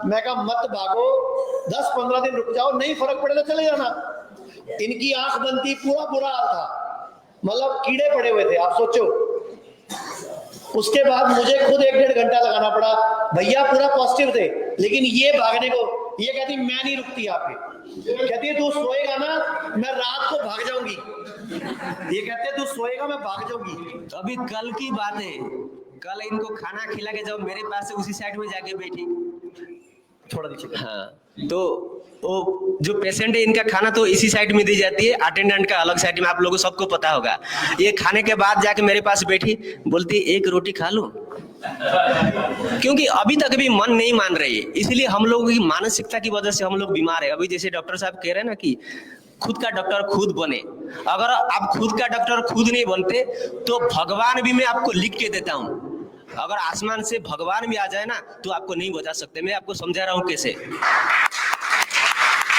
मैं कहा मत भागो, 10-15 दिन रुक जाओ, नहीं फर्क पड़ेगा चले जाना। इनकी आंख बंद थी, पूरा बुरा हाल था, मतलब कीड़े पड़े हुए थे, आप सोचो। उसके बाद मुझे खुद 1-1.5 घंटा लगाना पड़ा। भैया पूरा पॉजिटिव थे, लेकिन ये भागने को, ये कहती मैं नहीं रुकती यहाँ पे, कहती है तू सोएगा ना मैं रात को भाग जाऊंगी, ये कहते हैं तू सोएगा मैं भाग जाऊंगी। तो अभी कल की बात है, कल इनको खाना खिला के जब मेरे पास से उसी साइड में जाके बैठी, थोड़ा नीचे, हाँ, तो वो जो पेशेंट है इनका खाना तो इसी साइड में दी जाती है, अटेंडेंट का अलग साइड में, आप लोगों सबको पता होगा। ये खाने के बाद जाके मेरे पास बैठी, बोलती 1 रोटी खा लो, क्योंकि अभी तक भी मन नहीं मान रही है। इसलिए हम लोगों की मानसिकता की वजह से हम लोग बीमार है। अभी जैसे डॉक्टर साहब कह रहे हैं ना कि खुद का डॉक्टर खुद बने, अगर आप खुद का डॉक्टर खुद नहीं बनते तो भगवान भी मैं आपको लिख के देता हूँ, अगर आसमान से भगवान भी आ जाए ना तो आपको नहीं बचा सकते। मैं आपको समझा रहा हूँ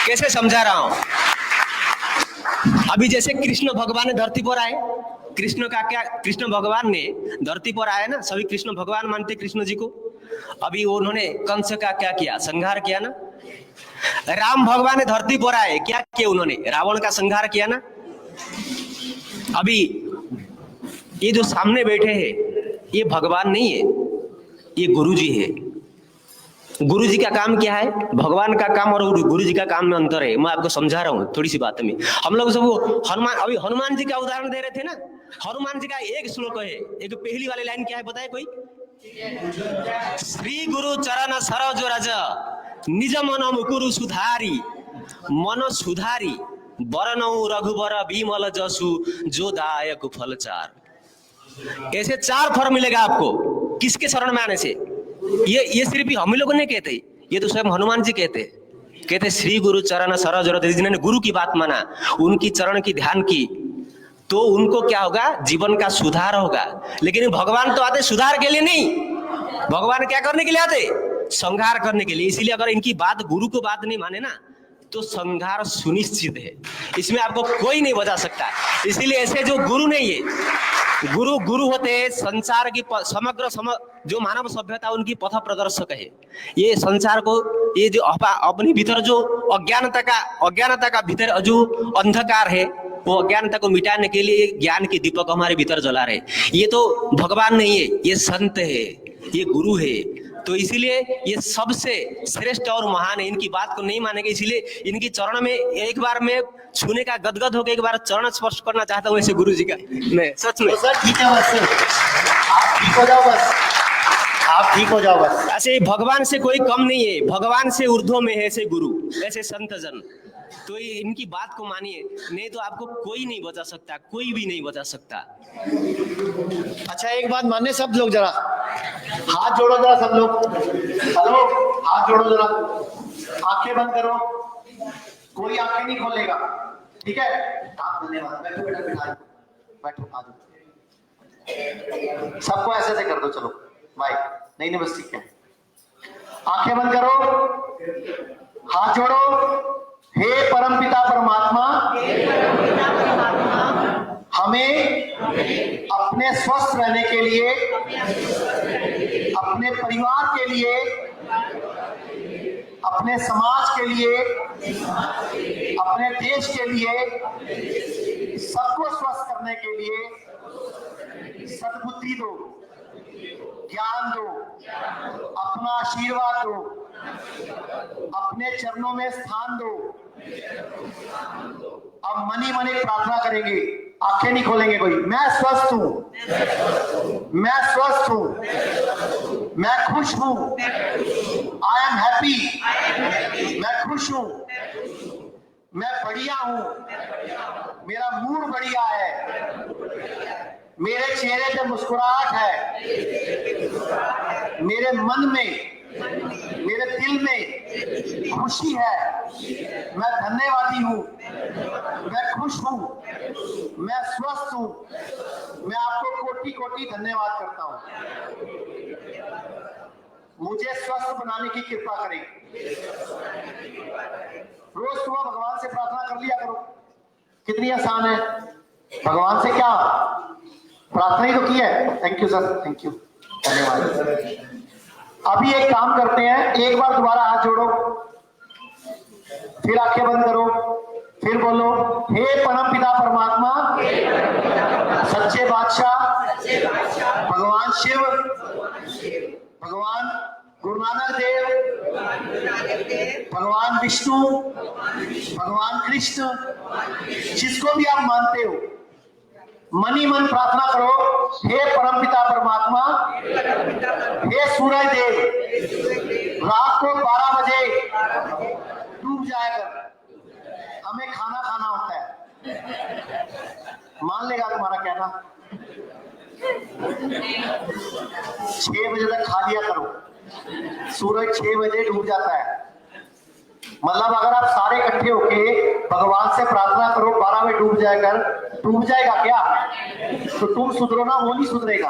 कैसे समझा रहा हूँ। अभी जैसे कृष्ण भगवान धरती पर आए, कृष्ण भगवान ने धरती पर आए ना, सभी कृष्ण भगवान मानते कृष्ण जी को। अभी उन्होंने कंस का क्या किया, संहार किया ना। राम भगवान ने धरती पर आए, क्या किया उन्होंने, रावण का संहार किया ना। अभी ये जो सामने बैठे हैं ये भगवान नहीं है, ये गुरु जी है। गुरु जी का काम क्या है, भगवान का काम और गुरु जी का काम में अंतर है। मैं आपको समझा रहा हूँ थोड़ी सी बात में। हम लोग सब हनुमान, अभी हनुमान जी का उदाहरण दे रहे थे ना। हनुमान जी का एक श्लोक है, एक पहली वाली लाइन क्या है बताए कोई? श्री गुरु चरण सरोज रज निज मन मुकुरु सुधारी, मन सुधारी बरनऊ रघुबर विमल जसु जो दायक फलचार। ऐसे 4 फल मिलेगा आपको किसके शरण में आने से। ये सिर्फ हम लोगों ने कहते, ये तो स्वयं हनुमान जी कहते श्री गुरु चरण सरोज रज, जिन्होंने गुरु की बात माना, उनकी चरण की ध्यान की, तो उनको क्या होगा, जीवन का सुधार होगा। लेकिन भगवान तो आते सुधार के लिए नहीं, भगवान क्या करने के लिए आते, संहार करने के लिए। इसलिए अगर इनकी बात, गुरु को बात नहीं माने ना तो संहार सुनिश्चित है, इसमें आपको कोई नहीं बचा सकता। इसीलिए ऐसे जो गुरु नहीं है, गुरु होते हैं संसार की समग्र जो मानव सभ्यता उनकी पथ प्रदर्शक है। ये संसार को, ये जो अपने भीतर जो अज्ञानता का भीतर जो अंधकार है, वो अज्ञानता को मिटाने के लिए ज्ञान की दीपक हमारे भीतर जला रहे। ये तो भगवान नहीं है, ये संत है, ये गुरु है। तो इसीलिए ये सबसे श्रेष्ठ और महान है। इनकी बात को नहीं मानेंगे, इसीलिए इनकी चरण में एक बार मैं छूने का गदगद होकर एक बार चरण स्पर्श करना चाहता हूँ ऐसे गुरु जी का। मैं सच में ठीक है, बस आप ठीक हो जाओ, बस आप ठीक हो जाओ बस। ऐसे भगवान से कोई कम नहीं है, भगवान से ऊर्ध्व में है ऐसे गुरु, ऐसे संत जन। तो इनकी बात को मानिए, नहीं तो आपको कोई नहीं बचा सकता, कोई भी नहीं बचा सकता। अच्छा एक बात मानने सब लोग, जरा हाथ जोड़ो जरा सब लोग। हेलो, हाथ जोड़ो जरा, आंखें बंद करो, कोई आंखें नहीं खोलेगा, ठीक है? आप धन्यवाद। बैठो बेटा, बैठो, आ जाओ। सबको ऐसे ऐसे कर दो, चलो बाय। नहीं बस ठीक है। आंखें बंद करो, हाथ जोड़ो। हे परमपिता परमात्मा, हमें अपने स्वस्थ रहने के लिए, अपने परिवार के लिए, अपने समाज के लिए, अपने देश के लिए, सबको स्वस्थ करने के लिए सद्बुद्धि दो, ज्ञान दो, अपना आशीर्वाद दो, अपने चरणों में स्थान दो। अब मनी मनी प्रार्थना करेंगे, आंखें नहीं खोलेंगे कोई। मैं स्वस्थ हूं, मैं स्वस्थ हूं, मैं खुश हूं, आई एम हैप्पी, मैं खुश हूं, मैं बढ़िया हूं, मेरा मूड बढ़िया है, मेरे चेहरे पे मुस्कुराहट है, मेरे मन में, मेरे दिल में खुशी है, मैं धन्यवादी हूं, मैं खुश हूं, मैं स्वस्थ हूं। मैं आपको कोटि कोटि धन्यवाद करता हूं। मुझे स्वस्थ बनाने की कृपा करें। रोज सुबह भगवान से प्रार्थना कर लिया करो, कितनी आसान है। भगवान से क्या प्रार्थना ही तो की है। Thank you sir, thank you, धन्यवाद। अभी एक काम करते हैं, एक बार दोबारा हाथ जोड़ो, फिर आंखें बंद करो, फिर बोलो हे परमपिता परमात्मा, सच्चे बादशाह, भगवान शिव, भगवान गुरु नानक देव, भगवान विष्णु, भगवान कृष्ण, जिसको भी आप मानते हो, मनी मन प्रार्थना करो। हे परमपिता परमात्मा, हे सूरज देव, रात को 12 बजे डूब जाया कर, हमें खाना खाना होता है। मान लेगा तुम्हारा कहना। 6 बजे तक खा लिया करो, सूरज 6 बजे डूब जाता है। मतलब अगर आप सारे इकट्ठे होके भगवान से प्रार्थना करो 12 में डूब जाएगा, डूब जाएगा क्या? तो तुम सुधरो ना, वो नहीं सुधरेगा,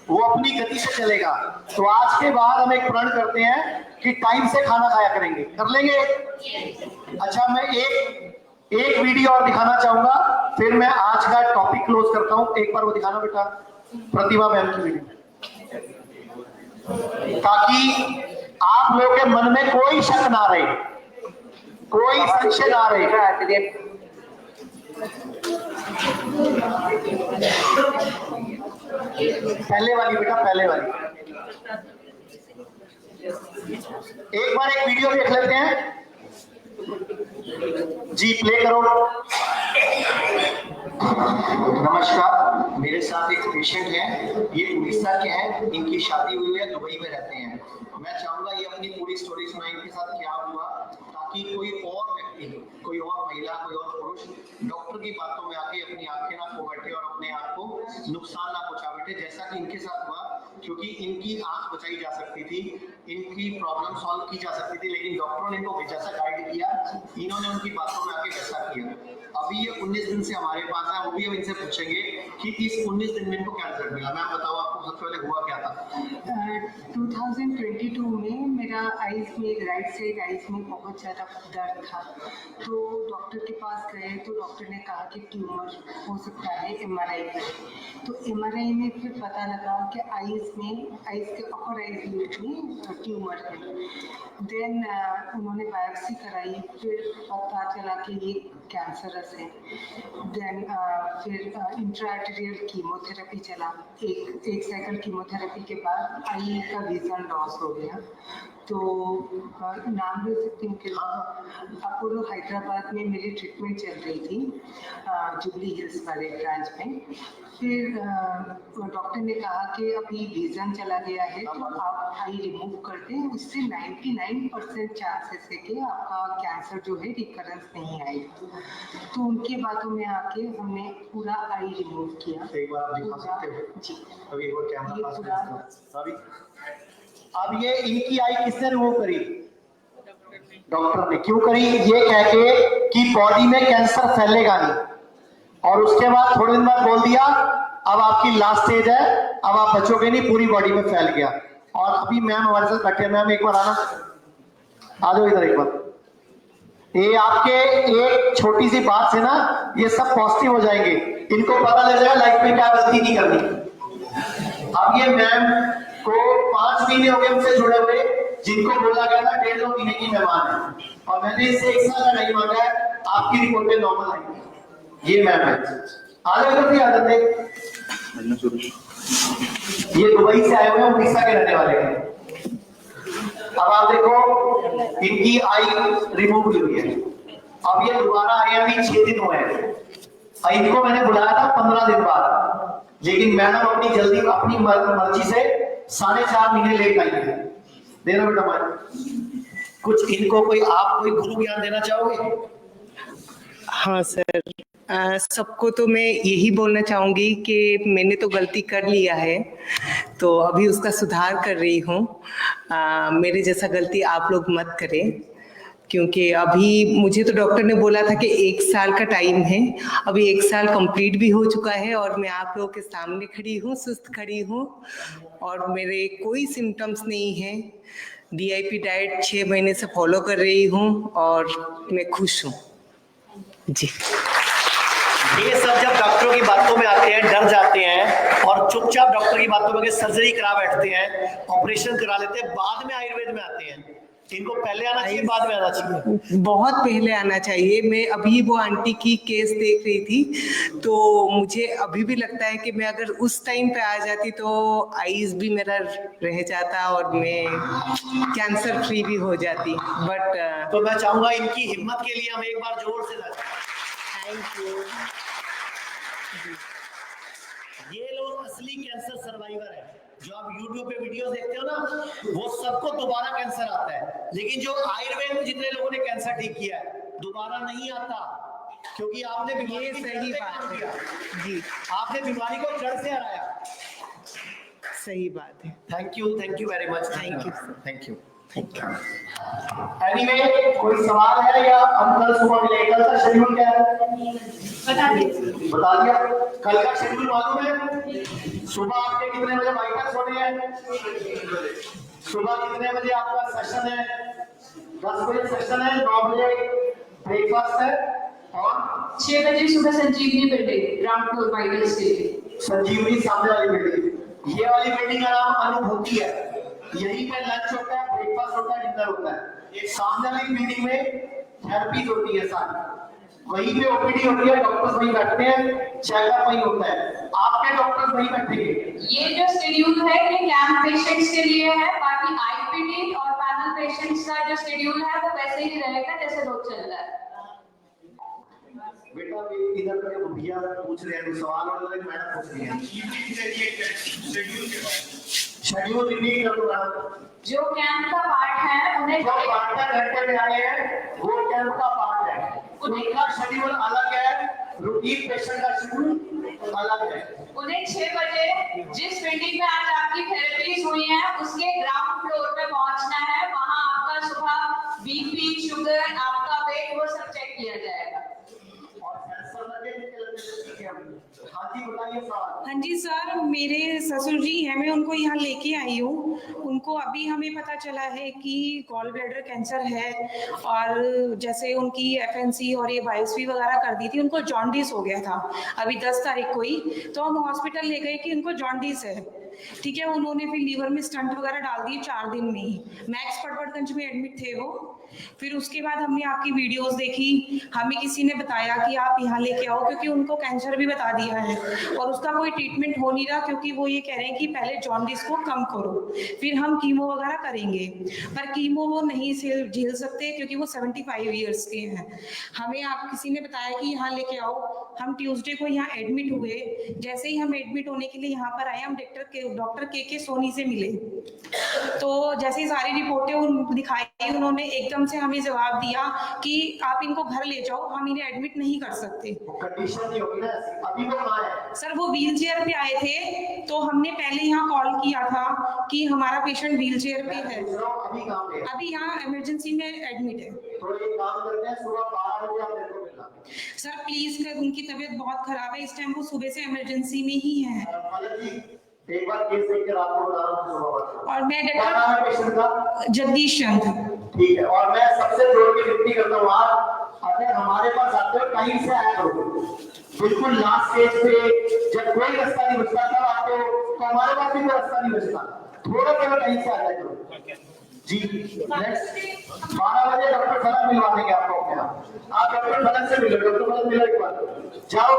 वो अपनी गति से चलेगा। तो आज के बाद हम एक प्रण करते हैं कि टाइम से खाना खाया करेंगे। कर लेंगे? अच्छा, मैं एक वीडियो और दिखाना चाहूंगा, फिर मैं आज का टॉपिक क्लोज करता हूं। एक बार वो दिखाना बेटा, प्रतिभा मैम की वीडियो, ताकि आप लोगों के मन में कोई शक ना रहे, कोई संशय ना रहे। पहले वाली बेटा, पहले वाली एक बार एक वीडियो देख लेते हैं जी, प्ले करो। नमस्कार, मेरे साथ एक पेशेंट है, ये उड़ीसा के हैं, इनकी शादी हुई है, दुबई में रहते हैं। मैं चाहूंगा ये अपनी पूरी स्टोरी सुनाएं, इनके साथ क्या हुआ, ताकि कोई और व्यक्ति, कोई और महिला, कोई और पुरुष डॉक्टर की बातों में आके अपनी आंखें ना खो बैठे और अपने आप को नुकसान ना पहुंचा बैठे, जैसा कि इनके साथ हुआ। क्योंकि इनकी आंख बचाई जा सकती थी, इनकी प्रॉब्लम सॉल्व की जा सकती थी, लेकिन डॉक्टरों ने इनको जैसा गाइड किया, इन्होंने उनकी बातों में आके वैसा किया। अभी ये 19 दिन से हमारे पास है, वो भी हम इनसे पूछेंगे कि इस 19 दिन में इनको क्या रिजल्ट मिला। मैं बताऊँ आपको सबसे पहले हुआ क्या था। 2022 में मेरा आइज में, राइट साइड आइज में बहुत ज़्यादा दर्द था, तो डॉक्टर के पास गए तो डॉक्टर ने कहा कि ट्यूमर हो सकता है, MRI करें। तो MRI में फिर पता लगा कि आइज के अपर आइज में ट्यूमर है। देन उन्होंने बायोप्सी कराई, फिर पता चला कि ये कैंसरस है। देन फिर इंट्राआर्टेरियल कीमोथेरेपी चला, एक साइकिल कीमोथेरेपी के बाद आई का विजन लॉस हो गया। तो नाम ले सकती हूँ कि अपोलो हैदराबाद में मेरी ट्रीटमेंट चल रही थी, जुबली हिल्स वाले ब्रांच में। फिर डॉक्टर ने कहा कि अभी विजन चला गया है, तो आप आई रिमूव कर दें, उससे 99% चांसेस है कि आपका कैंसर जो है रिकरेंस नहीं आएगा। तो उनकी बातों में आके हमने पूरा आई रिमूव किया। एक बार आप दिखा सकते हो जी, अभी एक बार कैमरा पास अभी। अब ये इनकी आई किसने रिमूव करी? डॉक्टर ने। क्यों करी? ये कह के कि बॉडी में कैंसर फैलेगा नहीं, और उसके बाद थोड़े दिन बाद बोल दिया अब आपकी लास्ट स्टेज है, अब आप बचोगे नहीं, पूरी बॉडी में फैल गया। और अभी मैम हमारे साथ बैठे, मैम एक बार आना, आ जाओ इधर एक बार। ये आपके एक छोटी सी बात से ना ये सब पॉजिटिव हो जाएंगे, इनको पता लग जाएगा लाइफ में क्या गलती नहीं करनी। अब ये मैम को 5 महीने हो गए हमसे जुड़े हुए, जिनको बोला गया था 1.5-2 महीने की मेहमान है, और मैंने इससे 1 साल का नहीं मांगा है, आपकी रिपोर्टें नॉर्मल आएंगी। ये मैम है, आ जाओ भी आदत है। ये दुबई से आए हुए हैं, उड़ीसा के रहने वाले हैं। अब आप देखो इनकी आई रिमूव हुई है, अब ये दोबारा आए अभी 6 दिन हुए हैं। इनको मैंने बुलाया था 15 दिन बाद, लेकिन मैडम अपनी जल्दी अपनी मर्जी से 4.5 महीने लेट आई है। देना बेटा माइक, कुछ इनको कोई आप कोई गुरु ज्ञान देना चाहोगे? हाँ सर, सबको तो मैं यही बोलना चाहूँगी कि मैंने तो गलती कर लिया है, तो अभी उसका सुधार कर रही हूँ। मेरे जैसा गलती आप लोग मत करें, क्योंकि अभी मुझे तो डॉक्टर ने बोला था कि 1 साल का टाइम है, अभी 1 साल कंप्लीट भी हो चुका है और मैं आप लोगों के सामने खड़ी हूँ, सुस्त खड़ी हूँ, और मेरे कोई सिम्टम्स नहीं है। DIP डाइट 6 महीने से फॉलो कर रही हूँ और मैं खुश हूँ जी। ये सब जब डॉक्टरों की बातों में आते हैं, डर जाते हैं और चुपचाप डॉक्टर की बातों में सर्जरी करा बैठते हैं, ऑपरेशन करा लेते हैं, बाद में आयुर्वेद में आते हैं। इनको पहले आना चाहिए, बाद में आना चाहिए? बहुत पहले आना चाहिए। मैं अभी वो आंटी की केस देख रही थी, तो मुझे अभी भी लगता है कि मैं अगर उस टाइम पे आ जाती तो आईज भी मेरा रह जाता और मैं कैंसर फ्री भी हो जाती। बट तो मैं चाहूंगा इनकी हिम्मत के लिए हम एक बार जोर से थैंक यू। ये लोग असली कैंसर सर्वाइवर है। जो आप YouTube पे वीडियो देखते हो ना, वो सबको दोबारा कैंसर आता है, लेकिन जो आयुर्वेद में जितने लोगों ने कैंसर ठीक किया है दोबारा नहीं आता, क्योंकि आपने बीमारी की सही बात किया जी, आपने बीमारी को जड़ से हराया। सही बात है। Thank you very much. Thank you. Thank you. Anyway, कोई सवाल है या हम कल सुबह मिलेंगे? कल का शेड्यूल क्या है बता दिया। कल का शेड्यूल मालूम है? सुबह आपके कितने बजे वाइटल्स होने हैं? सुबह कितने बजे आपका सेशन है? 10 बजे सेशन है, 9 बजे ब्रेकफास्ट है, और 6 बजे सुबह संजीवनी बिल्डिंग ग्राउंड फ्लोर वाइटल्स के लिए। संजीवनी सामने वाली बिल्डिंग, ये वाली बिल्डिंग का नाम अनुभूति है। यहीं पे लंच होता है, ब्रेकफास्ट होता है, डिनर होता है। सामने वाली बिल्डिंग में थेरेपीज होती है सारी, वहीं पे ओपीडी होती है, डॉक्टर्स वहीं बैठते हैं, चेकअप वहीं होता है, आपके डॉक्टर्स वहीं बैठेंगे। ये जो शेड्यूल है ये कैंप पेशेंट्स के लिए है, बाकी आईपीडी और पैनल पेशेंट्स का जो शेड्यूल है वो वैसे ही रहेगा जैसे रोज चल रहा है। बेटा इधर के भैया पूछ रहे हैं सवाल, और मैडम पूछ रही हैं शेड्यूल रिपीट कर दो। जो कैंप का पार्ट है उन्हें जो पार्टनर घंटे में आए हैं वो कैंप का पार्ट है, उनका शेड्यूल अलग है, रूटीन पेशेंट का शेड्यूल अलग है। उन्हें 6 बजे जिस बिल्डिंग में आज आपकी थेरेपीज हुई हैं उसके ग्राउंड फ्लोर पे पहुंचना है। वहां आपका सुबह बीपी, शुगर, आपका वेट वो सब चेक किया जाएगा। हाँ जी सर, मेरे ससुर जी हैं, मैं उनको यहाँ लेके आई हूँ। उनको अभी हमें पता चला है कि गॉल ब्लैडर कैंसर है, और जैसे उनकी FNC और ये बायोप्सी वगैरह कर दी थी, उनको जॉन्डिस हो गया था अभी 10 तारीख को ही। तो हम हॉस्पिटल ले गए कि उनको जॉन्डिस है, ठीक है। उन्होंने फिर लीवर में स्टंट वगैरह डाल दिए 4 दिन में ही। मैक्स पटवर्धन में एडमिट थे वो। फिर उसके बाद हमने आपकी वीडियोस देखी, हमें किसी ने बताया कि आप यहाँ लेके आओ, क्योंकि उनको कैंसर भी बता दिया है और उसका कोई ट्रीटमेंट हो नहीं रहा, क्योंकि वो ये कह रहे हैं कि पहले जॉन्डिस को कम करो, फिर हम कीमो वगैरह करेंगे। पर कीमो वो नहीं झेल सकते, क्योंकि वो 75 ईयर्स के हैं। हमें आप किसी ने बताया कि यहाँ लेके आओ। हम ट्यूसडे को यहाँ एडमिट हुए। जैसे ही हम एडमिट होने के लिए यहाँ पर आए, हम डॉक्टर के डॉक्टर के सोनी से मिले। तो जैसे ही सारी रिपोर्टें दिखाई, उन्होंने एकदम से हमें जवाब दिया कि आप इनको घर ले जाओ, हम इन्हें एडमिट नहीं कर सकते। कंडीशन नहीं होगी ना, अभी वो कहाँ है? सर वो व्हील चेयर पे आए थे, तो हमने पहले यहाँ कॉल किया था कि हमारा पेशेंट व्हील चेयर पे है। अभी कहाँ पे? अभी यहाँ इमरजेंसी में एडमिट है। तो एक काम करते हैं, सुबह 12 बजे आप मेरे को मिलना। सर प्लीज, उनकी तबीयत बहुत खराब है, इस टाइम वो सुबह से इमरजेंसी में ही है। एक बार केस देख कर आपको बता रहा हूँ सुबह। और मैं क्या नाम है पेशेंट का? जगदीश चंद। ठीक है, और मैं सबसे जोड़ के विनती करता हूँ, आप अगर हमारे पास आते हो टाइम से आया करो, बिल्कुल लास्ट स्टेज पे जब कोई रास्ता नहीं बचता तब आते हो, तो हमारे पास भी कोई रास्ता नहीं बचता, थोड़ा थोड़ा टाइम से आ जाए करो जी। नेक्स्ट 12 बजे डॉक्टर फलक मिलवा देंगे आपको अपने यहाँ। आप डॉक्टर फलक से मिलो, डॉक्टर फलक मिलो एक बार, जाओ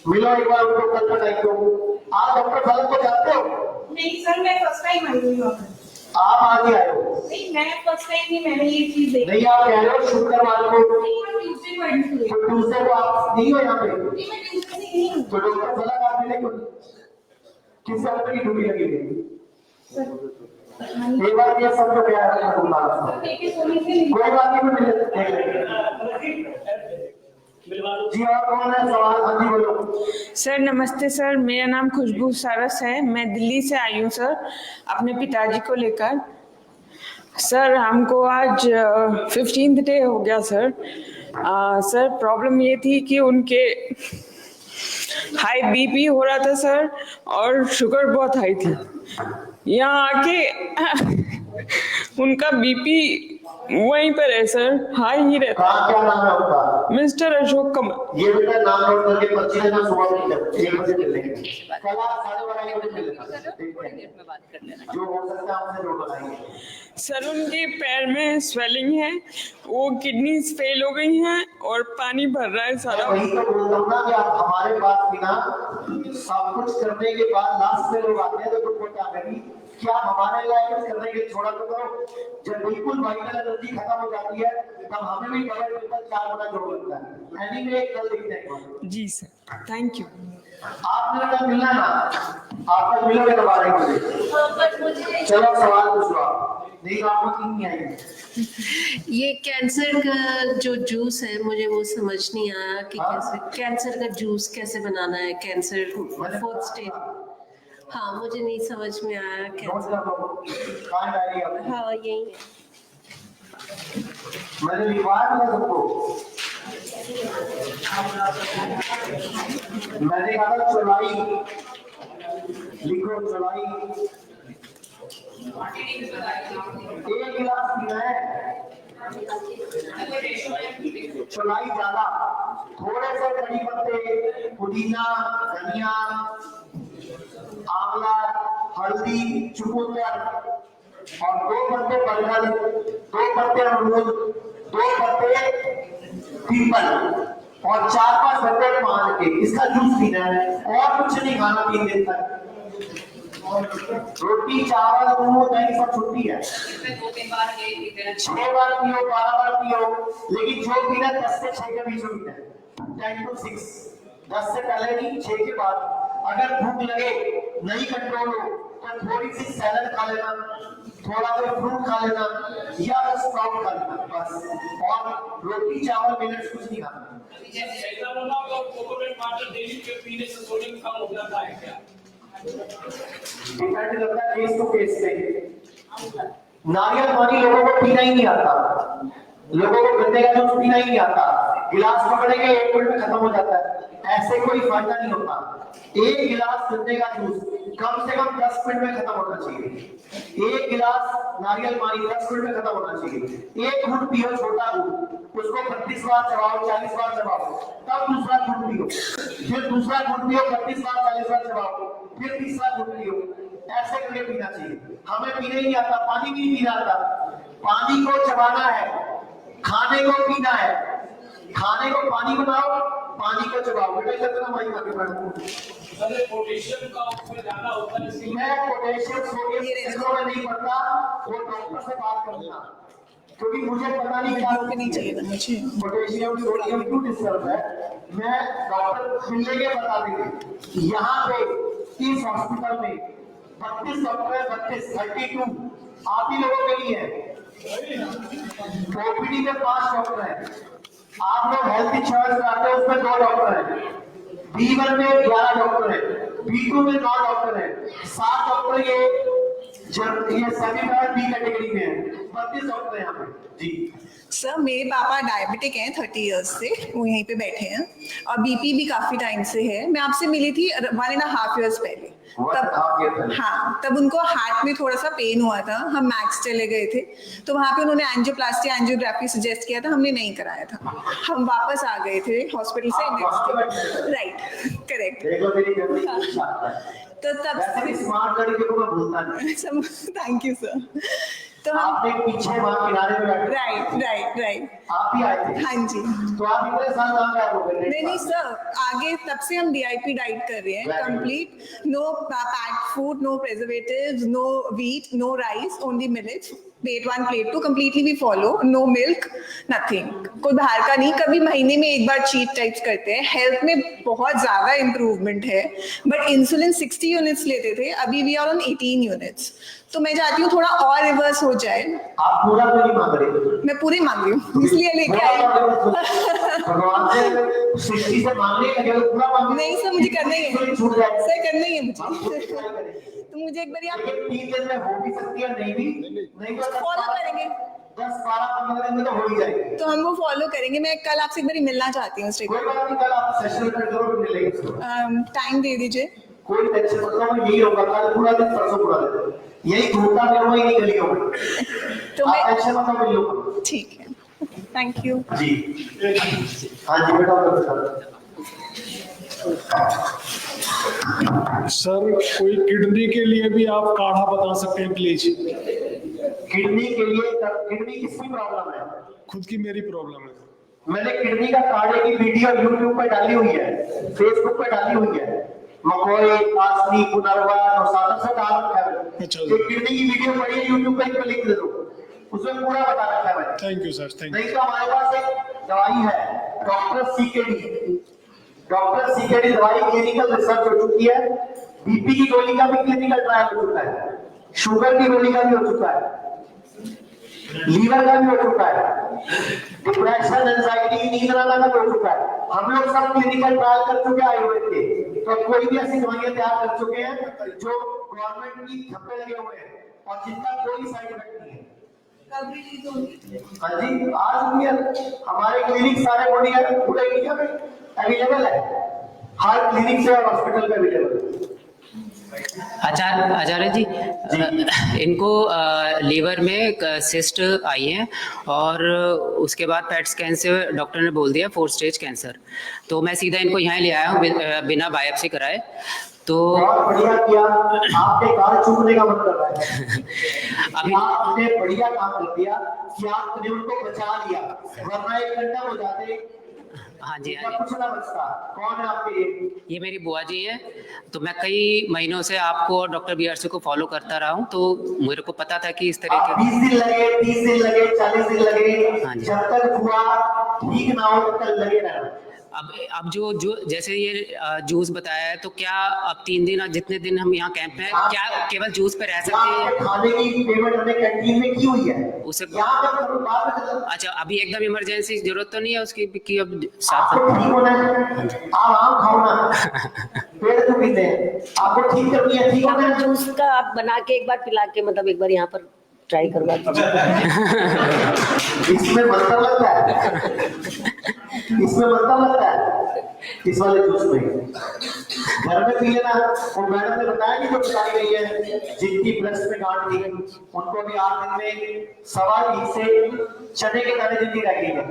मिलो एक बार उनको, कल तक आएंगे। आप डॉक्टर फलक को जानते हो? नहीं सर, मैं फर्स्ट टाइम आई हूँ। आप आगे आए हो? नहीं, मैं फर्स्ट टाइम ही मैंने ये चीज देखी। नहीं, आप कह रहे हो शुक्रवार को, ट्यूसडे को एडमिट हुई। तो ट्यूसडे को आप नहीं हो यहाँ पे? नहीं, मैं ट्यूसडे से नहीं हूँ। तो डॉक्टर फलक आप मिले क्यों? किस आपकी ड्यूटी लगी थी? एक बार ये सब तो क्या है, कोई बात नहीं, मिले जी। आप कौन है? सवाल हाँ जी बोलो। सर नमस्ते सर, मेरा नाम खुशबू सरस है, मैं दिल्ली से आई हूँ सर अपने पिताजी को लेकर। सर हमको आज 15th डे हो गया सर। सर प्रॉब्लम ये थी कि उनके हाई बीपी हो रहा था सर, और शुगर बहुत हाई थी। यहाँ आके उनका बीपी वहीं पर है सर, हाई ही रहता है। क्या नाम है उनका? मिस्टर अशोक कमल। ये बेटा नाम नोट करके पर्ची लेना, सुबह 1 बजे मिल लेंगे, कल आप 12:30 बजे मिल लेना, जो हो सकता है आपसे जो बताएंगे। सर उनके पैर में स्वेलिंग है, वो किडनीज फेल हो गई हैं और पानी भर रहा है सारा। वही तो बोलता हूँ ना कि आप हमारे पास बिना सब कुछ करने के बाद लास्ट में लोग आते हैं तो तुमको क्या करेंगे, क्या हमारे लायक कुछ करने के छोड़ा तो करो। जब बिल्कुल वाइटल एनर्जी खत्म हो जाती है तब हमें भी डबल ट्रिपल 4 गुना जोर लगता है। एनीवे कल देखते हैं। जी सर, थैंक यू। आप मेरे साथ मिलना ना, आप कल मिलोगे तो 12 बजे। चलो सवाल पूछो आप, नहीं तो आपको नहीं आएगी। ये कैंसर का जो जूस है, मुझे वो समझ नहीं आया कि कैसे कैंसर का जूस कैसे बनाना है, कैंसर 4th स्टेज। हाँ मुझे नहीं समझ में आया कैंसर। हाँ यही है, मैंने लिखवाया था सबको, मैंने कहा था चौलाई लिखो, चौलाई 1 गिलास पीना है, चौलाई ज्यादा, थोड़े से कड़ी पत्ते, पुदीना, धनिया, आंवला, हल्दी, चुकंदर और 2 पत्ते बरगद, 2 पत्ते अमरूद, 2 पत्ते पीपल और 4-5 पत्ते पान के, इसका जूस पीना है और कुछ नहीं खाना 3 दिन तक। रोटी चावल दूध दही सब छुट्टी है। 6 बार पियो, 12 बार पियो, लेकिन जो पीना 10 से 6 के बीच में पीना है, 10 to 6, 10 से पहले नहीं, 6 के बाद। अगर भूख लगे नहीं कंट्रोल हो तो थोड़ी सी सैलड खा लेना, थोड़ा सा फ्रूट खा लेना या बस स्प्राउट खा लेना बस, और रोटी चावल मिनट्स कुछ नहीं खाना। डिपेंड करता है केस टू केस पे। नारियल पानी लोगों को पीना ही नहीं आता, लोगों को गन्ने का जूस पीना ही नहीं आता, गिलास पकड़ेंगे 1 मिनट में खत्म हो जाता है, ऐसे कोई फायदा नहीं होता। 1 गिलास गन्ने का जूस कम से कम 10 मिनट में खत्म होना चाहिए, 1 गिलास नारियल पानी 10 मिनट में खत्म होना चाहिए। 1 घूंट पियो, छोटा घूंट, उसको 32 बार चबाओ, 40 बार चबाओ, तब दूसरा घूंट पियो, फिर दूसरा घूंट पियो, 32 बार 40 बार चबाओ, फिर तीसरा घूंट पियो, ऐसे करके पीना चाहिए। हमें पीने नहीं आता, पानी भी नहीं पीना आता। पानी को चबाना है, खाने को पीना है, खाने को पानी बनाओ, पानी को चबाओ। बेटा कितना माई आगे बढ़ो, पोटेशियम का उसमें ज्यादा होता है, मैं पोटेशियम सोडियम चीजों में नहीं पड़ता, वो डॉक्टर से बात करना, क्योंकि मुझे पता नहीं क्या नहीं चाहिए मुझे पोटेशियम सोडियम क्यों डिस्टर्ब है। मैं डॉक्टर मिलने के बता देंगे। यहाँ पे इस हॉस्पिटल में 32 डॉक्टर है, 32 आप ही लोगों के लिए है। ओपीडी में 5 डॉक्टर हैं, आप लोग हेल्थ इंश्योरेंस कराते हैं उसमें 2 डॉक्टर हैं, B1 में 11 डॉक्टर हैं, B2 में 9 डॉक्टर हैं, 7 डॉक्टर ये सेमीफाइनल बी कैटेगरी में है, 32 डॉक्टर हैं यहाँ पे जी। सर मेरे पापा डायबिटिक हैं 30 इयर्स से, वो यहीं पे बैठे हैं, और बीपी भी काफी टाइम से है। मैं आपसे मिली थी 1.5 years पहले, तब हाँ तब उनको हार्ट में थोड़ा सा पेन हुआ था, हम मैक्स चले गए थे, तो वहाँ पे उन्होंने एंजियोप्लास्टी एंजियोग्राफी सजेस्ट किया था, हमने नहीं कराया था, हम वापस आ गए थे हॉस्पिटल से नेक्स्ट। Right, correct. तो तब स्मार्ट लड़के को मैं भूलता नहीं। Thank you sir. तो आपने पीछे वहाँ किनारे में बैठे, राइट आप भी आए थे? हाँ जी। तो आप इतने साल कहाँ गए हो गए? नहीं सर, आगे तब से हम DIP डाइट कर रहे हैं, complete, no packed food, no preservatives, no wheat, no rice, only millets, plate 1 plate 2 completely we follow, no milk, nothing, कोई बाहर का नहीं, कभी महीने में एक बार चीट टाइप्स करते हैं। हेल्थ में बहुत ज्यादा इम्प्रूवमेंट है, बट इंसुलिन 60 यूनिट्स लेते थे, अभी वी आर ऑन 18 यूनिट्स, तो मैं चाहती हूँ थोड़ा और रिवर्स हो जाए। आप पूरा तो नहीं मांग रहे? मैं पूरी मांग रही हूँ, इसलिए लेके आई। भगवान से 60 से मांगने लगे तो पूरा मांग? नहीं सर, मुझे करना ही है सर, करना ही है मुझे। तो मुझे एक बार आप 3 दिन में हो भी सकती है, नहीं भी नहीं तो फॉलो करेंगे, 10-12-15 दिन में तो हो ही जाएगी। तो हम वो फॉलो करेंगे। मैं कल आपसे एक बार मिलना चाहती हूँ। कोई बात नहीं, कल आप सेशन कर जरूर मिलेंगे। टाइम दे दीजिए। कोई टेंशन मत लो, यही होगा कल पूरा दिन, परसों पूरा दिन, यही घूमता फिर वही निकली होगा, तो मैं टेंशन मत लो, मिलो। ठीक है, थैंक यू जी। हाँ जी बेटा। सर कोई किडनी के लिए भी आप काढ़ा बता सकते हैं प्लीज? किडनी के लिए, किडनी किसकी प्रॉब्लम है? खुद की मेरी प्रॉब्लम है। मैंने किडनी का काढ़े की वीडियो YouTube पे डाली हुई है, Facebook पे डाली हुई है, मकोई, कासनी, पुनरवा, नौसादा से डाल रखा है। अच्छा, तो किडनी की वीडियो पड़ी है YouTube पे, एक लिंक दे दो, उसमें पूरा बता रखा है मैंने। Thank you sir, thank you. नहीं तो हमारे पास एक दवाई है डॉक्टर CKD, डॉक्टर CKD दवाई क्लिनिकल रिसर्च हो चुकी है, बीपी की गोली का भी क्लिनिकल ट्रायल हो चुका है, शुगर की गोली का भी हो चुका है, लीवर का भी हो चुका है, डिप्रेशन, एंजाइटी, नींद आना का भी हो चुका है। हम लोग सब क्लिनिकल ट्रायल कर चुके हैं आयुर्वेद के, तो कोई भी ऐसी दवाइयां तैयार कर चुके हैं जो गवर्नमेंट की छप्पे लगे हुए हैं और जिनका कोई साइड इफेक्ट नहीं है। हाँ जी, आज भी हमारे क्लिनिक सारे पूरे इंडिया में अवेलेबल है, हर क्लिनिक से हॉस्पिटल में अवेलेबल है। आचार्य जी, इनको लीवर में सिस्ट आई है और उसके बाद पेट स्कैन से डॉक्टर ने बोल दिया 4 स्टेज कैंसर, तो मैं सीधा इनको यहाँ ले आया हूँ बिना बायोप्सी कराए। तो बहुत बढ़िया किया, आपने काल चूकने का मन कर रहा है। अभी आपने बढ़िया काम कर दिया कि आपने उनको बचा लिया, वरना 1 घंटा हो जाते। हाँ जी, कुछ ना बचता। कौन है आपके? ये मेरी बुआ जी है। तो मैं कई महीनों से आपको और डॉक्टर BRC को फॉलो करता रहा हूँ, तो मेरे को पता था कि इस तरह के 20 दिन लगे, 30 दिन लगे, 40 दिन लगे, जब तक हुआ ठीक ना हो तब तक लगे रहना। अब जो जैसे ये जूस बताया है, तो क्या अब 3 दिन जितने दिन हम यहाँ कैंप में क्या केवल जूस पे रह सकते हैं? खाने की पेमेंट हमने कैंटीन में की हुई है। उसे यहाँ अच्छा, अभी एकदम इमरजेंसी जरूरत तो नहीं है उसकी कि अब आपको ठीक होना है, आप आम खाओ ना, पेट तो पीते हैं, आपको ठीक करनी है, ठीक होना है। जूस का आप बना के एक बार पिला के, मतलब एक बार यहाँ पर ट्राई करवा दीजिए। इसमें मतलब लगता है, इसमें मतलब लगता है, इस वाले जूस में घर में पी लेना। और मैडम ने बताया कि जो बताई गई है, जिनकी ब्रेस्ट में गांठ थी उनको भी 8 दिन में 1.25 से चने के दाने जिंदगी रह गई है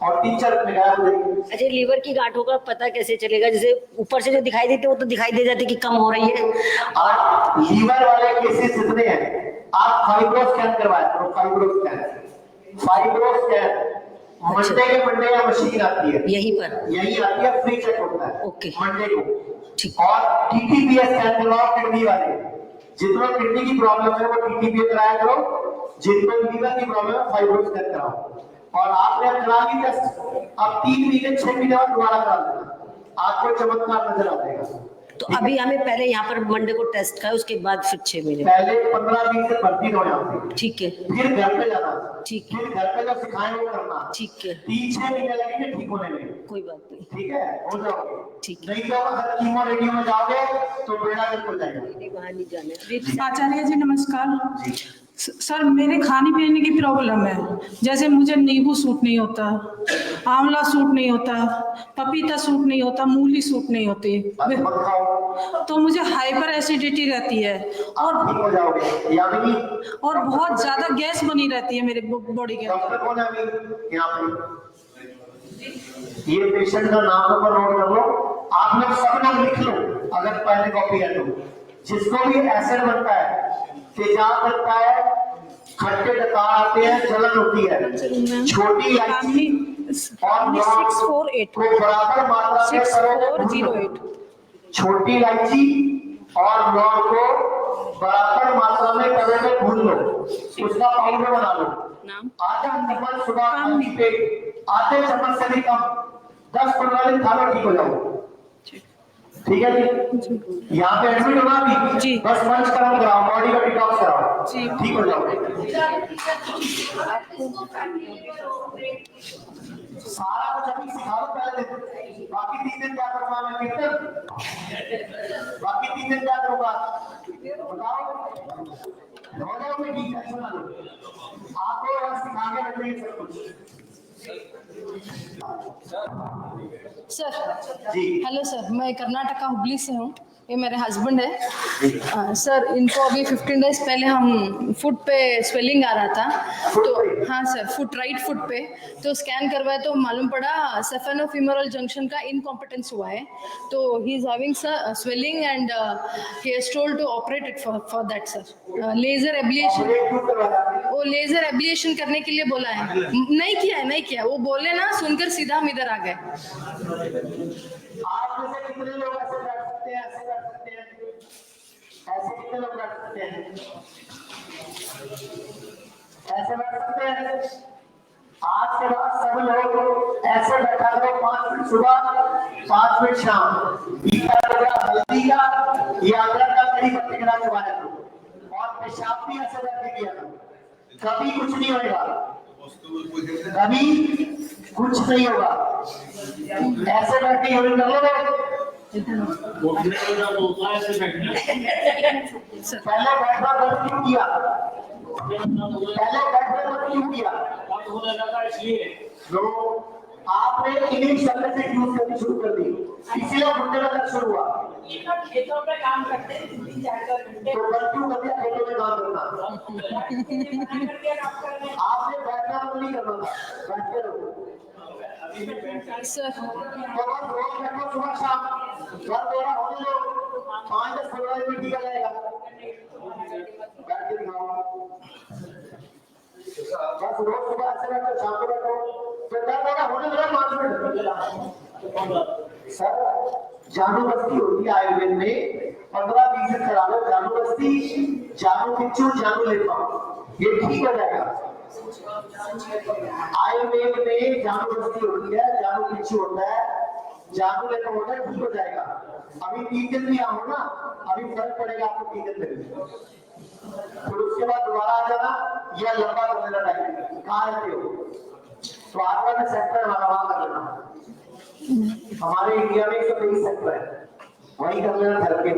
और 3-4 दिन में गायब हो जाएगी। अच्छा, लीवर की गांठों का पता कैसे चलेगा? जैसे ऊपर से जो दिखाई देते वो तो दिखाई दे जाते कि कम हो रही है। और लीवर वाले केसेस जितने हैं, आप फाइब्रो स्कैन करवाया करो, फाइब्रो स्कैन मंडे के मंडे या मशीन आती है, यहीं आती है, फ्री चेक होता है ओके मंडे को। और TTPA स्कैन करवाओ किडनी वाले, जितना किडनी की प्रॉब्लम है वो TTPA कराया करो, जितना लीवर की प्रॉब्लम है फाइब्रो स्कैन कराओ। और आपने करा ली टेस्ट, अब 3 महीने 6 महीने बाद दोबारा करा लेना, आपको चमत्कार नजर आ जाएगा। तो अभी हमें पहले यहाँ पर मंडे को टेस्ट का है, उसके बाद फिर 6 महीने पहले 15 दिन से भर्ती हो यहाँ पे, ठीक है, फिर घर पे जाना, ठीक फिर घर पे जो सिखाए वो करना, ठीक है, 3-6 महीने लगेंगे ठीक होने में, कोई बात नहीं, ठीक है, हो जाओगे, ठीक, नहीं तो अगर कीमो रेडियो में जाओगे तो बेड़ा गर्क हो जाएगा। वहाँ नहीं जाने। आचार्य जी नमस्कार। सर मेरे खाने पीने की प्रॉब्लम है, जैसे मुझे नींबू सूट नहीं होता, आंवला सूट नहीं होता, पपीता सूट नहीं होता, मूली सूट नहीं होती, तो मुझे हाइपर एसिडिटी रहती है और बहुत ज्यादा गैस बनी रहती है मेरे बॉडी के अंदर। ये पेशेंट का नाम नंबर नोट कर लो, आप लोग सब नाम लिख लो अगर पहले कॉपी है तो। जिसको भी एसिड बनता है, तेजाब बनता है, खट्टे डकार आते हैं, जलन होती है, छोटी इलायची और लौंग को बराबर मात्रा में करो। छोटी इलायची और लौंग को बराबर मात्रा में तवे में भून लो, उसका पाउडर बना लो। आधा चम्मच सुबह खाली पेट, आधे चम्मच से भी कम, 10-15 दिन खा लो, ठीक हो जाओ। ठीक है जी, यहाँ पे एडमिट होना भी, बस मंच कराओ, बॉडी का डिटॉक्स कराओ, ठीक हो जाओगे। सारा कुछ अभी सिखा लो पहले दिन, बाकी 3 दिन क्या करूंगा मैं कीर्तन, बाकी 3 दिन क्या करूंगा बताओ, हो जाओगे ठीक है, सुना लो आपको सिखा के रख देंगे सब कुछ। सर हेलो सर, मैं कर्नाटका हुबली से हूँ, ये मेरे हस्बैंड है। सर इनको अभी 15 डेज पहले हम फुट पे स्वेलिंग आ रहा था, तो हाँ सर फुट, राइट फुट पे, तो स्कैन करवाया तो मालूम पड़ा सेफेनोफीमोरल जंक्शन का इनकॉम्पिटेंस हुआ है, तो he is having sir swelling and he has told to operate it for that sir. Laser ablation, वो लेजर एब्लिएशन करने के लिए बोला है, नहीं किया, वो बोले ना, सुनकर सीधा हम इधर आ गए। आप में से कितने लोग ऐसे बैठ सकते हैं, ऐसे बैठ सकते हैं, ऐसे कितने लोग बैठ सकते हैं, ऐसे बैठ सकते हैं? आज के बाद सब लोग ऐसे बैठा करो, 5 मिनट सुबह, 5 मिनट शाम, हल्दी का या अदरक का कड़ी पत्ते के साथ चबाया करो, और पेशाब भी ऐसे बैठ के किया करो, कभी कुछ नहीं होगा, कभी कुछ नहीं होगा, ऐसे बैठ के यूरिन कर लो। पहले बैठना बंद क्यों किया, तो आपने इन्हीं शब्द से यूज करनी शुरू कर दी, इसीलिए घुटने में लक्षण हुआ। खेतों पे काम करते हैं, 3-4 घंटे, तो बंद क्यों कर दिया खेतों में काम करना? आपने बैठना बंद नहीं करना था, बैठते रहो सर। तो बस रोज बैठो सुबह शाम, दर्द हो रहा होने दो, 5-10-15 मिनट निकल जाएगा, बैठ के दिखाओ। बस रोज सुबह ऐसे बैठो, शाम को बैठो, तो दर्द हो रहा होने दो 5 मिनट। सर जानू बस्ती होती है आयुर्वेद में, 15-20 दिन करा लो, जानू बस्ती, जानू किच्चू, जानू लेपा, ये ठीक हो जाएगा। आयुर्वेद में जानू बस्ती होती है, जानू किच्चू होता है, जानू लेपा होता है, ठीक हो जाएगा। अभी 3 दिन भी आओ ना, अभी फर्क पड़ेगा आपको 3 दिन में, फिर उसके बाद दोबारा आ जाना, यह लंबा कर देना टाइम। कहाँ रहते हो? तो आगरा में सेक्टर हमारा, वहां कर लेना, हमारे इंडिया में 123 सेक्टर है, वही कर लेना थेरेपी,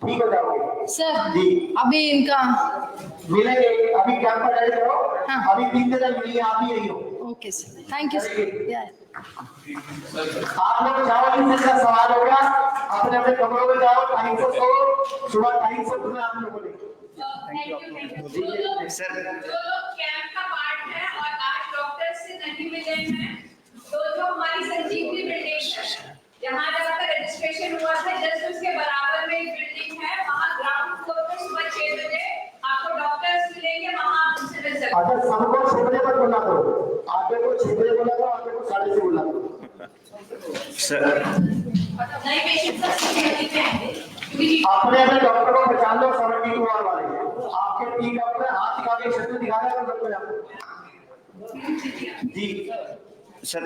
ठीक हो जाओगे सर जी। अभी इनका मिलेंगे, अभी कैंप पर रेडी करो, अभी 3 दिन तक मिलिए, आप ही रही हो। Okay sir, thank you sir. आप लोग जाओ, जिनका सवाल होगा अपने अपने कमरों में जाओ, टाइम से सो, सुबह टाइम से उठना आप लोगों ने। सर जो लोग कैंप का पार्ट है और आज डॉक्टर से नहीं मिले हैं, तो जो हमारी संजीवनी बिल्डिंग है, जहाँ आपका रजिस्ट्रेशन हुआ था, जस्ट उसके बराबर में एक बिल्डिंग है, वहाँ ग्राउंड फ्लोर पे सुबह 6 बजे आपको डॉक्टर्स मिलेंगे, वहाँ आप उनसे मिल सकते हैं। अच्छा, सबको 6 बजे तक बोला करो, आगे को 6 बजे बोला करो, आगे को 6:30 बोला करो। सर नहीं पेशेंट अपने अपने डॉक्टर को पहचान लो, 72 आवर वाले आपके 3 डॉक्टर हाथ दिखा के शब्द दिखा रहे हैं सबको जी। सर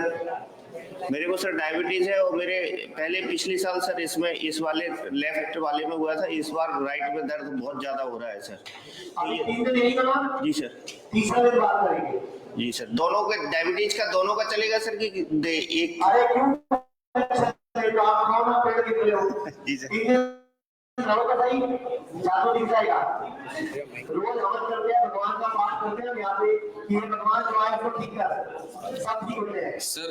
मेरे को सर डायबिटीज है और मेरे पहले पिछले साल सर इसमें इस वाले लेफ्ट वाले में हुआ था, इस बार राइट में दर्द बहुत ज्यादा हो रहा है सर। जी सर तीसरा दिन बात करेंगे। जी सर दोनों का डायबिटीज का दोनों का चलेगा सर कि एक? अरे क्यों तो आप खाओ ना, पेट के लिए हो। जी सर खाओ का सही जादू दिख जाएगा। रोज अमल करते हैं, भगवान का पाठ करते हैं, यहाँ पे ये भगवान जो आए उसको ठीक कर सब ठीक होते हैं। सर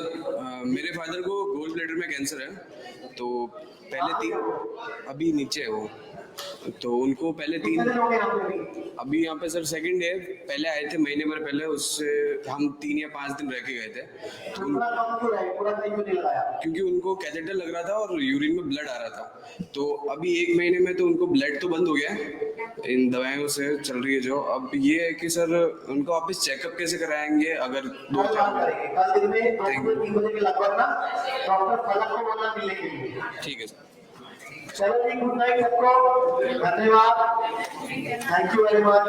मेरे फादर को गोल ब्लैडर में कैंसर है, तो पहले 3 अभी नीचे है वो, तो उनको पहले 3 अभी यहाँ पे सर सेकंड डे पहले आए थे महीने भर पहले, उससे हम 3 या 5 दिन रह के गए थे तो क्योंकि उनको कैथेटर लग रहा था और यूरिन में ब्लड आ रहा था। तो अभी 1 महीने में तो उनको ब्लड तो बंद हो गया है इन दवाइयों से चल रही है जो। अब ये है कि सर उनको वापस चेकअप कैसे कराएंगे अगर 2-4 ठीक है सर। चलो जी, गुड नाइट सबको, धन्यवाद, थैंक यू वेरी मच।